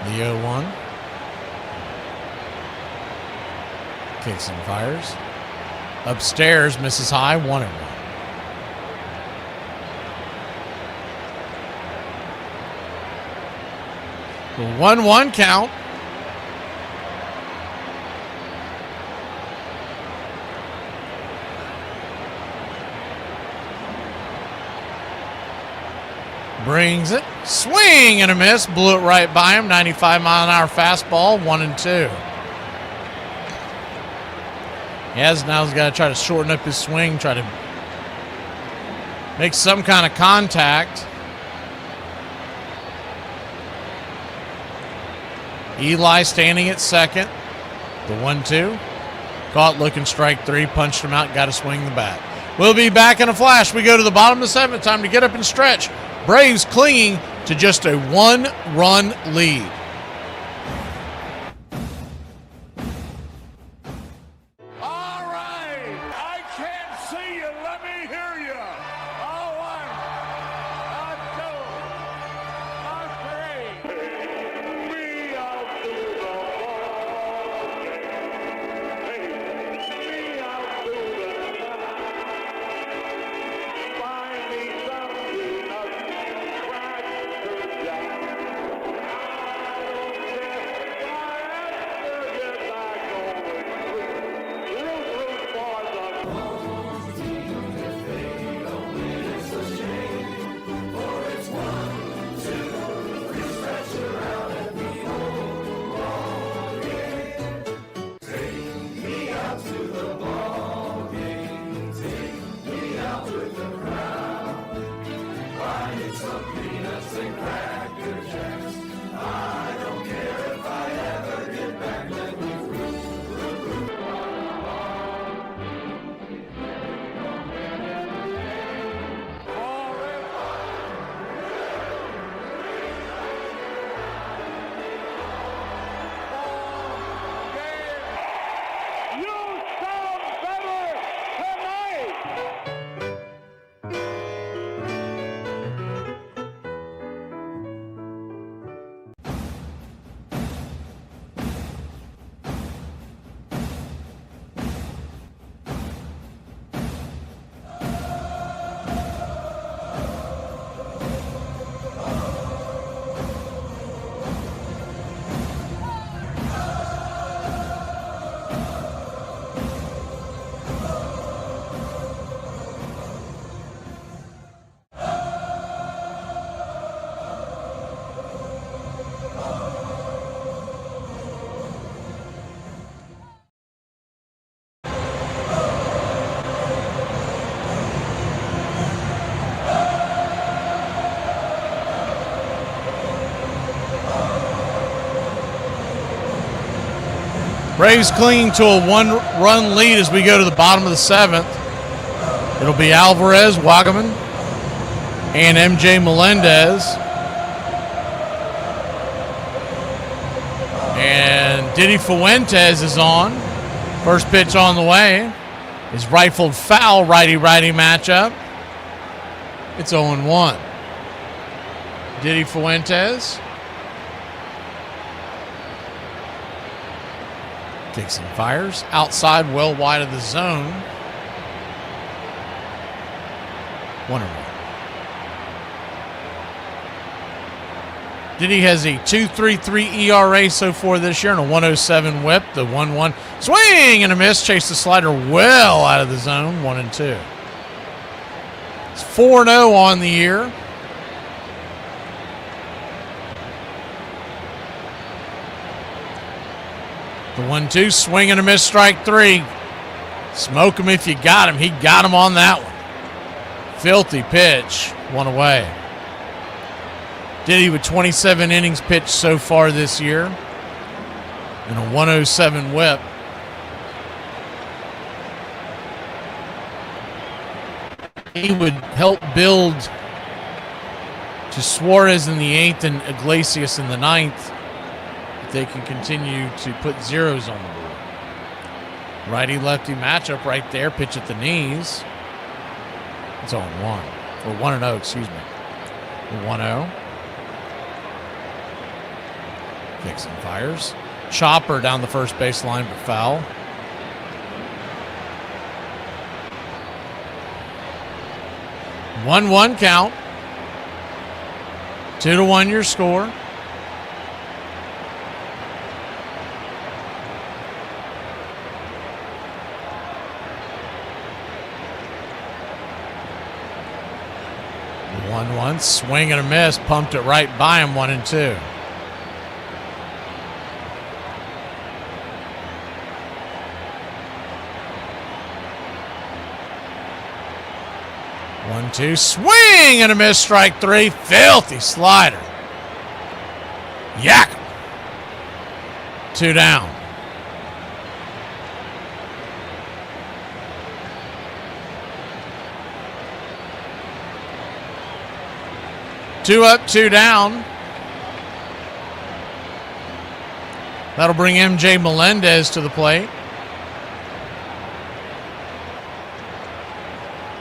The 0-1. Kicks and fires. Upstairs, misses high. 1-1. The 1-1 count. Brings it. Swing and a miss. Blew it right by him. 95-mile-an-hour fastball. 1-2. Now he's got to try to shorten up his swing, try to make some kind of contact. Eli standing at second. The 1-2. Caught looking strike three. Punched him out. Got to swing the bat. We'll be back in a flash. We go to the bottom of the seventh. Time to get up and stretch. Braves clinging to just a one-run lead. Braves clinging to a one-run lead as we go to the bottom of the seventh. It'll be Alvarez, Wagaman, and MJ Melendez. And Diddy Fuentes is on. First pitch on the way. His rifled foul righty-righty matchup. It's 0-1. Diddy Fuentes. Kicks and fires. Outside, well wide of the zone. 1-1. Diddy has a 2.33 ERA so far this year and a 107 whip. The 1-1 swing and a miss. Chase the slider well out of the zone. 1-2. It's 4-0 on the year. The 1-2 swing and a miss. Strike three. Smoke him if you got him. He got him on that one. Filthy pitch. One away. Diddy with 27 innings pitched so far this year and a 107 whip. He would help build to Suarez in the 8th and Iglesias in the 9th if they can continue to put zeros on the board. Righty-lefty matchup right there. Pitch at the knees. It's 0-1. Or 1-0, excuse me. 1-0. Kicks and fires. Chopper down the first baseline, but foul. One count. 2-1 your score. The 1-1 swing and a miss. Pumped it right by him. 1-2. One-two, swing and a miss, strike three. Filthy slider. Yak. 2 down. Two up, 2 down. That'll bring MJ Melendez to the plate.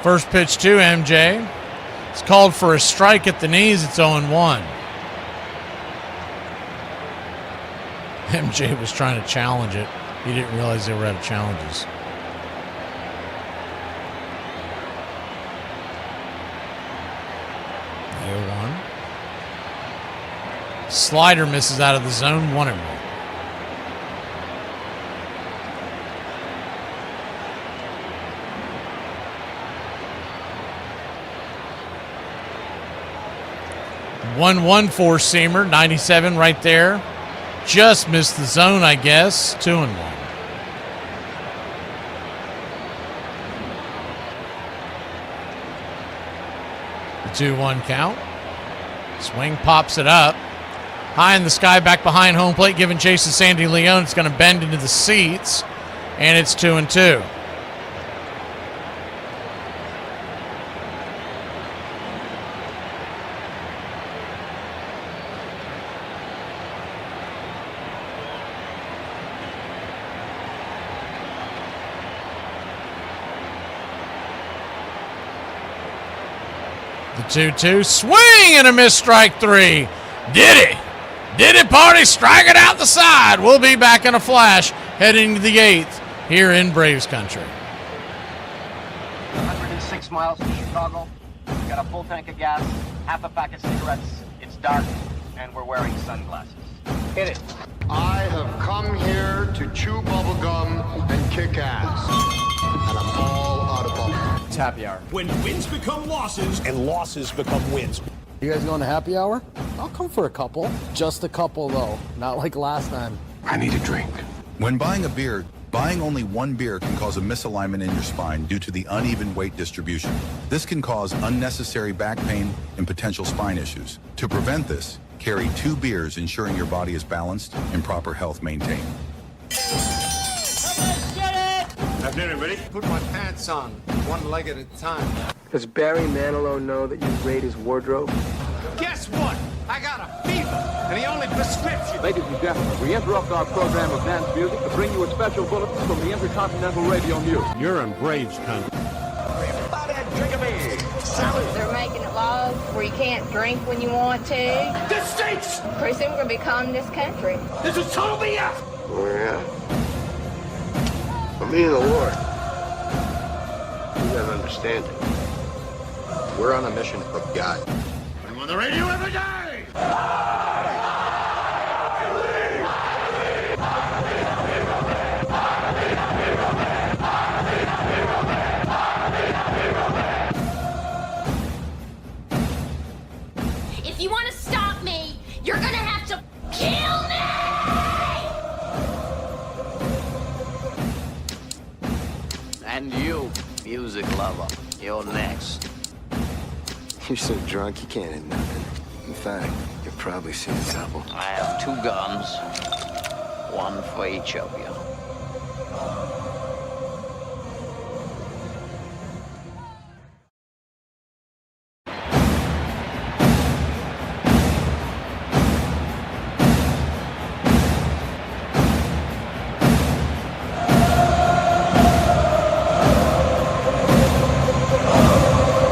First pitch to MJ. It's called for a strike at the knees. It's 0-1. MJ was trying to challenge it. He didn't realize they were out of challenges. Slider misses out of the zone, 1-1. One four-seamer, 97 right there. Just missed the zone, I guess. 2-1. The 2-1 count. Swing pops it up. High in the sky, back behind home plate, giving chase to Sandy Leone. It's going to bend into the seats, and it's 2-2. The 2-2, swing and a missed, strike 3. Did it? Did it, party? Strike it out the side. We'll be back in a flash heading to the 8th here in Braves country. 106 miles from Chicago. We've got a full tank of gas, half a pack of cigarettes. It's dark, and we're wearing sunglasses. Hit it. I have come here to chew bubblegum and kick ass. And I'm all out of bubblegum. It's happy hour. When wins become losses and losses become wins. You guys going to happy hour? I'll come for a couple. Just a couple, though. Not like last time. I need a drink. When buying a beer, buying only one beer can cause a misalignment in your spine due to the uneven weight distribution. This can cause unnecessary back pain and potential spine issues. To prevent this, carry 2 beers, ensuring your body is balanced and proper health maintained. Have dinner, ready? Put my pants on, one leg at a time. Does Barry Manilow know that you raid his wardrobe? Guess what? I got a fever, and the only prescription. Ladies and gentlemen, we interrupt our program of dance music to bring you a special bulletin from the Intercontinental Radio News. You're in Braves country. Everybody drink a beer. Salad. They're making it laws where you can't drink when you want to. This stinks. Pretty soon we're going to be calling this country. This is total BS. Oh, yeah. For me and the Lord, you gotta understand it. We're on a mission for God. I'm on the radio every day. If you want to stop me, you're gonna have to kill me! And you, music lover, you're next. You're so drunk you can't hit nothing. In fact, you're probably seeing double. I have 2 guns, one for each of you.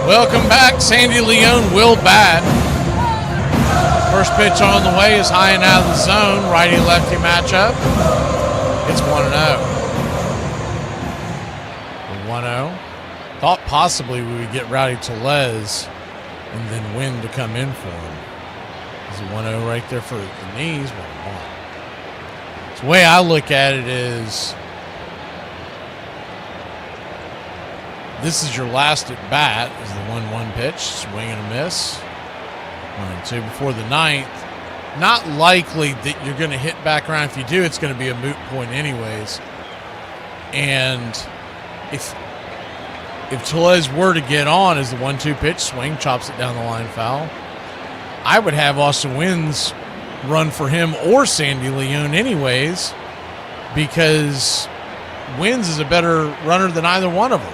Welcome back. Sandy Leone will bat. First pitch on the way is high and out of the zone. Righty-lefty matchup. It's 1-0. 1-0. Thought possibly we would get Rowdy Tellez and then Wynn to come in for him. There's a 1-0 right there for the knees. 1-1. So the way I look at it is, this is your last at bat, is the 1-1 pitch, swing and a miss. 1-2 before the 9th. Not likely that you're going to hit back around. If you do, it's going to be a moot point anyways. And if Tellez were to get on as the 1-2 pitch, swing, chops it down the line, foul, I would have Austin Wynn's run for him or Sandy Leone anyways, because Wins is a better runner than either one of them.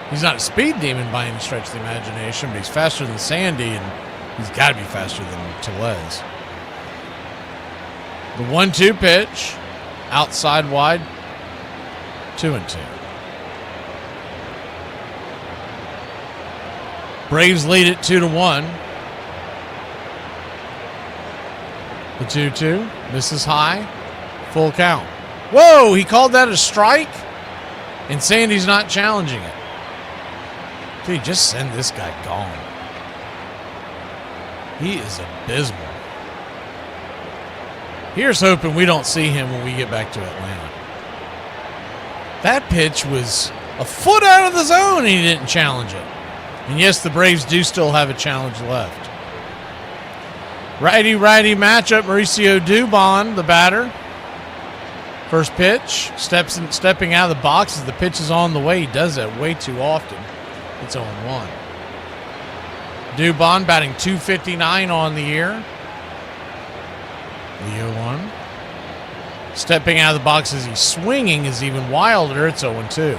He's not a speed demon by any stretch of the imagination, but he's faster than Sandy, and he's got to be faster than Tellez. The 1-2 pitch, outside wide, 2-2. Braves lead it 2-1. The 2-2 misses high, full count. Whoa, he called that a strike, and Sandy's not challenging it. Dude, just send this guy gone. He is abysmal. Here's hoping we don't see him when we get back to Atlanta. That pitch was a foot out of the zone, and he didn't challenge it. And yes, the Braves do still have a challenge left. Righty-righty matchup, Mauricio Dubon, the batter. First pitch, stepping out of the box as the pitch is on the way. He does that way too often. It's 0-1. Dubon batting .259 on the year. The 0-1. Stepping out of the box as he's swinging is even wilder. It's 0-2.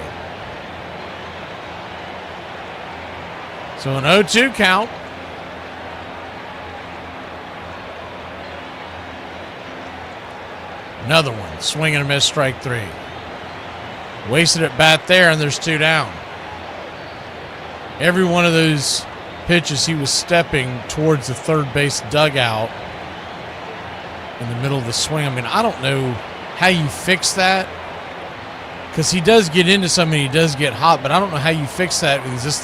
So an 0-2 count. Another one. Swing and a miss, strike 3. Wasted at bat there, and there's 2 down. Every one of those pitches, he was stepping towards the third base dugout in the middle of the swing. I mean, I don't know how you fix that, because he does get into something, he does get hot, but I don't know how you fix that because he's this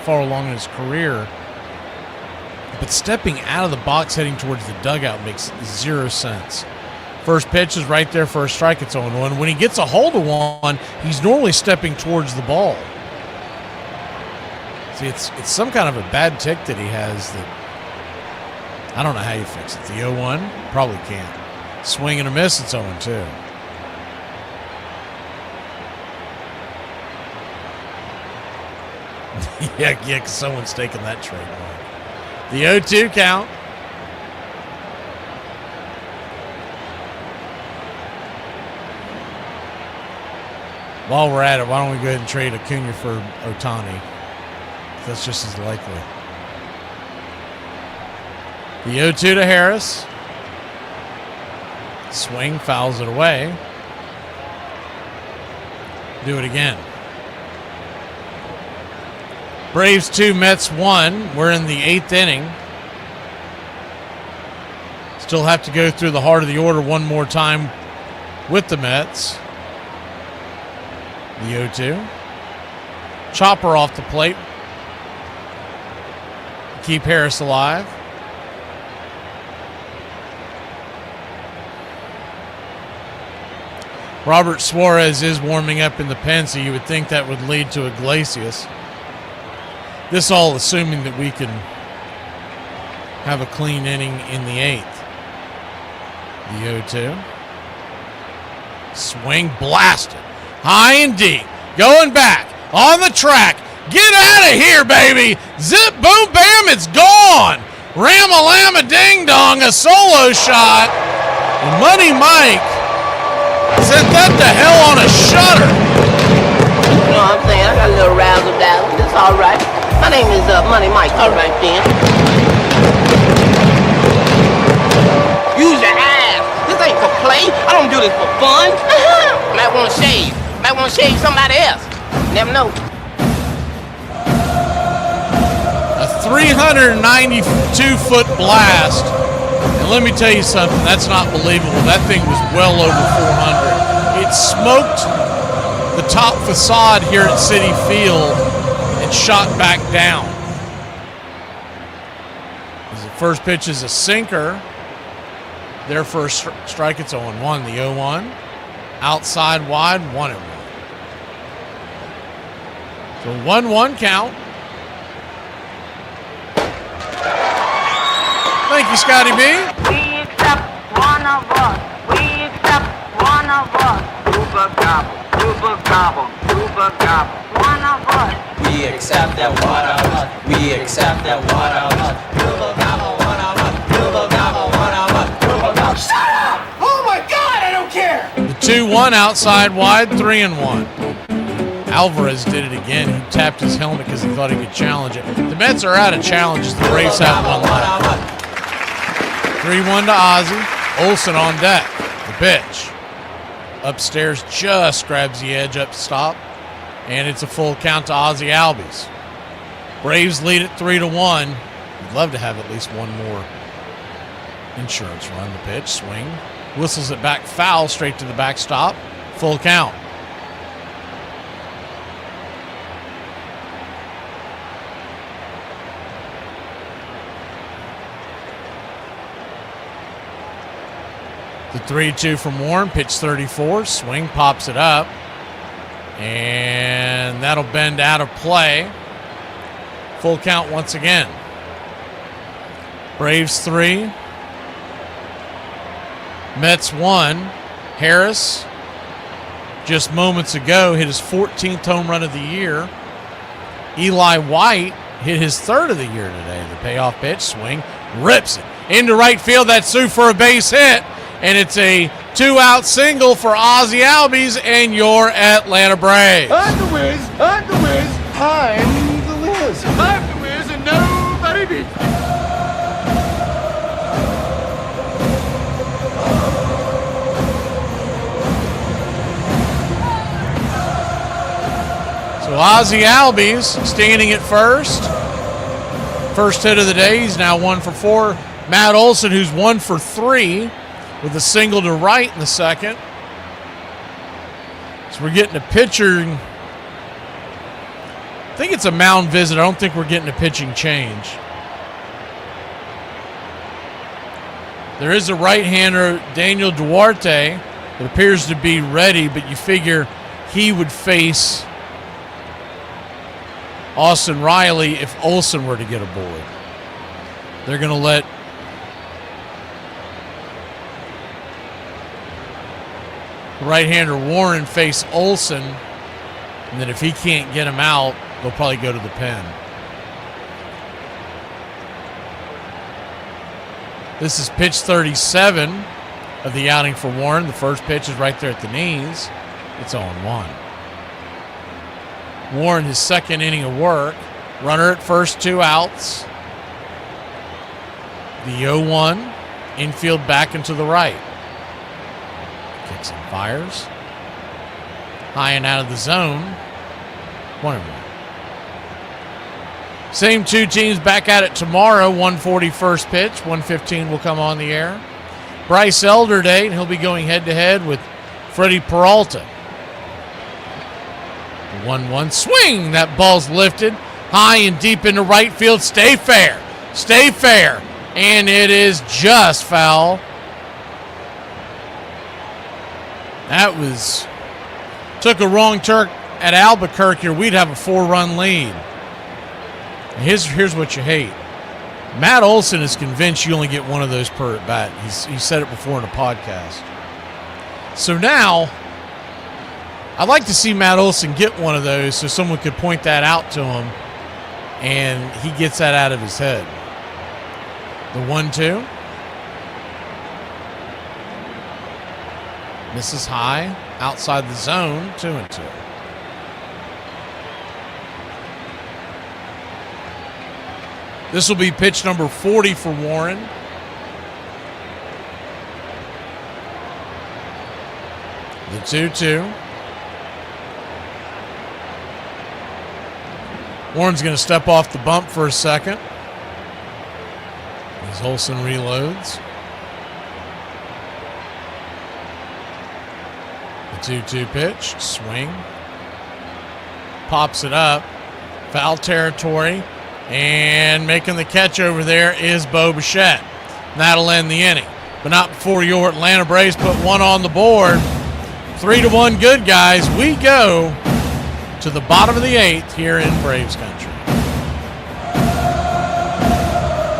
far along in his career. But stepping out of the box heading towards the dugout makes 0 sense. First pitch is right there for a strike. It's 0-1. When he gets a hold of one, he's normally stepping towards the ball. See, it's some kind of a bad tick that he has that I don't know how you fix it. The 0-1, probably can't. Swing and a miss, it's 0-2. yeah, because someone's taking that trademark. The 0-2 count. While we're at it, why don't we go ahead and trade Acuna for Ohtani? That's just as likely. The 0-2 to Harris. Swing, fouls it away. Do it again. Braves 2, Mets 1. We're in the 8th inning. Still have to go through the heart of the order one more time with the Mets. The 0-2. Chopper off the plate. Keep Harris alive. Robert Suarez is warming up in the pen, so you would think that would lead to Iglesias. This all assuming that we can have a clean inning in the 8th. The 0-2. Swing blasted. High and deep. Going back. On the track. Get out of here, baby. Zip, boom, bam, it's gone. Ram-a-lamma, ding-dong, a solo shot. And Money Mike sent that to hell on a shutter. You know what I'm saying? I got a little razzle-dazzle. It's all right. My name is Money Mike. All right, then. Use your ass. This ain't for play. I don't do this for fun. Might want to shave. Might want to shave somebody else. Never know. A 392-foot blast. And let me tell you something. That's not believable. That thing was well over 400. It smoked the top facade here at Citi Field and shot back down. The first pitch is a sinker. Their first strike, it's 0-1. The 0-1. Outside wide, 1-1. So 1-1 count. Thank you, Scotty B. We accept one of us. We accept one of us. Uber gobble, Uber gobble, Uber gobble. One of us. We accept that one of us. We accept that one of us. Uber gobble, one of us. 2-1 outside wide, 3-1. Alvarez did it again. He tapped his helmet because he thought he could challenge it. The Mets are out of challenges. The Braves have one left. 3-1 to Ozzie. Olsen on deck. The pitch. Upstairs just grabs the edge up stop. And it's a full count to Ozzie Albies. Braves lead it 3-1. We'd love to have at least one more insurance run. The pitch, swing. Whistles it back foul, straight to the backstop. Full count. The 3-2 from Warren, pitch 34, swing, pops it up. And that'll bend out of play. Full count once again. Braves 3. Mets 1. Harris, just moments ago, hit his 14th home run of the year. Eli White hit his 3rd of the year today. The payoff pitch, swing, rips it into right field. That's due for a base hit. And it's a 2-out single for Ozzie Albies and your Atlanta Braves. I'm the Wiz, I'm the Wiz, I'm the Wiz. I'm the Wiz and nobody beats me. So Ozzie Albies standing at first. First hit of the day. He's now 1 for 4. Matt Olson, who's 1 for 3. With a single to right in the second. So we're getting a pitcher. I think it's a mound visit. I don't think we're getting a pitching change. There is a right-hander, Daniel Duarte, that appears to be ready, but you figure he would face Austin Riley if Olsen were to get aboard. They're going to let right-hander Warren face Olsen, and then if he can't get him out, they'll probably go to the pen. This is pitch 37 of the outing for Warren. The first pitch is right there at the knees. It's 0-1. Warren, his second inning of work. Runner at first, 2 outs. The 0-1. Infield back and to the right. Kicks and fires. High and out of the zone. 1-1. Same two teams back at it tomorrow. 1:40 first pitch. 1:15 will come on the air. Bryce Elder Day, and he'll be going head-to-head with Freddie Peralta. 1-1 swing. That ball's lifted high and deep into right field. Stay fair. Stay fair. And it is just foul. That was, took a wrong turn at Albuquerque, or we'd have a 4-run lead. Here's what you hate. Matt Olson is convinced you only get one of those per at bat. He said it before in a podcast. So now, I'd like to see Matt Olson get one of those so someone could point that out to him and he gets that out of his head. The 1-2. Misses high, outside the zone, 2-2. This will be pitch number 40 for Warren. The 2-2. Warren's going to step off the bump for a second as Olsen reloads. The 2-2 pitch, swing. Pops it up. Foul territory. And making the catch over there is Bo Bichette. That'll end the inning. But not before your Atlanta Braves put one on the board. 3-1 good, guys. We go to the bottom of the 8th here in Braves country.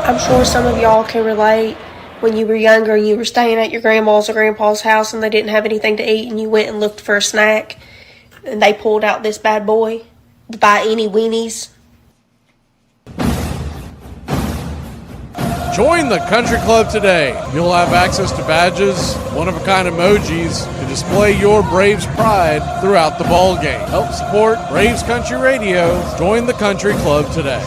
I'm sure some of y'all can relate when you were younger and you were staying at your grandma's or grandpa's house and they didn't have anything to eat and you went and looked for a snack and they pulled out this bad boy to buy any weenies. Join the country club today. You'll have access to badges, one-of-a-kind emojis to display your Braves pride throughout the ball game. Help support Braves Country Radio. Join the country club today.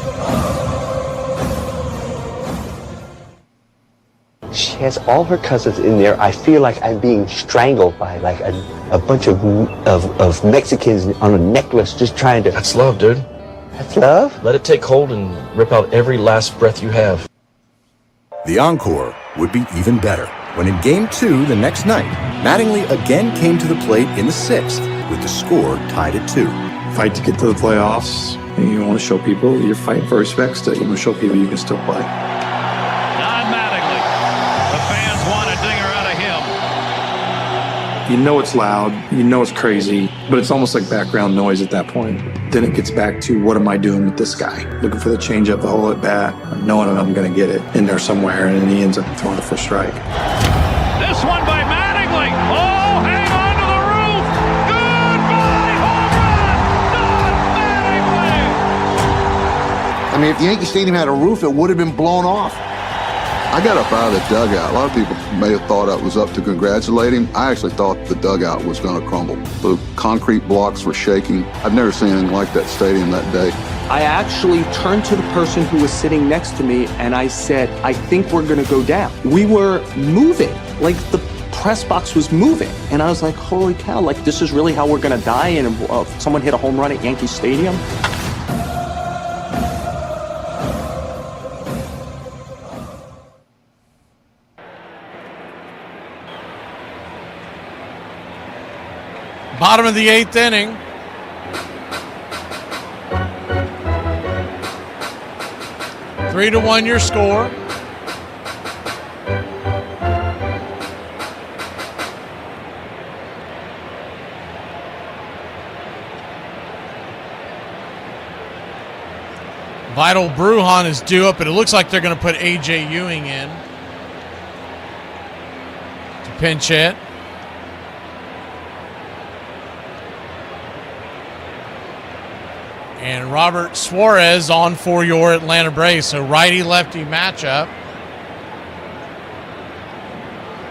She has all her cousins in there. I feel like I'm being strangled by like a bunch of Mexicans on a necklace just trying to... That's love, dude. That's love? Let it take hold and rip out every last breath you have. The encore would be even better when in Game 2 the next night, Mattingly again came to the plate in the 6th with the score tied at 2. Fight to get to the playoffs. And you want to show people you're fighting for respect still. You want to show people you can still play. You know it's loud, you know it's crazy, but it's almost like background noise at that point. Then it gets back to what am I doing with this guy? Looking for the changeup, the whole at bat, knowing I'm going to get it in there somewhere, and then he ends up throwing it for a strike. This one by Mattingly. Oh, hang on to the roof. Goodbye, home run. Don Mattingly. I mean, if Yankee Stadium had a roof, it would have been blown off. I got up out of the dugout. A lot of people may have thought I was up to congratulate him. I actually thought the dugout was going to crumble. The concrete blocks were shaking. I've never seen anything like that stadium that day. I actually turned to the person who was sitting next to me and I said, I think we're going to go down. We were moving, like the press box was moving. And I was like, holy cow, like this is really how we're going to die? And someone hit a home run at Yankee Stadium? Bottom of the 8th inning. Three to 1 your score. Vital Brujan is due up, and it looks like they're going to put A.J. Ewing in to pinch hit. And Robert Suarez on for your Atlanta Braves. So righty-lefty matchup.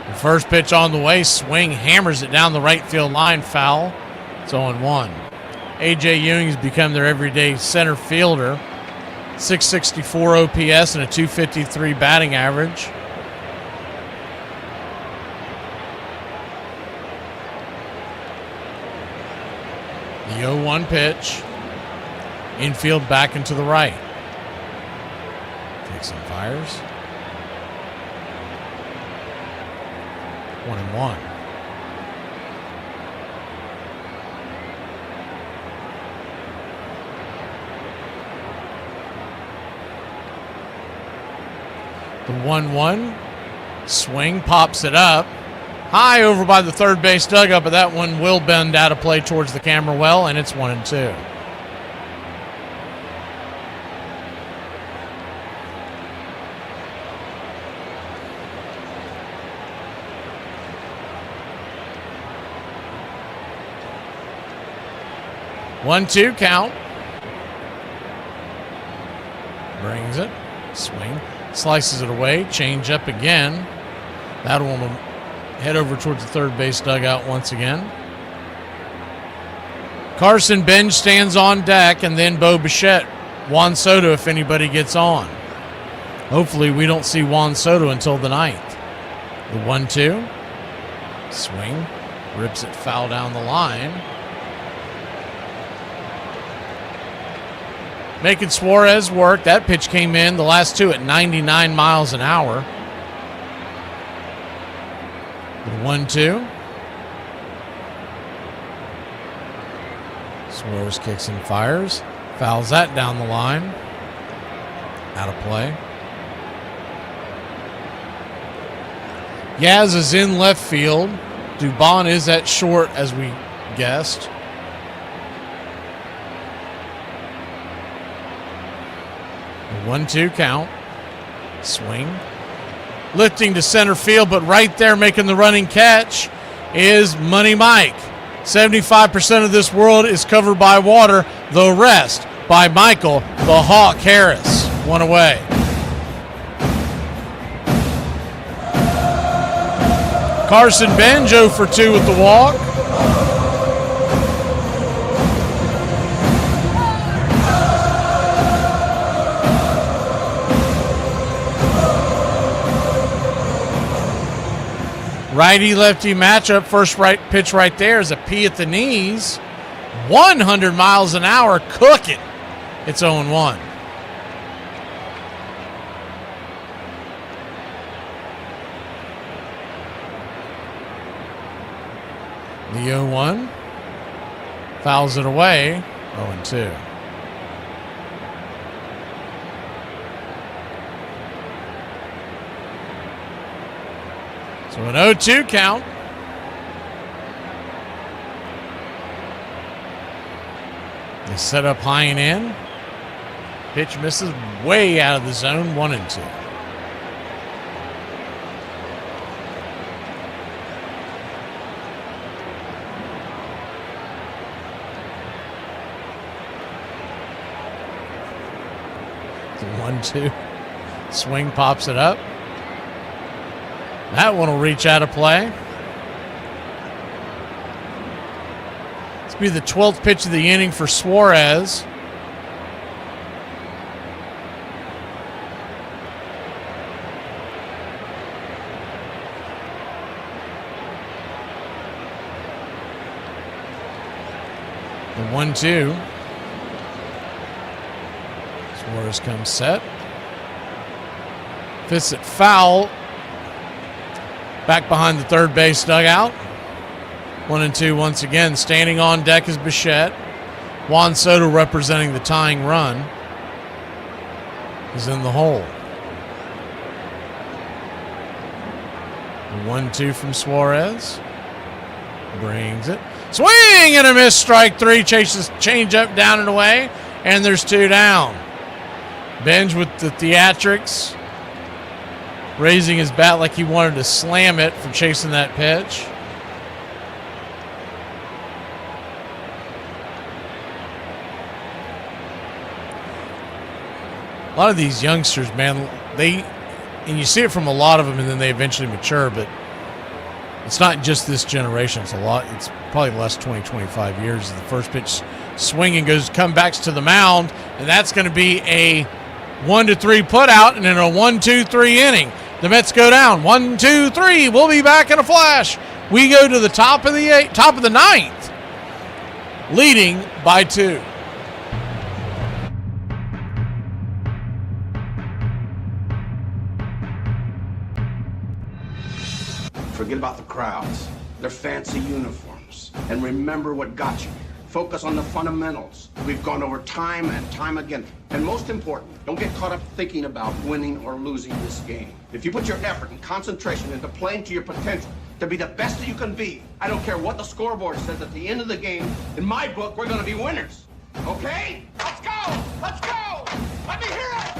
The first pitch on the way. Swing, hammers it down the right field line. Foul. It's 0-1. A.J. Ewing has become their everyday center fielder. 664 OPS and a 253 batting average. The 0-1 pitch. Infield back and to the right. Takes some fires. 1-1. The 1-1. Swing, pops it up. High over by the third base dugout, but that one will bend out of play towards the camera well, and it's 1-2. One-two count. Brings it. Swing. Slices it away. Change up again. That one will head over towards the third base dugout once again. Carson Benj stands on deck, and then Bo Bichette. Juan Soto if anybody gets on. Hopefully we don't see Juan Soto until the 9th. The 1-2. Swing. Rips it foul down the line. Making Suarez work. That pitch came in, the last two at 99 miles an hour. The 1-2. Suarez kicks and fires. Fouls that down the line. Out of play. Yaz is in left field. Dubon is at short, as we guessed. The 1-2 count. Swing. Lifting to center field, but right there making the running catch is Money Mike. 75% of this world is covered by water. The rest by Michael the Hawk Harris. One away. Carson Benj 0 for 2 with the walk. Righty-lefty matchup. First pitch right there is a P at the knees. 100 miles an hour. Cook it. It's 0-1. The 0-1 fouls it away. 0-2. So an 0-2 count. They set up high and in. Pitch misses way out of the zone. 1-2. The 1-2. Swing pops it up. That one will reach out of play. This will be the 12th pitch of the inning for Suarez. The 1-2. Suarez comes set. Fits it foul. Back behind the third base dugout. 1-2 once again. Standing on deck is Bichette. Juan Soto, representing the tying run, is in the hole. The 1-2 from Suarez. Brings it. Swing and a miss. Strike three. Chases changeup down and away. And there's 2 down. Benj with the theatrics. Raising his bat like he wanted to slam it for chasing that pitch. A lot of these youngsters, man, and you see it from a lot of them, and then they eventually mature, but it's not just this generation. It's probably the last 20, 25 years. The first pitch swinging comebacks to the mound, and that's going to be a 1-3 put out, and then a 1-2-3 inning. The Mets go down 1-2-3. We'll be back in a flash. We go to the top of the ninth, leading by 2. Forget about the crowds, their fancy uniforms, and remember what got you here. Focus on the fundamentals. We've gone over time and time again. And most important, don't get caught up thinking about winning or losing this game. If you put your effort and concentration into playing to your potential, to be the best that you can be, I don't care what the scoreboard says at the end of the game, in my book, we're going to be winners. Okay? Let's go! Let's go! Let me hear it!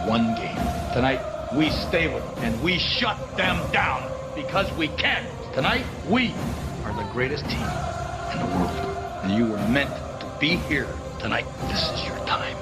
One game. Tonight, we stay with them, and we shut them down because we can. Tonight, we are the greatest team in the world. And you were meant to be here tonight. This is your time.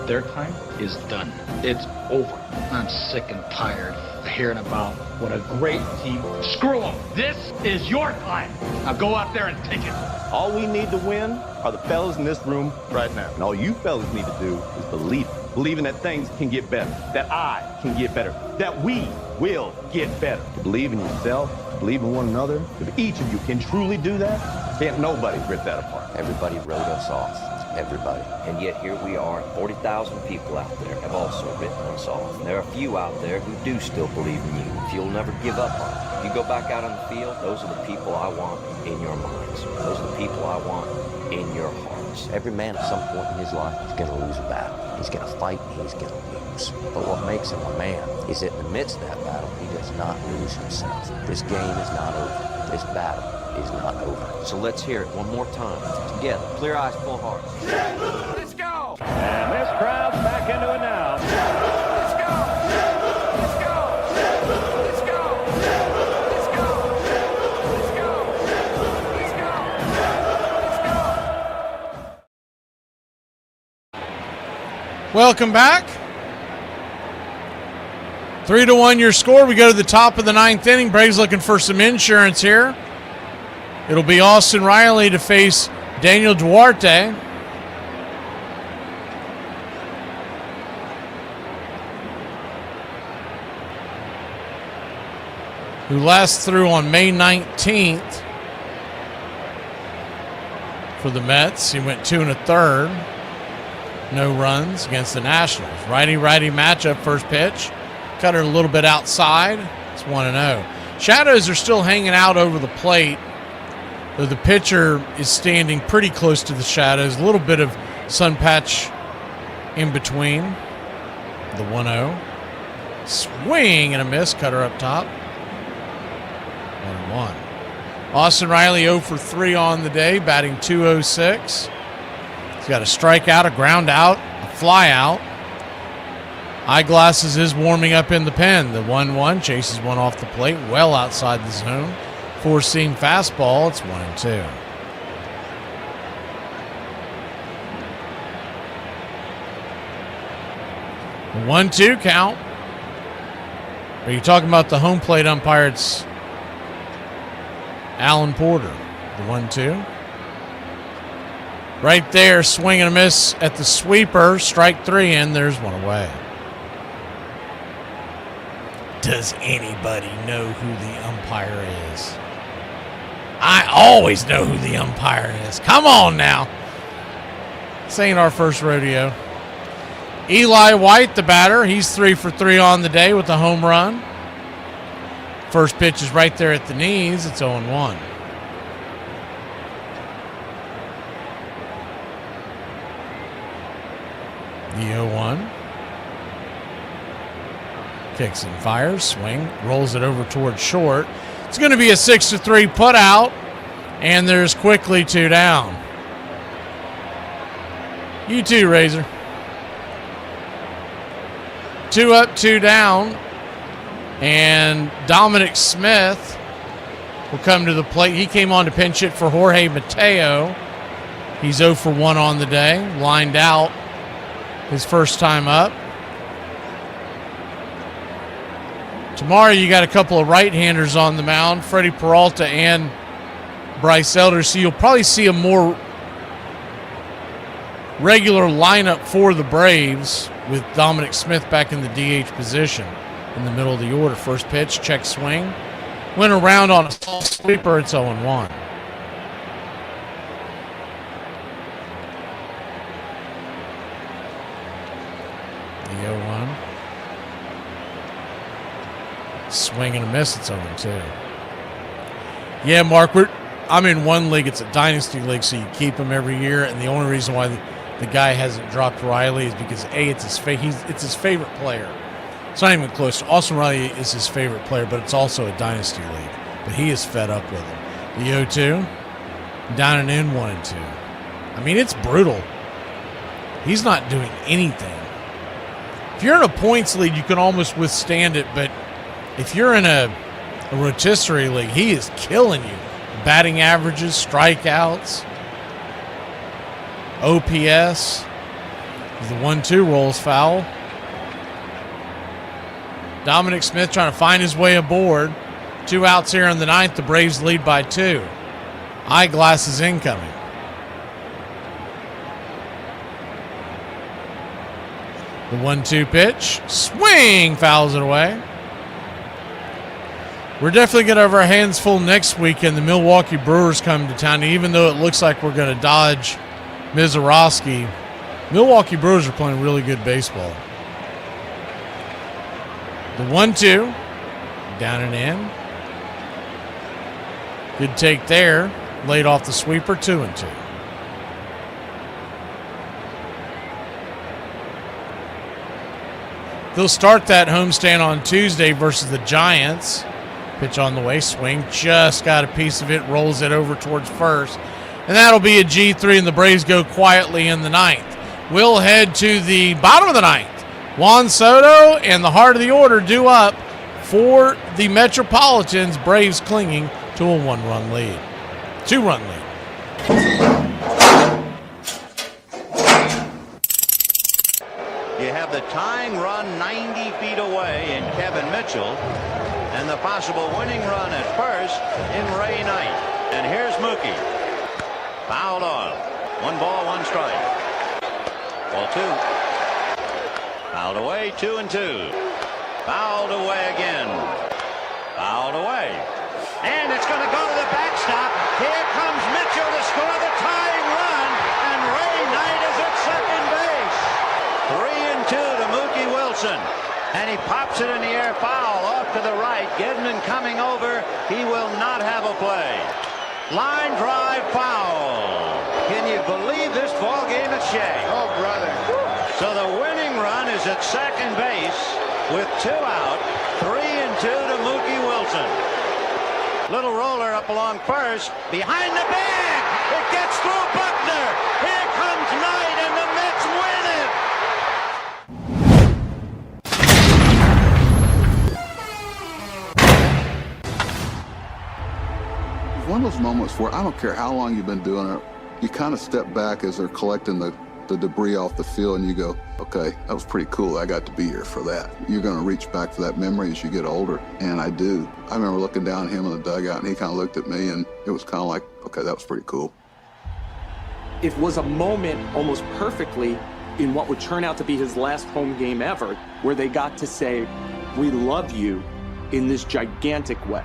Their time is done. It's over. I'm sick and tired of hearing about what a great team. Screw them. This is your time. Now go out there and take it. All we need to win are the fellas in this room right now. And all you fellas need to do is believe it. Believing that things can get better, that I can get better, that we will get better. To believe in yourself, to believe in one another. If each of you can truly do that, can't nobody rip that apart. Everybody wrote us off. Everybody. And yet here we are. 40,000 people out there have also written us off. And there are a few out there who do still believe in you. If you'll never give up on it. If you go back out on the field, those are the people I want in your minds. Those are the people I want in your hearts. Every man at some point in his life is going to lose a battle. He's going to fight and he's going to lose. But what makes him a man is that in the midst of that battle, he does not lose himself. This game is not over. This battle is not over. So let's hear it one more time. Together. Clear eyes, full hearts. Let's go! And this crowd's back into it now. Let's go! Let's go! Let's go! Let's go! Let's go! Let's go! Let's go! Welcome back. 3-1 your score. We go to the top of the 9th inning. Braves looking for some insurance here. It'll be Austin Riley to face Daniel Duarte. Who last threw on May 19th for the Mets. He went 2 1/3. No runs against the Nationals. Righty-righty matchup, first pitch. Cut it a little bit outside. It's 1-0. Shadows are still hanging out over the plate, though the pitcher is standing pretty close to the shadows. A little bit of sun patch in between. The 1-0. Swing and a miss. Cutter up top. 1-1. Austin Riley 0 for 3 on the day, batting .206. He's got a strikeout, a ground out, a fly out. Eyeglasses is warming up in the pen. The 1-1 chases one off the plate, well outside the zone. Four-seam fastball. It's 1-2. The 1-2 count. Are you talking about the home plate umpire? It's Alan Porter. The 1-2. Right there, swing and a miss at the sweeper. Strike 3, and there's one away. Does anybody know who the umpire is? I always know who the umpire is. Come on now. This ain't our first rodeo. Eli White, the batter. He's 3 for 3 on the day with a home run. First pitch is right there at the knees. It's 0-1. The 0-1. Kicks and fires. Swing. Rolls it over towards short. It's going to be a 6-3 put out. And there's quickly 2 down. You too, Razor. 2 up, 2 down. And Dominic Smith will come to the plate. He came on to pinch hit for Jorge Mateo. He's 0 for 1 on the day. Lined out his first time up. Tomorrow you got a couple of right-handers on the mound, Freddie Peralta and Bryce Elder, so you'll probably see a more regular lineup for the Braves with Dominic Smith back in the DH position in the middle of the order. First pitch, check swing. Went around on a soft sweeper, it's 0-1. The 0-1. Swing and a miss, it's 0-2. Yeah, Mark, I'm in one league. It's a dynasty league, so you keep him every year. And the only reason why the guy hasn't dropped Riley is because, A, it's his favorite player. It's not even close. Austin Riley is his favorite player, but it's also a dynasty league. But he is fed up with him. The 0-2, down and in, 1-2. I mean, it's brutal. He's not doing anything. If you're in a points league, you can almost withstand it, but if you're in a rotisserie league, he is killing you. Batting averages, strikeouts, OPS. The 1-2 rolls foul. Dominic Smith trying to find his way aboard. 2 outs here in the 9th. The Braves lead by 2. Eyeglasses incoming. The 1-2 pitch. Swing! Fouls it away. We're definitely going to have our hands full next weekend. The Milwaukee Brewers come to town. Even though it looks like we're going to dodge Mizorowski, Milwaukee Brewers are playing really good baseball. The 1-2. Down and in. Good take there. Laid off the sweeper. 2-2. They'll start that homestand on Tuesday versus the Giants. Pitch on the way, swing, just got a piece of it, rolls it over towards first. And that'll be a G3, and the Braves go quietly in the 9th. We'll head to the bottom of the 9th. Juan Soto and the heart of the order due up for the Metropolitans. Braves clinging to a 1-run lead. 2-run lead. You have the tying run 90 feet away in Kevin Mitchell, and the possible winning run at first in Ray Knight. And here's Mookie. Fouled off. 1 ball, 1 strike. Ball 2. Fouled away, 2-2. Fouled away again. Fouled away. And it's going to go to the backstop. Here comes Mitchell to score the tying run, and Ray Knight is at second base. 3-2 to Mookie Wilson. And he pops it in the air, foul off to the right. Gedman coming over. He will not have a play. Line drive foul. Can you believe this ball game at Shea? Oh, brother. So the winning run is at second base with 2 out. 3-2 to Mookie Wilson. Little roller up along first. Behind the bag. It gets through Buckner. Here comes Knight, and the Mets win it. One of those moments where I don't care how long you've been doing it, you kind of step back as they're collecting the debris off the field and you go, okay, that was pretty cool. I got to be here for that. You're going to reach back to that memory as you get older, and I do. I remember looking down at him in the dugout, and he kind of looked at me, and it was kind of like, okay, that was pretty cool. It was a moment almost perfectly in what would turn out to be his last home game ever, where they got to say, we love you in this gigantic way.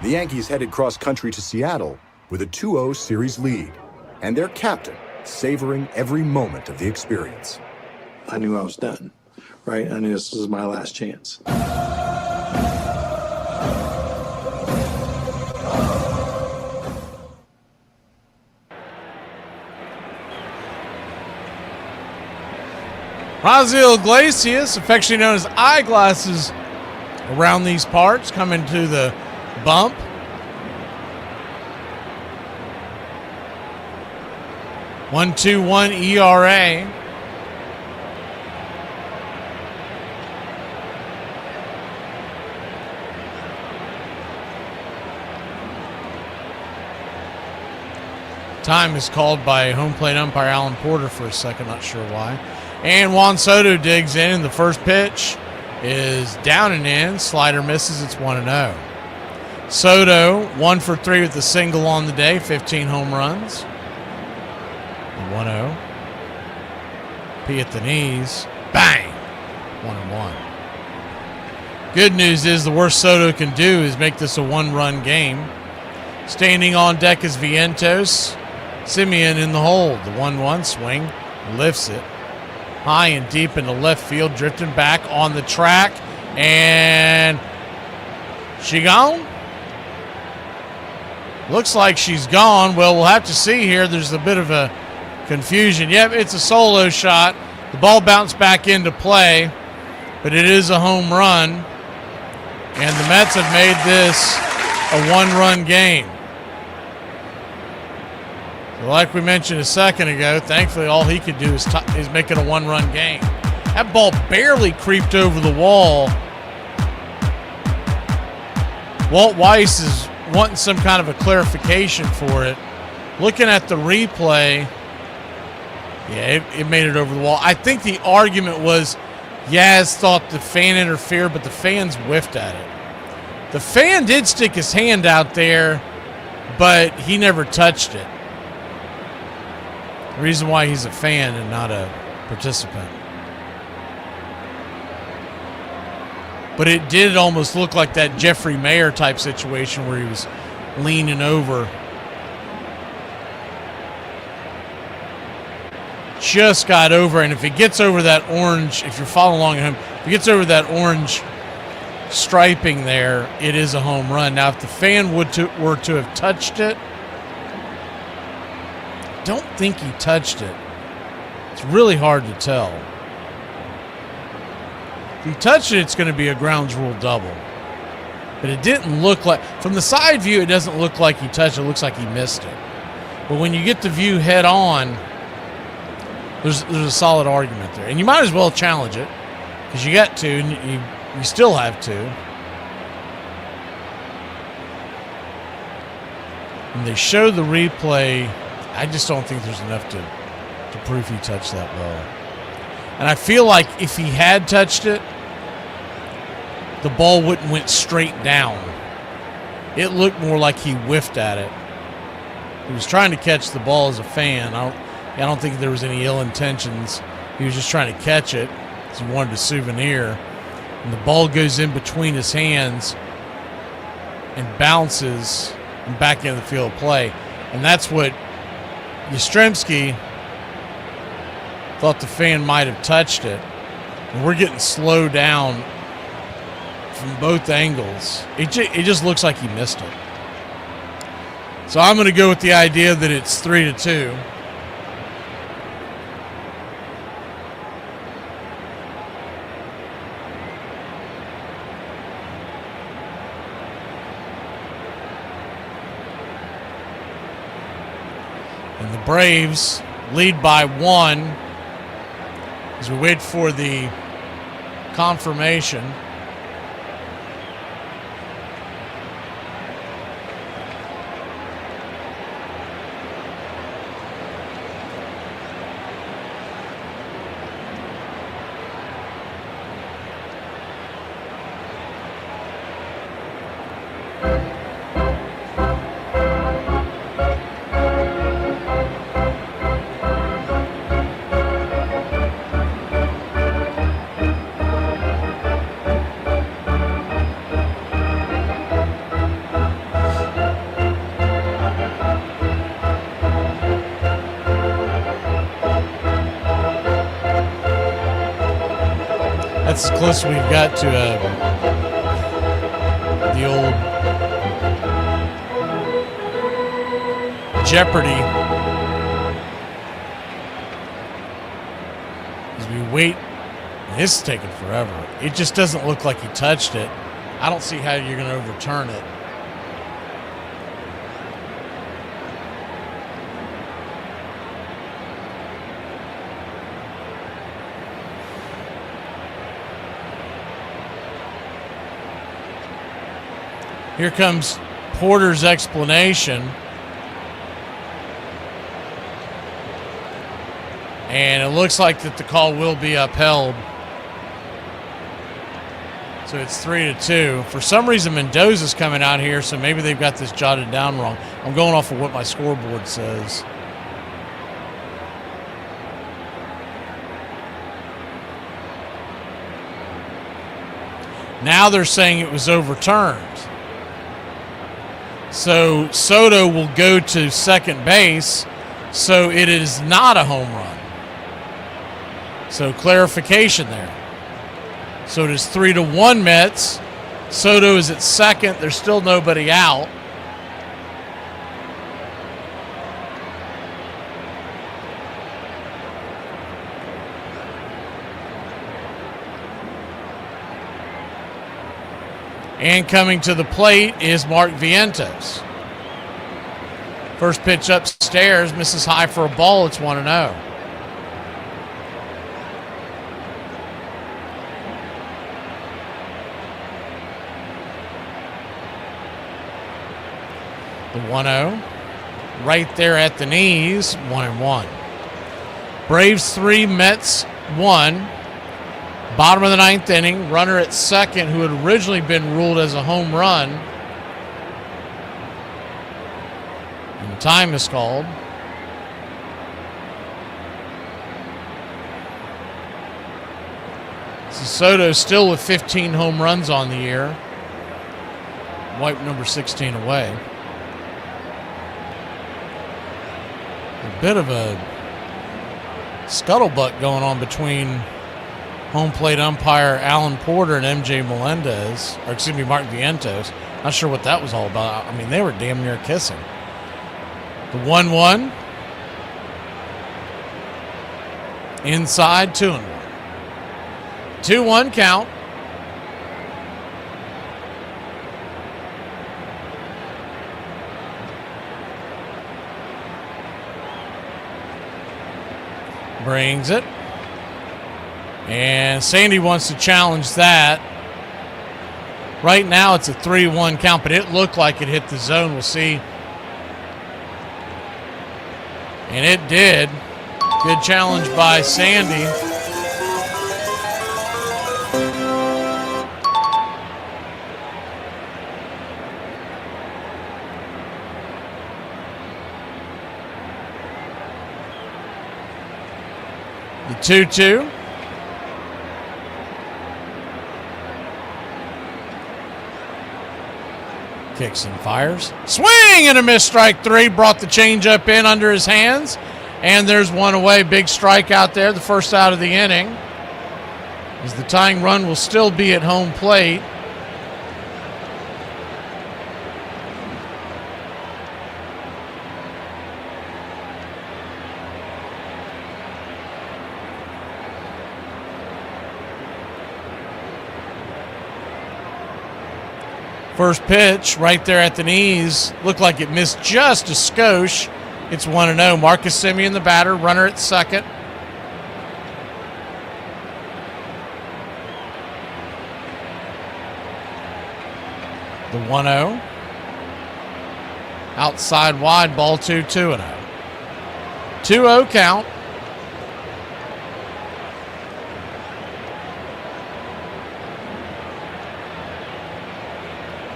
The Yankees headed cross-country to Seattle with a 2-0 series lead, and their captain savoring every moment of the experience. I knew I was done, right? I knew this was my last chance. Raziel Iglesias, affectionately known as Eyeglasses around these parts, coming to the bump. .121 ERA. Time is called by home plate umpire Alan Porter for a second, not sure why. And Juan Soto digs in, and the first pitch is down and in. Slider misses, it's 1-0. Soto, 1 for 3 with the single on the day, 15 home runs. 1-0. P at the knees. Bang! 1-1. Good news is the worst Soto can do is make this a 1-run game. Standing on deck is Vientos. Simeon in the hold. The 1-1 swing. Lifts it. High and deep into left field. Drifting back on the track. And she gone? Looks like she's gone. Well, we'll have to see here. There's a bit of a confusion. Yep, it's a solo shot. The ball bounced back into play, but it is a home run. And the Mets have made this a 1-run game. So like we mentioned a second ago, thankfully all he could do is make it a 1-run game. That ball barely creeped over the wall. Walt Weiss is wanting some kind of a clarification for it. Looking at the replay, yeah, it made it over the wall. I think the argument was Yaz thought the fan interfered, but the fans whiffed at it. The fan did stick his hand out there, but he never touched it. The reason why he's a fan and not a participant. But it did almost look like that Jeffrey Mayer type situation where he was leaning over. Just got over, and if he gets over that orange, if you're following along at home, if he gets over that orange striping there, it is a home run. Now, if the fan were to have touched it, I don't think he touched it. It's really hard to tell. If he touched it, it's going to be a grounds rule double. But it didn't look like, from the side view, it doesn't look like he touched it. It looks like he missed it. But when you get the view head on, there's a solid argument there. And you might as well challenge it, because you got to, and you still have to. And they show the replay. I just don't think there's enough to to prove he touched that ball. And I feel like if he had touched it, the ball wouldn't went straight down. It looked more like he whiffed at it. He was trying to catch the ball as a fan. I don't think there was any ill intentions. He was just trying to catch it because he wanted a souvenir. And the ball goes in between his hands and bounces and back into the field of play. And that's what Yastrzemski thought the fan might have touched it. And we're getting slowed down from both angles. It just looks like he missed it. So I'm going to go with the idea that it's 3-2. And the Braves lead by 1 as we wait for the confirmation. That's as close as we've got to the old Jeopardy. As we wait, this is taking forever. It just doesn't look like he touched it. I don't see how you're going to overturn it. Here comes Porter's explanation. And it looks like that the call will be upheld. So it's 3-2. For some reason, Mendoza's coming out here, so maybe they've got this jotted down wrong. I'm going off of what my scoreboard says. Now they're saying it was overturned. So Soto will go to second base, so it is not a home run. So clarification there. So it is 3-1 Mets. Soto is at second. There's still nobody out. And coming to the plate is Mark Vientos. First pitch upstairs, misses high for a ball. It's 1-0. The 1-0. Right there at the knees, 1-1. Braves 3, Mets 1. Bottom of the ninth inning, runner at second who had originally been ruled as a home run. And time is called. So Soto still with 15 home runs on the year. Wipe number 16 away. A bit of a scuttlebutt going on between home plate umpire Alan Porter and MJ Melendez, or excuse me, Mark Vientos. Not sure what that was all about. I mean, they were damn near kissing. The 1-1. Inside, 2-1. 2-1 count. Brings it. And Sandy wants to challenge that. Right now it's a 3-1 count, but it looked like it hit the zone. We'll see. And it did. Good challenge by Sandy. The 2-2. Kicks and fires. Swing and a miss, strike three. Brought the changeup in under his hands. And there's one away. Big strike out there, the first out of the inning. As the tying run will still be at home plate. First pitch right there at the knees. Looked like it missed just a skosh. It's 1-0. Marcus Semien, the batter, runner at second. The 1-0. Outside wide, ball 2-0. 2-0 count.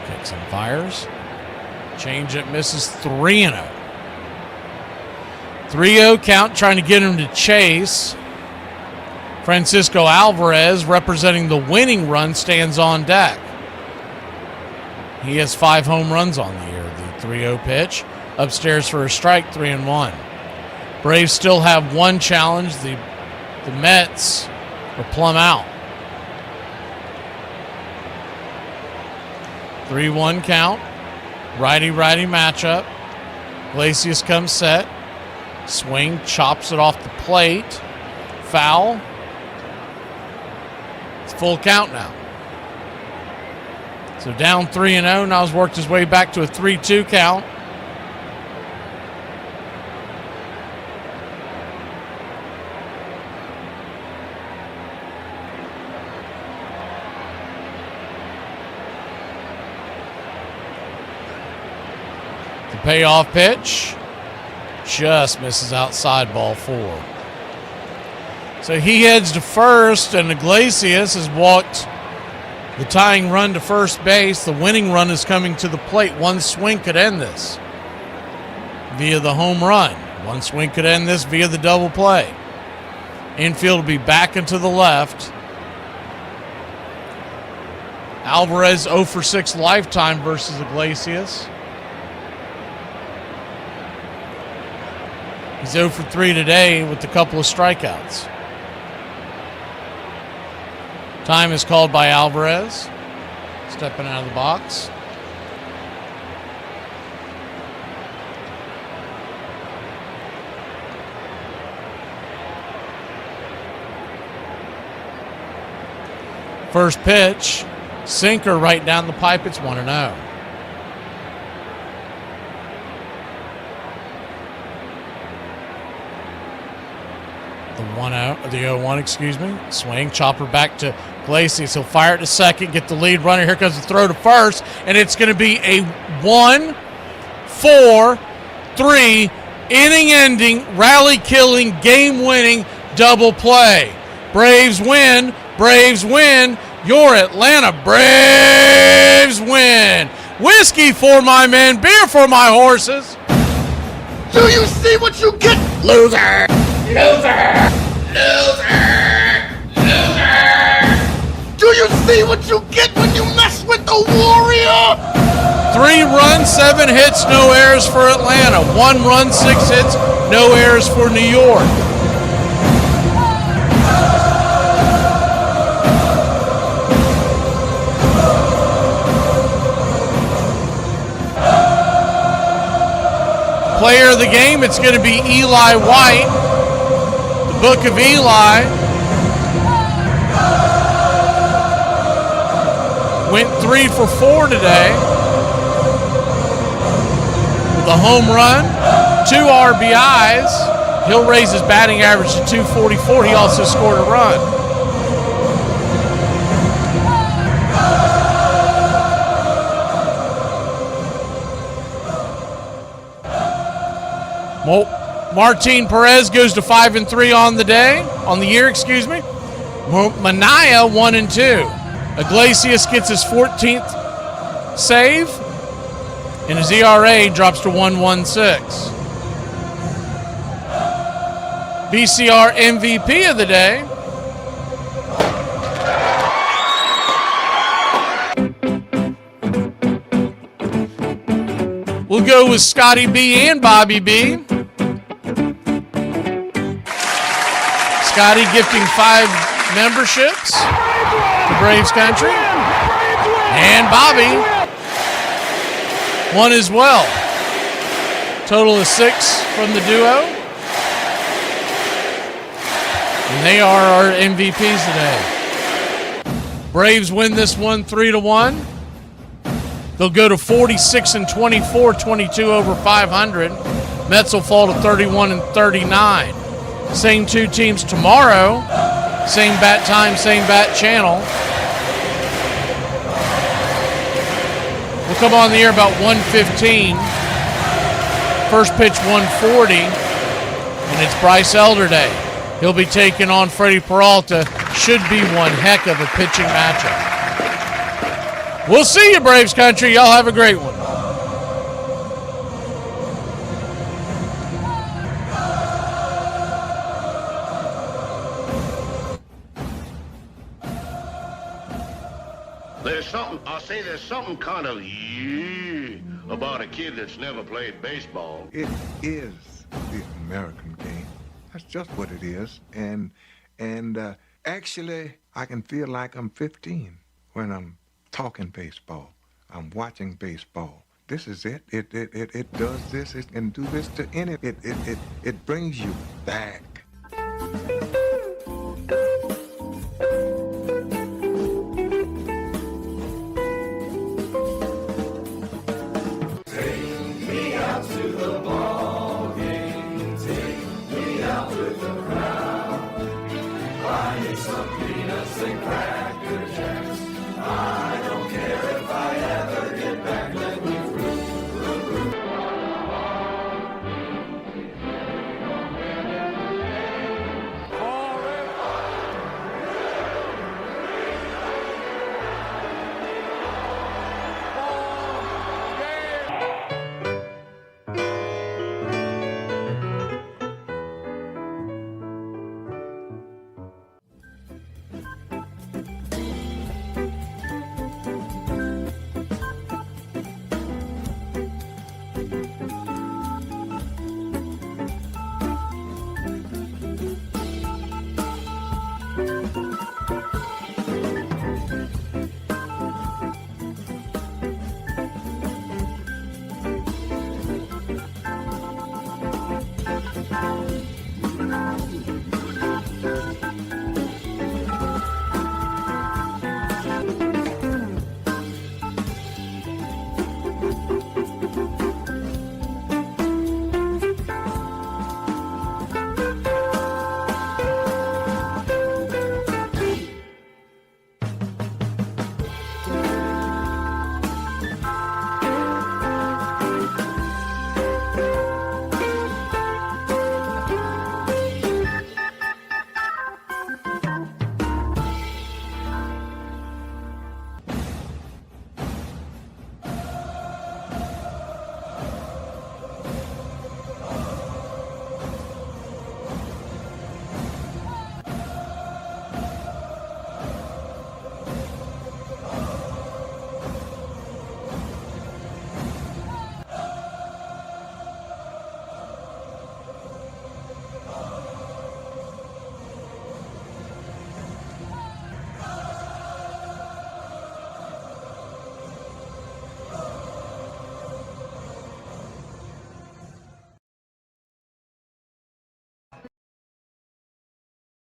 Kicks and fires. Changeup misses, 3-0. 3-0 count, trying to get him to chase. Francisco Alvarez, representing the winning run, stands on deck. He has 5 home runs on the year. The 3-0 pitch, upstairs for a strike, 3-1. Braves still have one challenge. The Mets are plumb out. 3-1 count. Righty-righty matchup. Iglesias comes set. Swing, chops it off the plate. Foul. It's full count now. So down 3-0. Now he's worked his way back to a 3-2 count. The payoff pitch just misses outside, ball 4. So he heads to first, and Iglesias has walked the tying run to first base. The winning run is coming to the plate. One swing could end this via the home run. One swing could end this via the double play. Infield will be back and to the left. Alvarez 0 for 6 lifetime versus Iglesias. He's 0 for 3 today with a couple of strikeouts. Time is called by Alvarez. Stepping out of the box. First pitch, sinker right down the pipe. It's 1-0. The 0-1, excuse me. Swing, chopper back to Iglesias. He'll fire it to second, get the lead runner. Here comes the throw to first, and it's going to be a 1-4-3 inning-ending, rally-killing, game-winning double play. Braves win. Braves win. Your Atlanta Braves win. Whiskey for my men, beer for my horses. Do you see what you get, loser? Loser! Loser! Loser! Do you see what you get when you mess with the Warrior? 3 runs, 7 hits, no errors for Atlanta. 1 run, 6 hits, no errors for New York. Player of the game, it's going to be Eli White. The Book of Eli. Went 3 for 4 today. With a home run, 2 RBIs. He'll raise his batting average to 244. He also scored a run. Martin Perez goes to 5-3 on the year. Manaea 1-2. Iglesias gets his 14th save, and his ERA drops to 1.16. BCR MVP of the day. We'll go with Scotty B and Bobby B. Scotty gifting 5 memberships to Braves Country. And Bobby, 1 as well. Total of 6 from the duo. And they are our MVPs today. Braves win this one 3-1. They'll go to 46-24, 22 over 500. Mets will fall to 31-39. Same 2 teams tomorrow. Same bat time, same bat channel. We'll come on the air about 1:15. First pitch 1:40. And it's Bryce Elder Day. He'll be taking on Freddie Peralta. Should be one heck of a pitching matchup. We'll see you, Braves Country. Y'all have a great one. There's something kind of about a kid that's never played baseball. It is the American game. That's just what it is. And actually, I can feel like I'm 15 when I'm talking baseball. I'm watching baseball. This is it. It does this. It can do this to any. It brings you back